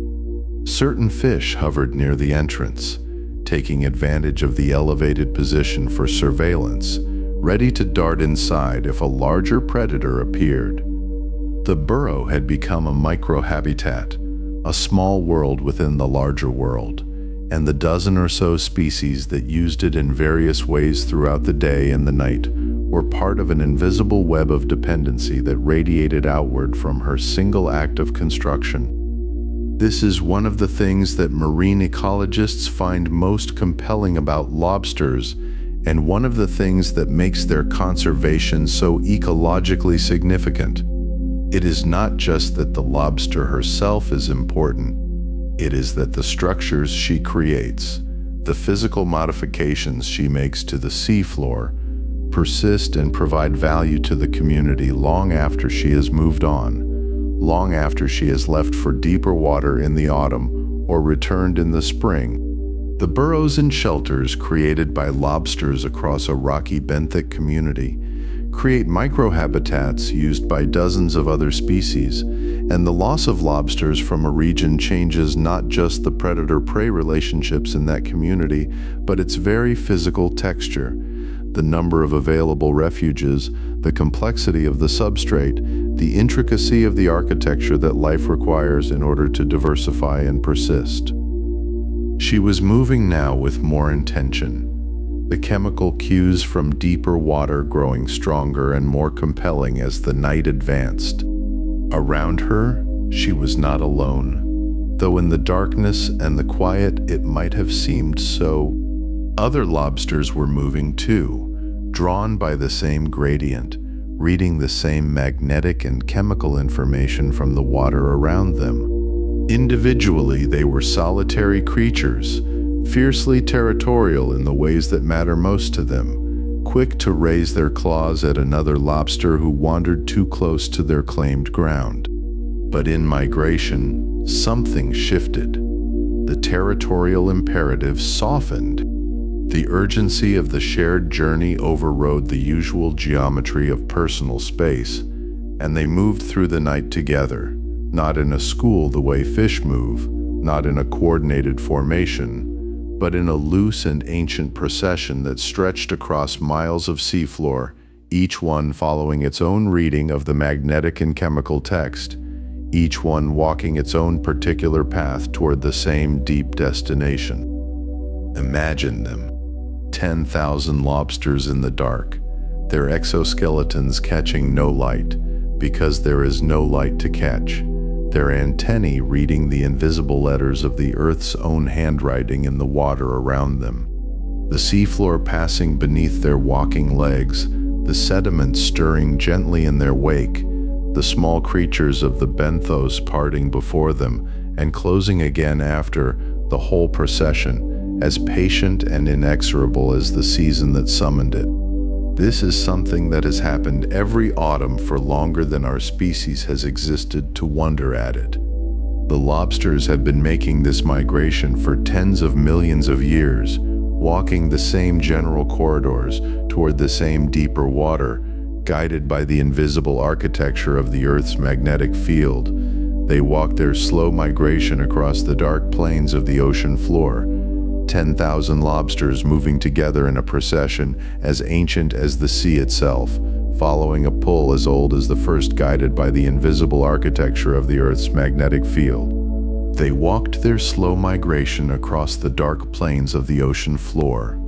Certain fish hovered near the entrance, taking advantage of the elevated position for surveillance, ready to dart inside if a larger predator appeared. The burrow had become a microhabitat, a small world within the larger world, and the dozen or so species that used it in various ways throughout the day and the night were part of an invisible web of dependency that radiated outward from her single act of construction. This is one of the things that marine ecologists find most compelling about lobsters, and one of the things that makes their conservation so ecologically significant. It is not just that the lobster herself is important, it is that the structures she creates, the physical modifications she makes to the seafloor, persist and provide value to the community long after she has moved on, long after she has left for deeper water in the autumn or returned in the spring. The burrows and shelters created by lobsters across a rocky benthic community create microhabitats used by dozens of other species, and the loss of lobsters from a region changes not just the predator-prey relationships in that community, but its very physical texture. The number of available refuges, the complexity of the substrate, the intricacy of the architecture that life requires in order to diversify and persist. She was moving now with more intention, the chemical cues from deeper water growing stronger and more compelling as the night advanced. Around her, she was not alone, though in the darkness and the quiet it might have seemed so. Other lobsters were moving too, drawn by the same gradient, reading the same magnetic and chemical information from the water around them. Individually, they were solitary creatures, fiercely territorial in the ways that matter most to them, quick to raise their claws at another lobster who wandered too close to their claimed ground. But in migration, something shifted. The territorial imperative softened. The urgency of the shared journey overrode the usual geometry of personal space, and they moved through the night together, not in a school the way fish move, not in a coordinated formation, but in a loose and ancient procession that stretched across miles of seafloor, each one following its own reading of the magnetic and chemical text, each one walking its own particular path toward the same deep destination. Imagine them, 10,000 lobsters in the dark, their exoskeletons catching no light, because there is no light to catch, their antennae reading the invisible letters of the Earth's own handwriting in the water around them. The seafloor passing beneath their walking legs, the sediment stirring gently in their wake, the small creatures of the benthos parting before them and closing again after, the whole procession, as patient and inexorable as the season that summoned it. This is something that has happened every autumn for longer than our species has existed to wonder at it. The lobsters have been making this migration for tens of millions of years, walking the same general corridors toward the same deeper water, guided by the invisible architecture of the Earth's magnetic field. They walk their slow migration across the dark plains of the ocean floor, 10,000 lobsters moving together in a procession as ancient as the sea itself, following a pull as old as the first, guided by the invisible architecture of the Earth's magnetic field. They walked their slow migration across the dark plains of the ocean floor,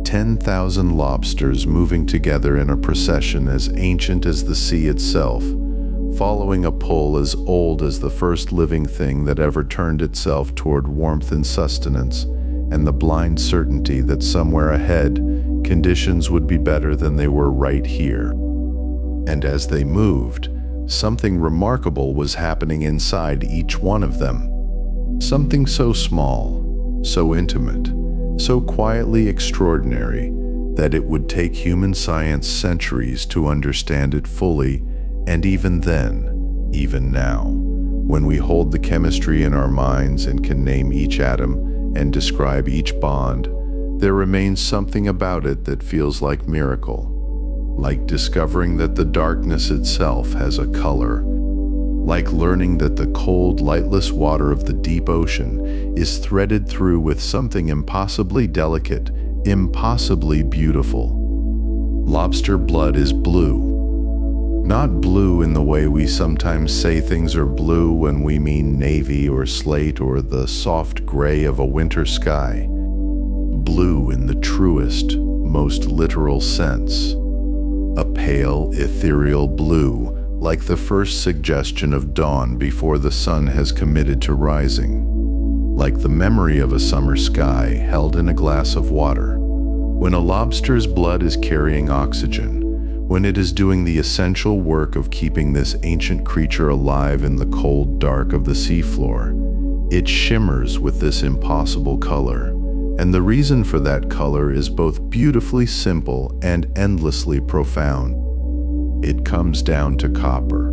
10,000 lobsters moving together in a procession as ancient as the sea itself, following a pull as old as the first living thing that ever turned itself toward warmth and sustenance, and the blind certainty that somewhere ahead, conditions would be better than they were right here. And as they moved, something remarkable was happening inside each one of them. Something so small, so intimate, so quietly extraordinary that it would take human science centuries to understand it fully, and even then, even now, when we hold the chemistry in our minds and can name each atom and describe each bond, there remains something about it that feels like miracle, like discovering that the darkness itself has a color, like learning that the cold, lightless water of the deep ocean is threaded through with something impossibly delicate, impossibly beautiful. Lobster blood is blue. Not blue in the way we sometimes say things are blue when we mean navy or slate or the soft gray of a winter sky. Blue in the truest, most literal sense. A pale, ethereal blue, like the first suggestion of dawn before the sun has committed to rising. Like the memory of a summer sky held in a glass of water. When a lobster's blood is carrying oxygen, when it is doing the essential work of keeping this ancient creature alive in the cold dark of the seafloor, it shimmers with this impossible color, and the reason for that color is both beautifully simple and endlessly profound. It comes down to copper.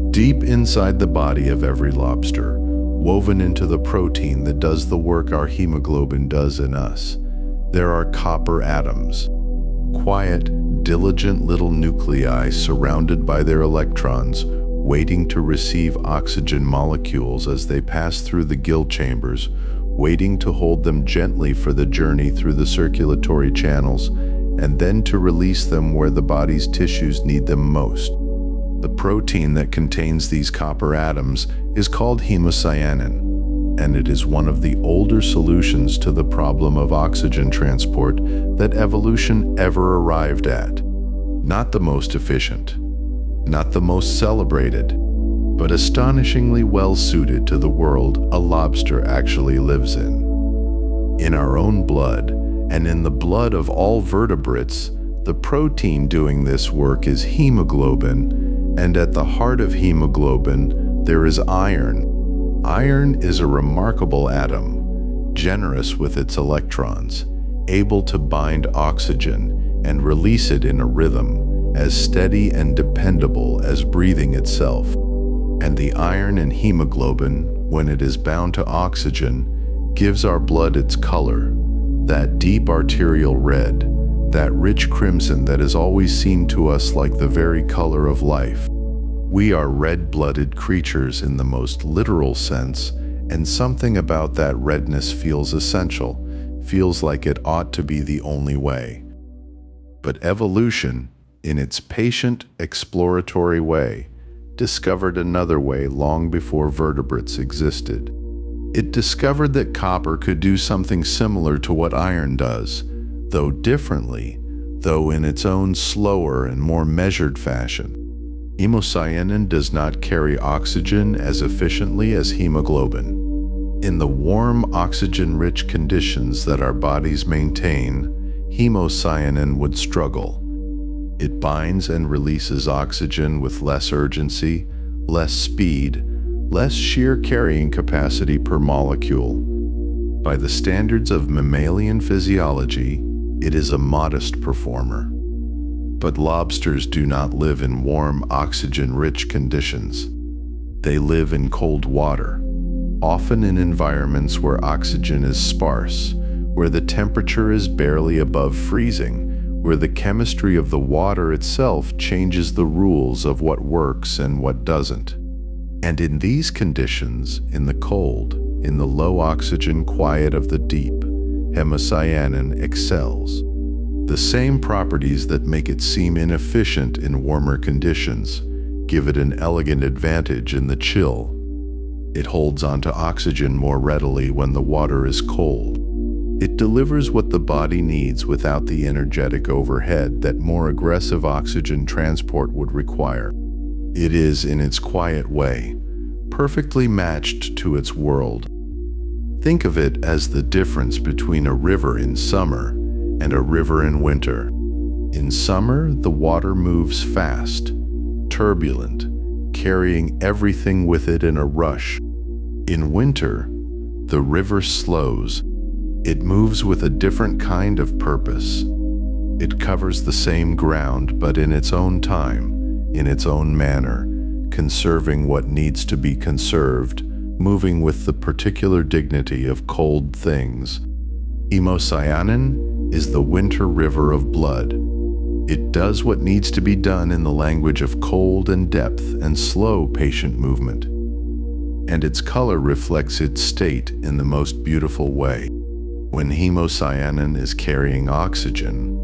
Deep inside the body of every lobster, woven into the protein that does the work our hemoglobin does in us, there are copper atoms. Quiet, diligent little nuclei surrounded by their electrons, waiting to receive oxygen molecules as they pass through the gill chambers, waiting to hold them gently for the journey through the circulatory channels, and then to release them where the body's tissues need them most. The protein that contains these copper atoms is called hemocyanin, and it is one of the older solutions to the problem of oxygen transport that evolution ever arrived at. Not the most efficient, not the most celebrated, but astonishingly well suited to the world a lobster actually lives in. In our own blood, and in the blood of all vertebrates, the protein doing this work is hemoglobin, and at the heart of hemoglobin, there is iron. Iron is a remarkable atom, generous with its electrons, able to bind oxygen and release it in a rhythm as steady and dependable as breathing itself. And the iron in hemoglobin, when it is bound to oxygen, gives our blood its color, that deep arterial red, that rich crimson that is always seen to us like the very color of life. We are red-blooded creatures in the most literal sense, and something about that redness feels essential, feels like it ought to be the only way. But evolution, in its patient, exploratory way, discovered another way long before vertebrates existed. It discovered that copper could do something similar to what iron does, though differently, though in its own slower and more measured fashion. Hemocyanin does not carry oxygen as efficiently as hemoglobin. In the warm, oxygen-rich conditions that our bodies maintain, hemocyanin would struggle. It binds and releases oxygen with less urgency, less speed, less sheer carrying capacity per molecule. By the standards of mammalian physiology, it is a modest performer. But lobsters do not live in warm, oxygen-rich conditions. They live in cold water, often in environments where oxygen is sparse, where the temperature is barely above freezing, where the chemistry of the water itself changes the rules of what works and what doesn't. And in these conditions, in the cold, in the low oxygen quiet of the deep, hemocyanin excels. The same properties that make it seem inefficient in warmer conditions give it an elegant advantage in the chill. It holds onto oxygen more readily when the water is cold. It delivers what the body needs without the energetic overhead that more aggressive oxygen transport would require. It is, in its quiet way, perfectly matched to its world. Think of it as the difference between a river in summer and a river in winter. In summer, the water moves fast, turbulent, carrying everything with it in a rush. In winter, the river slows. It moves with a different kind of purpose. It covers the same ground, but in its own time, in its own manner, conserving what needs to be conserved, moving with the particular dignity of cold things. Hemocyanin is the winter river of blood. It does what needs to be done in the language of cold and depth and slow patient movement. And its color reflects its state in the most beautiful way. When hemocyanin is carrying oxygen,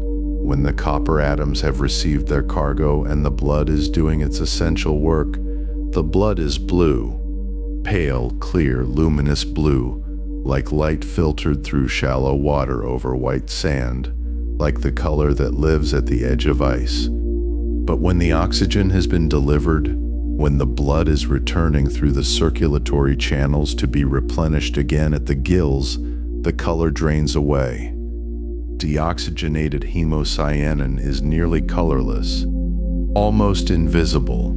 when the copper atoms have received their cargo and the blood is doing its essential work, the blood is blue, pale, clear, luminous blue, like light filtered through shallow water over white sand, like the color that lives at the edge of ice. But when the oxygen has been delivered, when the blood is returning through the circulatory channels to be replenished again at the gills, the color drains away. Deoxygenated hemocyanin is nearly colorless, almost invisible.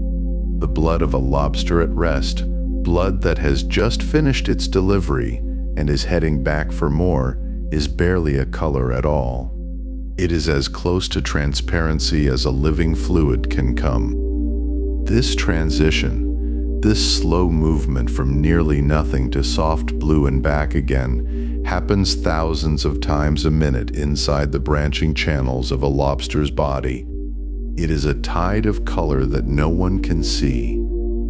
The blood of a lobster at rest, blood that has just finished its delivery and is heading back for more, is barely a color at all. It is as close to transparency as a living fluid can come. This transition, this slow movement from nearly nothing to soft blue and back again, happens thousands of times a minute inside the branching channels of a lobster's body. It is a tide of color that no one can see,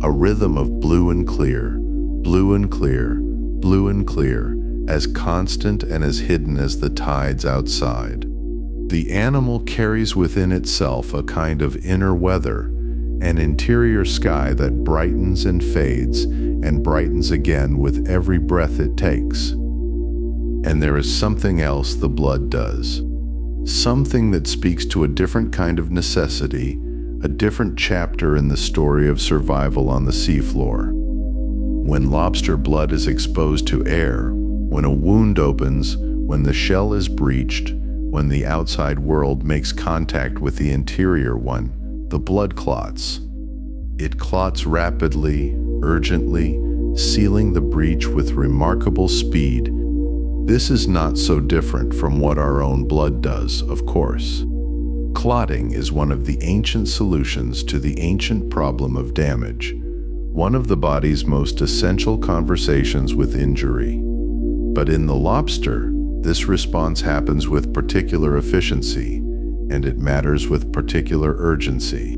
a rhythm of blue and clear, blue and clear, blue and clear, as constant and as hidden as the tides outside. The animal carries within itself a kind of inner weather, an interior sky that brightens and fades and brightens again with every breath it takes. And there is something else the blood does. Something that speaks to a different kind of necessity, a different chapter in the story of survival on the seafloor. When lobster blood is exposed to air, when a wound opens, when the shell is breached, when the outside world makes contact with the interior one, the blood clots. It clots rapidly, urgently, sealing the breach with remarkable speed. This is not so different from what our own blood does, of course. Clotting is one of the ancient solutions to the ancient problem of damage. one of the body's most essential conversations with injury. But in the lobster, this response happens with particular efficiency, and it matters with particular urgency.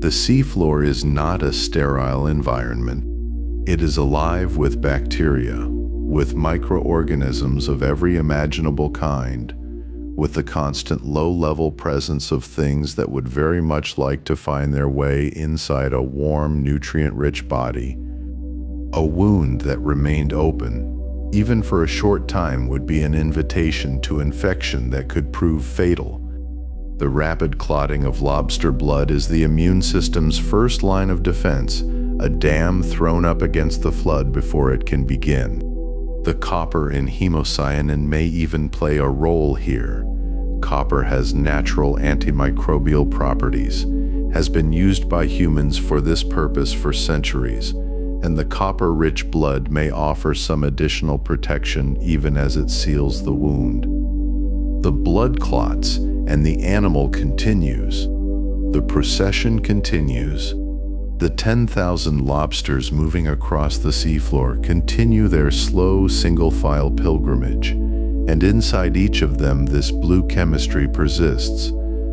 The seafloor is not a sterile environment. It is alive with bacteria, with microorganisms of every imaginable kind, with the constant low-level presence of things that would very much like to find their way inside a warm, nutrient-rich body. A wound that remained open, even for a short time, would be an invitation to infection that could prove fatal. The rapid clotting of lobster blood is the immune system's first line of defense, a dam thrown up against the flood before it can begin. The copper in hemocyanin may even play a role here. Copper has natural antimicrobial properties, has been used by humans for this purpose for centuries, and the copper-rich blood may offer some additional protection even as it seals the wound. The blood clots, and the animal continues. The procession continues. The 10,000 lobsters moving across the seafloor continue their slow single-file pilgrimage, and inside each of them this blue chemistry persists,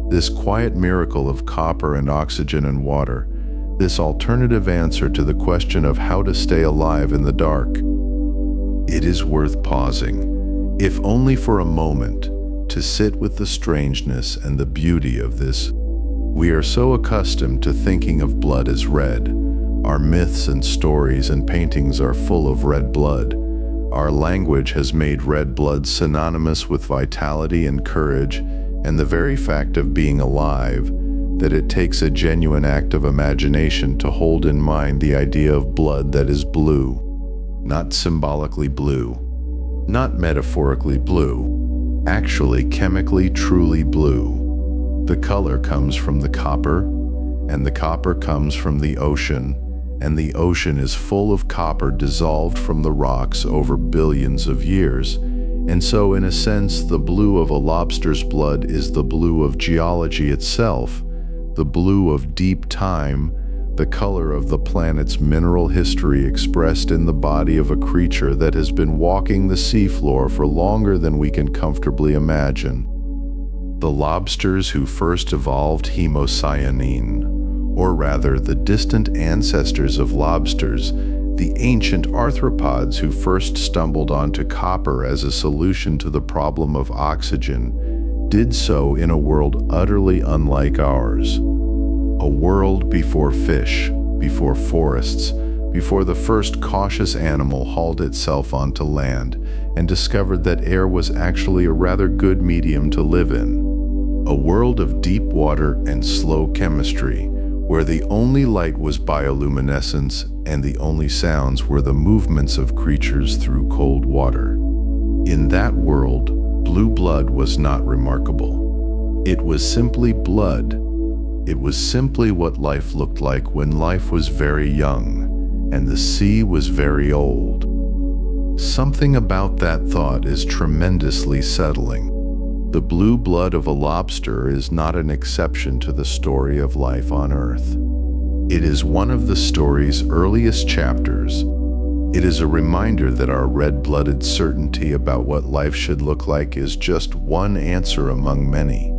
this quiet miracle of copper and oxygen and water, this alternative answer to the question of how to stay alive in the dark. It is worth pausing, if only for a moment, to sit with the strangeness and the beauty of this. We are so accustomed to thinking of blood as red. Our myths and stories and paintings are full of red blood. Our language has made red blood synonymous with vitality and courage, and the very fact of being alive, that it takes a genuine act of imagination to hold in mind the idea of blood that is blue. Not symbolically blue, not metaphorically blue, actually chemically truly blue. The color comes from the copper, and the copper comes from the ocean, and the ocean is full of copper dissolved from the rocks over billions of years. And so, in a sense, the blue of a lobster's blood is the blue of geology itself, the blue of deep time, the color of the planet's mineral history expressed in the body of a creature that has been walking the seafloor for longer than we can comfortably imagine. The lobsters who first evolved hemocyanin, or rather the distant ancestors of lobsters, the ancient arthropods who first stumbled onto copper as a solution to the problem of oxygen, did so in a world utterly unlike ours. A world before fish, before forests, before the first cautious animal hauled itself onto land and discovered that air was actually a rather good medium to live in. A world of deep water and slow chemistry, where the only light was bioluminescence and the only sounds were the movements of creatures through cold water. In that world, blue blood was not remarkable. It was simply blood. It was simply what life looked like when life was very young and the sea was very old. Something about that thought is tremendously settling. The blue blood of a lobster is not an exception to the story of life on Earth. It is one of the story's earliest chapters. It is a reminder that our red-blooded certainty about what life should look like is just one answer among many,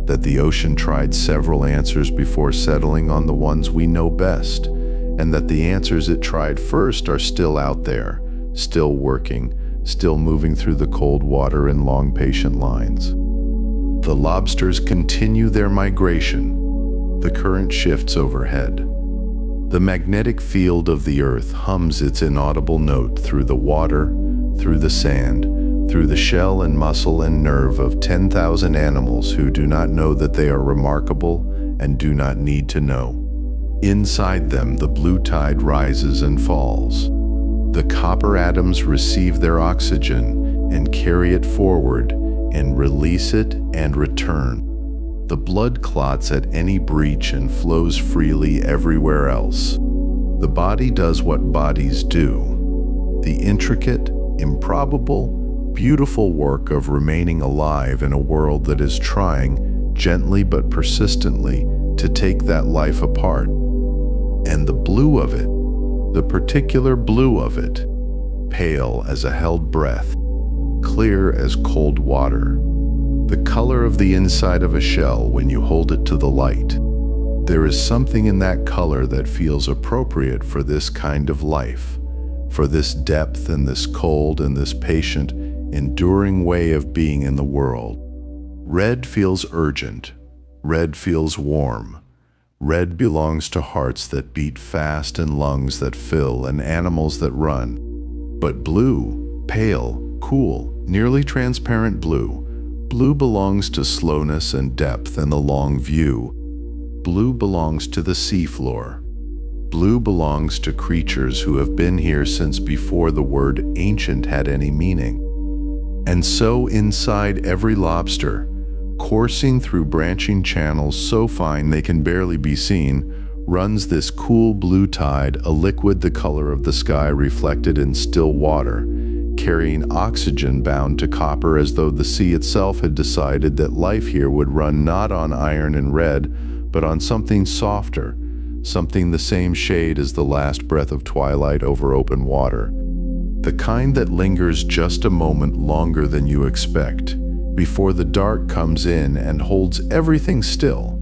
that the ocean tried several answers before settling on the ones we know best, and that the answers it tried first are still out there, still working, still moving through the cold water in long, patient lines. The lobsters continue their migration. The current shifts overhead. The magnetic field of the earth hums its inaudible note through the water, through the sand, through the shell and muscle and nerve of 10,000 animals who do not know that they are remarkable and do not need to know. Inside them, the blue tide rises and falls. The copper atoms receive their oxygen and carry it forward and release it and return. The blood clots at any breach and flows freely everywhere else. The body does what bodies do. The intricate, improbable, beautiful work of remaining alive in a world that is trying, gently but persistently, to take that life apart. And the blue of it, the particular blue of it, pale as a held breath, clear as cold water, the color of the inside of a shell when you hold it to the light. There is something in that color that feels appropriate for this kind of life, for this depth and this cold and this patient, enduring way of being in the world. Red feels urgent. Red feels warm. Red belongs to hearts that beat fast and lungs that fill and animals that run. But blue, pale, cool, nearly transparent blue, blue belongs to slowness and depth and the long view. Blue belongs to the seafloor. Blue belongs to creatures who have been here since before the word ancient had any meaning. And so inside every lobster, coursing through branching channels so fine they can barely be seen, runs this cool blue tide, a liquid the color of the sky reflected in still water, carrying oxygen bound to copper as though the sea itself had decided that life here would run not on iron and red, but on something softer, something the same shade as the last breath of twilight over open water. The kind that lingers just a moment longer than you expect, before the dark comes in and holds everything still.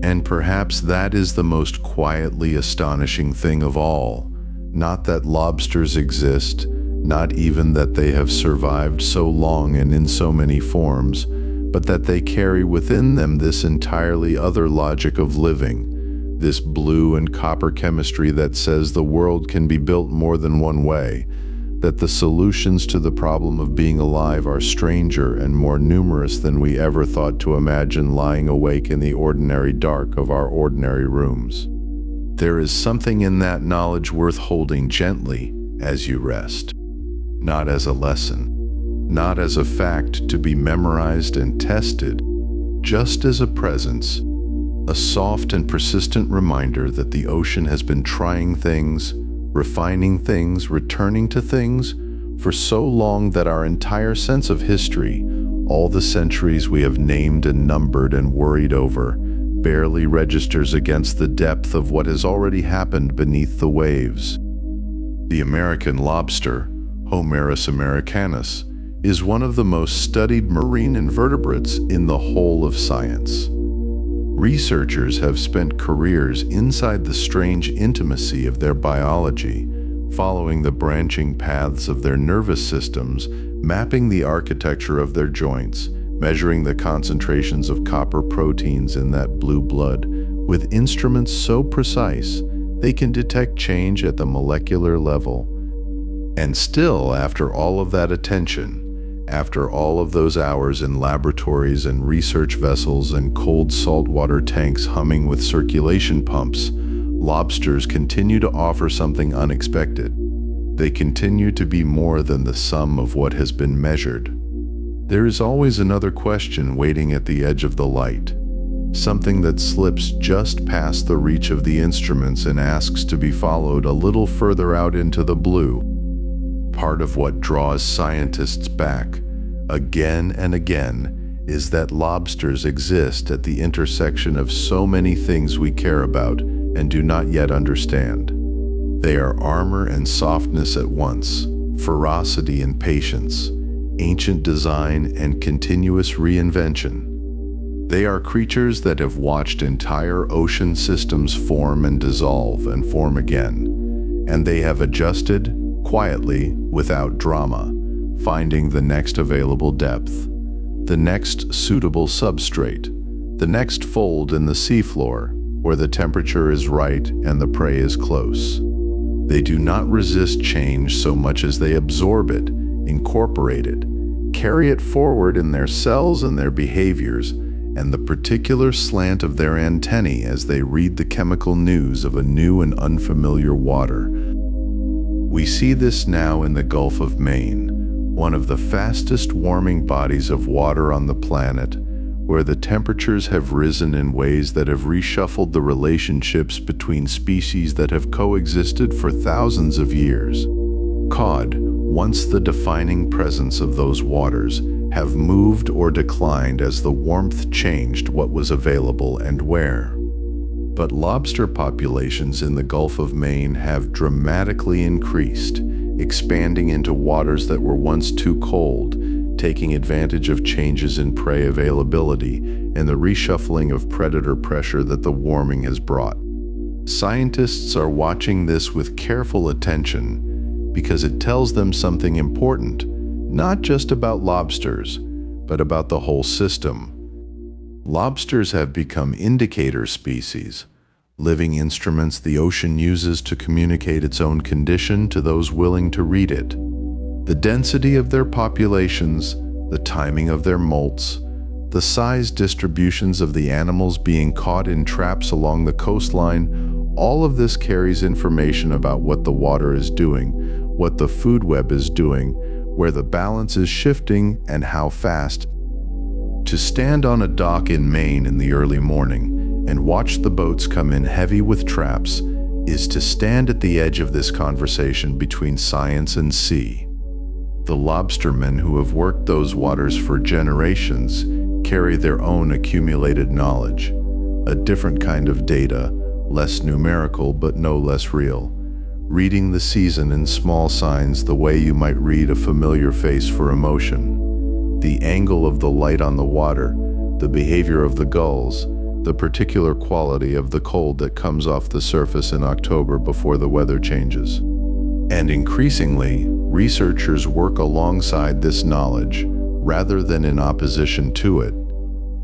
And perhaps that is the most quietly astonishing thing of all. Not that lobsters exist, not even that they have survived so long and in so many forms, but that they carry within them this entirely other logic of living, this blue and copper chemistry that says the world can be built more than one way, that the solutions to the problem of being alive are stranger and more numerous than we ever thought to imagine lying awake in the ordinary dark of our ordinary rooms. There is something in that knowledge worth holding gently as you rest, not as a lesson, not as a fact to be memorized and tested, just as a presence, a soft and persistent reminder that the ocean has been trying things, refining things, returning to things, for so long that our entire sense of history, all the centuries we have named and numbered and worried over, barely registers against the depth of what has already happened beneath the waves. The American lobster, Homerus americanus, is one of the most studied marine invertebrates in the whole of science. Researchers have spent careers inside the strange intimacy of their biology, following the branching paths of their nervous systems, mapping the architecture of their joints, measuring the concentrations of copper proteins in that blue blood, with instruments so precise they can detect change at the molecular level. And still, after all of that attention, after all of those hours in laboratories and research vessels and cold saltwater tanks humming with circulation pumps, lobsters continue to offer something unexpected. They continue to be more than the sum of what has been measured. There is always another question waiting at the edge of the light, something that slips just past the reach of the instruments and asks to be followed a little further out into the blue. Part of what draws scientists back, again and again, is that lobsters exist at the intersection of so many things we care about and do not yet understand. They are armor and softness at once, ferocity and patience, ancient design and continuous reinvention. They are creatures that have watched entire ocean systems form and dissolve and form again, and they have adjusted quietly, without drama, finding the next available depth, the next suitable substrate, the next fold in the seafloor, where the temperature is right and the prey is close. They do not resist change so much as they absorb it, incorporate it, carry it forward in their cells and their behaviors, and the particular slant of their antennae as they read the chemical news of a new and unfamiliar water. We see this now in the Gulf of Maine, one of the fastest warming bodies of water on the planet, where the temperatures have risen in ways that have reshuffled the relationships between species that have coexisted for thousands of years. Cod, once the defining presence of those waters, have moved or declined as the warmth changed what was available and where. But lobster populations in the Gulf of Maine have dramatically increased, expanding into waters that were once too cold, taking advantage of changes in prey availability and the reshuffling of predator pressure that the warming has brought. Scientists are watching this with careful attention because it tells them something important, not just about lobsters, but about the whole system. Lobsters have become indicator species, living instruments the ocean uses to communicate its own condition to those willing to read it. The density of their populations, the timing of their molts, the size distributions of the animals being caught in traps along the coastline, all of this carries information about what the water is doing, what the food web is doing, where the balance is shifting, and how fast. To stand on a dock in Maine in the early morning and watch the boats come in heavy with traps is to stand at the edge of this conversation between science and sea. The lobstermen who have worked those waters for generations carry their own accumulated knowledge, a different kind of data, less numerical but no less real, reading the season in small signs the way you might read a familiar face for emotion. The angle of the light on the water, the behavior of the gulls, the particular quality of the cold that comes off the surface in October before the weather changes. And increasingly, researchers work alongside this knowledge rather than in opposition to it,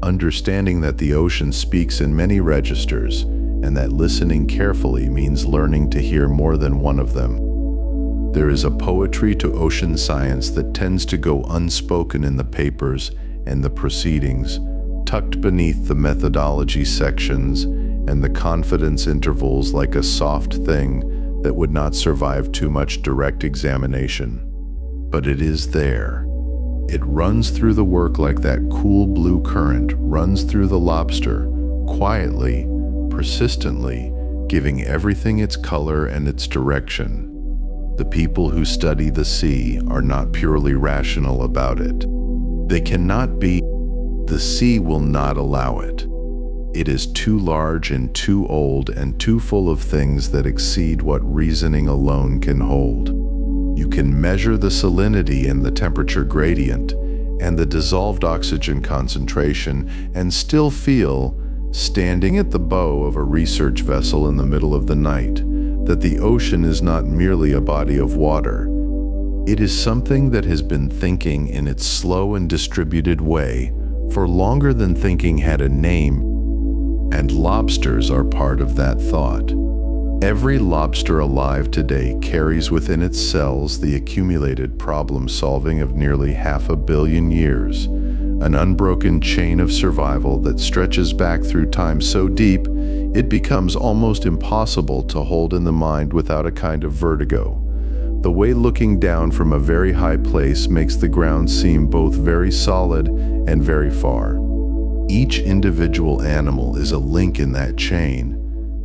understanding that the ocean speaks in many registers and that listening carefully means learning to hear more than one of them. There is a poetry to ocean science that tends to go unspoken in the papers and the proceedings, tucked beneath the methodology sections and the confidence intervals like a soft thing that would not survive too much direct examination. But it is there. It runs through the work like that cool blue current runs through the lobster, quietly, persistently, giving everything its color and its direction. The people who study the sea are not purely rational about it. They cannot be. The sea will not allow it. It is too large and too old and too full of things that exceed what reasoning alone can hold. You can measure the salinity and the temperature gradient and the dissolved oxygen concentration and still feel, standing at the bow of a research vessel in the middle of the night, that the ocean is not merely a body of water. It is something that has been thinking in its slow and distributed way for longer than thinking had a name, and lobsters are part of that thought. Every lobster alive today carries within its cells the accumulated problem-solving of nearly 500 million years, an unbroken chain of survival that stretches back through time so deep it becomes almost impossible to hold in the mind without a kind of vertigo. The way looking down from a very high place makes the ground seem both very solid and very far. Each individual animal is a link in that chain,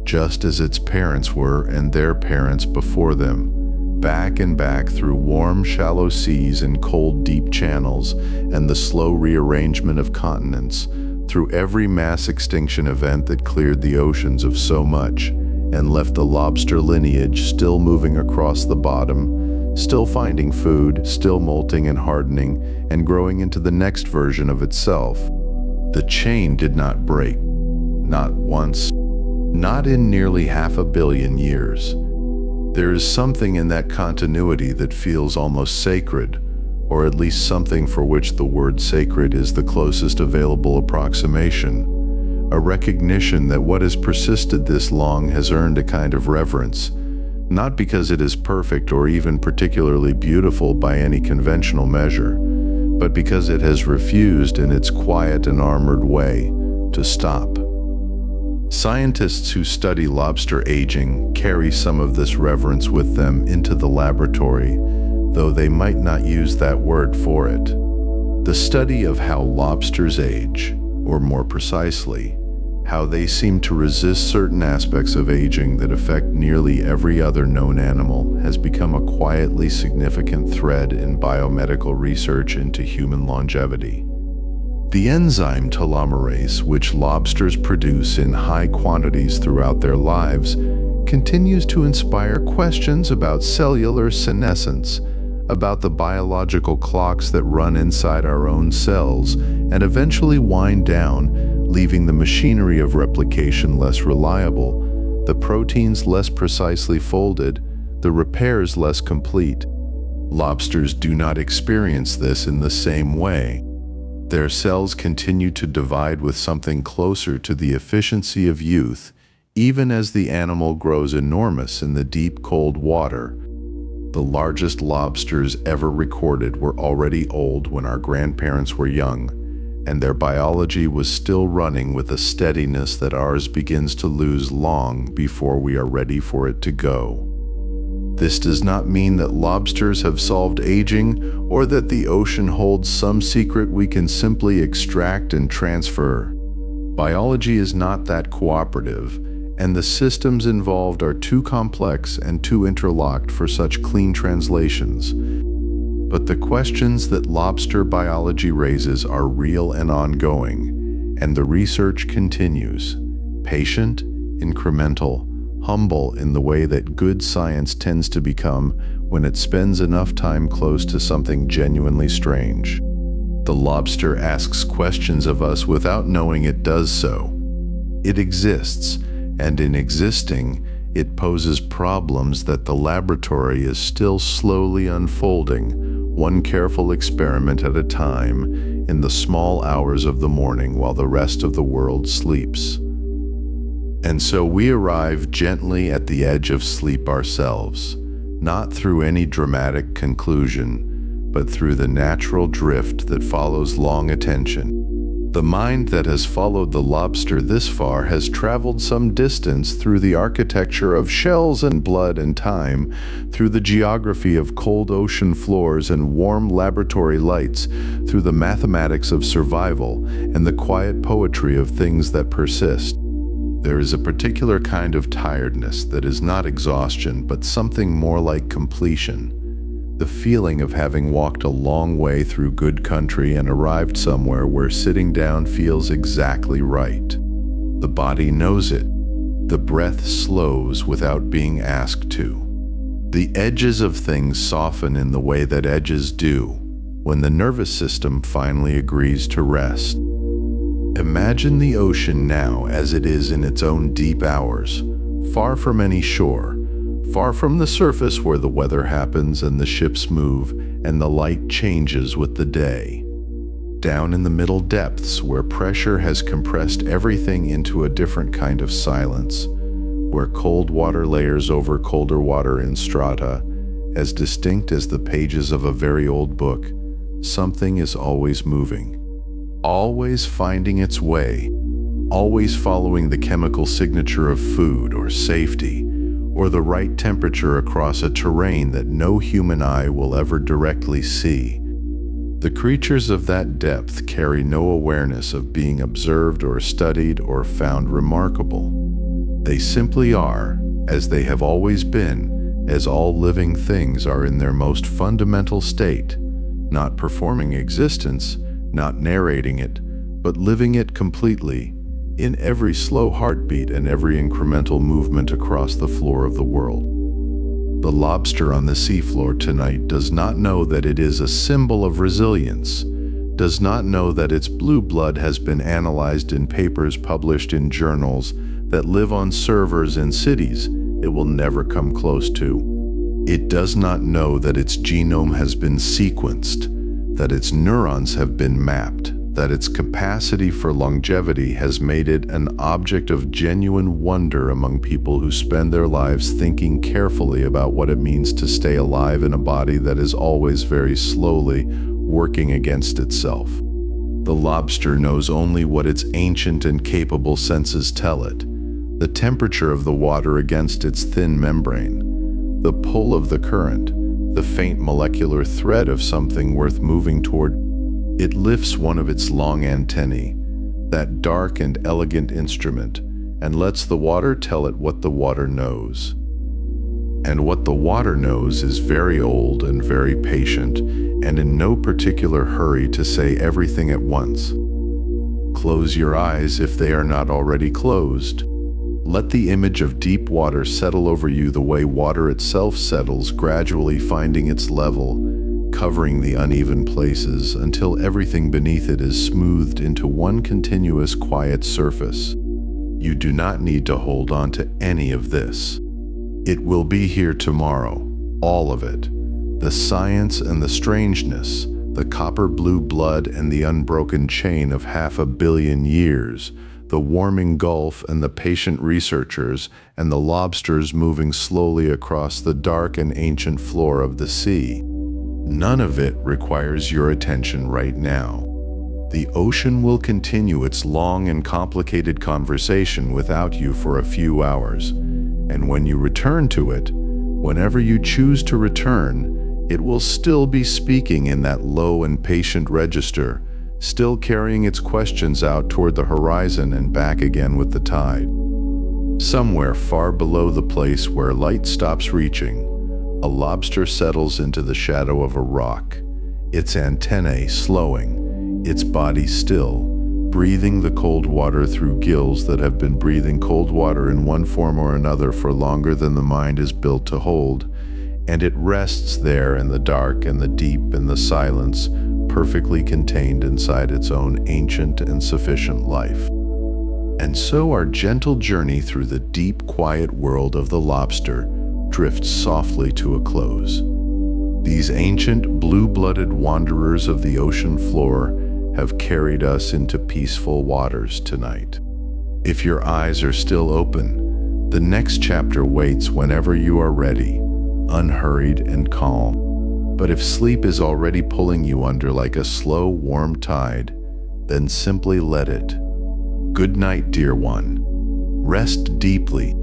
just as its parents were and their parents before them, back and back through warm, shallow seas and cold, deep channels, and the slow rearrangement of continents, through every mass extinction event that cleared the oceans of so much, and left the lobster lineage still moving across the bottom, still finding food, still molting and hardening, and growing into the next version of itself. The chain did not break, not once, not in nearly 500 million years. There is something in that continuity that feels almost sacred, or at least something for which the word sacred is the closest available approximation. A recognition that what has persisted this long has earned a kind of reverence, not because it is perfect or even particularly beautiful by any conventional measure, but because it has refused in its quiet and armored way to stop. Scientists who study lobster aging carry some of this reverence with them into the laboratory, though they might not use that word for it. The study of how lobsters age, or more precisely, how they seem to resist certain aspects of aging that affect nearly every other known animal, has become a quietly significant thread in biomedical research into human longevity. The enzyme telomerase, which lobsters produce in high quantities throughout their lives, continues to inspire questions about cellular senescence, about the biological clocks that run inside our own cells and eventually wind down, leaving the machinery of replication less reliable, the proteins less precisely folded, the repairs less complete. Lobsters do not experience this in the same way. Their cells continue to divide with something closer to the efficiency of youth, even as the animal grows enormous in the deep, cold water. The largest lobsters ever recorded were already old when our grandparents were young, and their biology was still running with a steadiness that ours begins to lose long before we are ready for it to go. This does not mean that lobsters have solved aging or that the ocean holds some secret we can simply extract and transfer. Biology is not that cooperative, and the systems involved are too complex and too interlocked for such clean translations. But the questions that lobster biology raises are real and ongoing, and the research continues, patient, incremental, humble in the way that good science tends to become when it spends enough time close to something genuinely strange. The lobster asks questions of us without knowing it does so. It exists, and in existing, it poses problems that the laboratory is still slowly unfolding, one careful experiment at a time, in the small hours of the morning while the rest of the world sleeps. And so we arrive gently at the edge of sleep ourselves, not through any dramatic conclusion, but through the natural drift that follows long attention. The mind that has followed the lobster this far has traveled some distance through the architecture of shells and blood and time, through the geography of cold ocean floors and warm laboratory lights, through the mathematics of survival and the quiet poetry of things that persist. There is a particular kind of tiredness that is not exhaustion, but something more like completion. The feeling of having walked a long way through good country and arrived somewhere where sitting down feels exactly right. The body knows it. The breath slows without being asked to. The edges of things soften in the way that edges do, when the nervous system finally agrees to rest. Imagine the ocean now as it is in its own deep hours, far from any shore, far from the surface where the weather happens and the ships move and the light changes with the day. Down in the middle depths where pressure has compressed everything into a different kind of silence, where cold water layers over colder water in strata, as distinct as the pages of a very old book, something is always moving. Always finding its way, always following the chemical signature of food or safety, or the right temperature across a terrain that no human eye will ever directly see. The creatures of that depth carry no awareness of being observed or studied or found remarkable. They simply are, as they have always been, as all living things are in their most fundamental state, not performing existence, not narrating it, but living it completely, in every slow heartbeat and every incremental movement across the floor of the world. The lobster on the seafloor tonight does not know that it is a symbol of resilience, does not know that its blue blood has been analyzed in papers published in journals that live on servers in cities it will never come close to. It does not know that its genome has been sequenced, that its neurons have been mapped, that its capacity for longevity has made it an object of genuine wonder among people who spend their lives thinking carefully about what it means to stay alive in a body that is always very slowly working against itself. The lobster knows only what its ancient and capable senses tell it: the temperature of the water against its thin membrane, the pull of the current, the faint molecular thread of something worth moving toward. It lifts one of its long antennae, that dark and elegant instrument, and lets the water tell it what the water knows. And what the water knows is very old and very patient, and in no particular hurry to say everything at once. Close your eyes if they are not already closed. Let the image of deep water settle over you the way water itself settles, gradually finding its level, covering the uneven places until everything beneath it is smoothed into one continuous quiet surface. You do not need to hold on to any of this. It will be here tomorrow, all of it. The science and the strangeness, the copper blue blood and the unbroken chain of 500 million years, the warming gulf and the patient researchers, and the lobsters moving slowly across the dark and ancient floor of the sea. None of it requires your attention right now. The ocean will continue its long and complicated conversation without you for a few hours, and when you return to it, whenever you choose to return, it will still be speaking in that low and patient register, still carrying its questions out toward the horizon and back again with the tide. Somewhere far below the place where light stops reaching, a lobster settles into the shadow of a rock, its antennae slowing, its body still, breathing the cold water through gills that have been breathing cold water in one form or another for longer than the mind is built to hold, and it rests there in the dark and the deep and the silence, perfectly contained inside its own ancient and sufficient life. And so our gentle journey through the deep, quiet world of the lobster drifts softly to a close. These ancient, blue-blooded wanderers of the ocean floor have carried us into peaceful waters tonight. If your eyes are still open, the next chapter waits whenever you are ready, unhurried and calm. But if sleep is already pulling you under like a slow, warm tide, then simply let it. Good night, dear one. Rest deeply.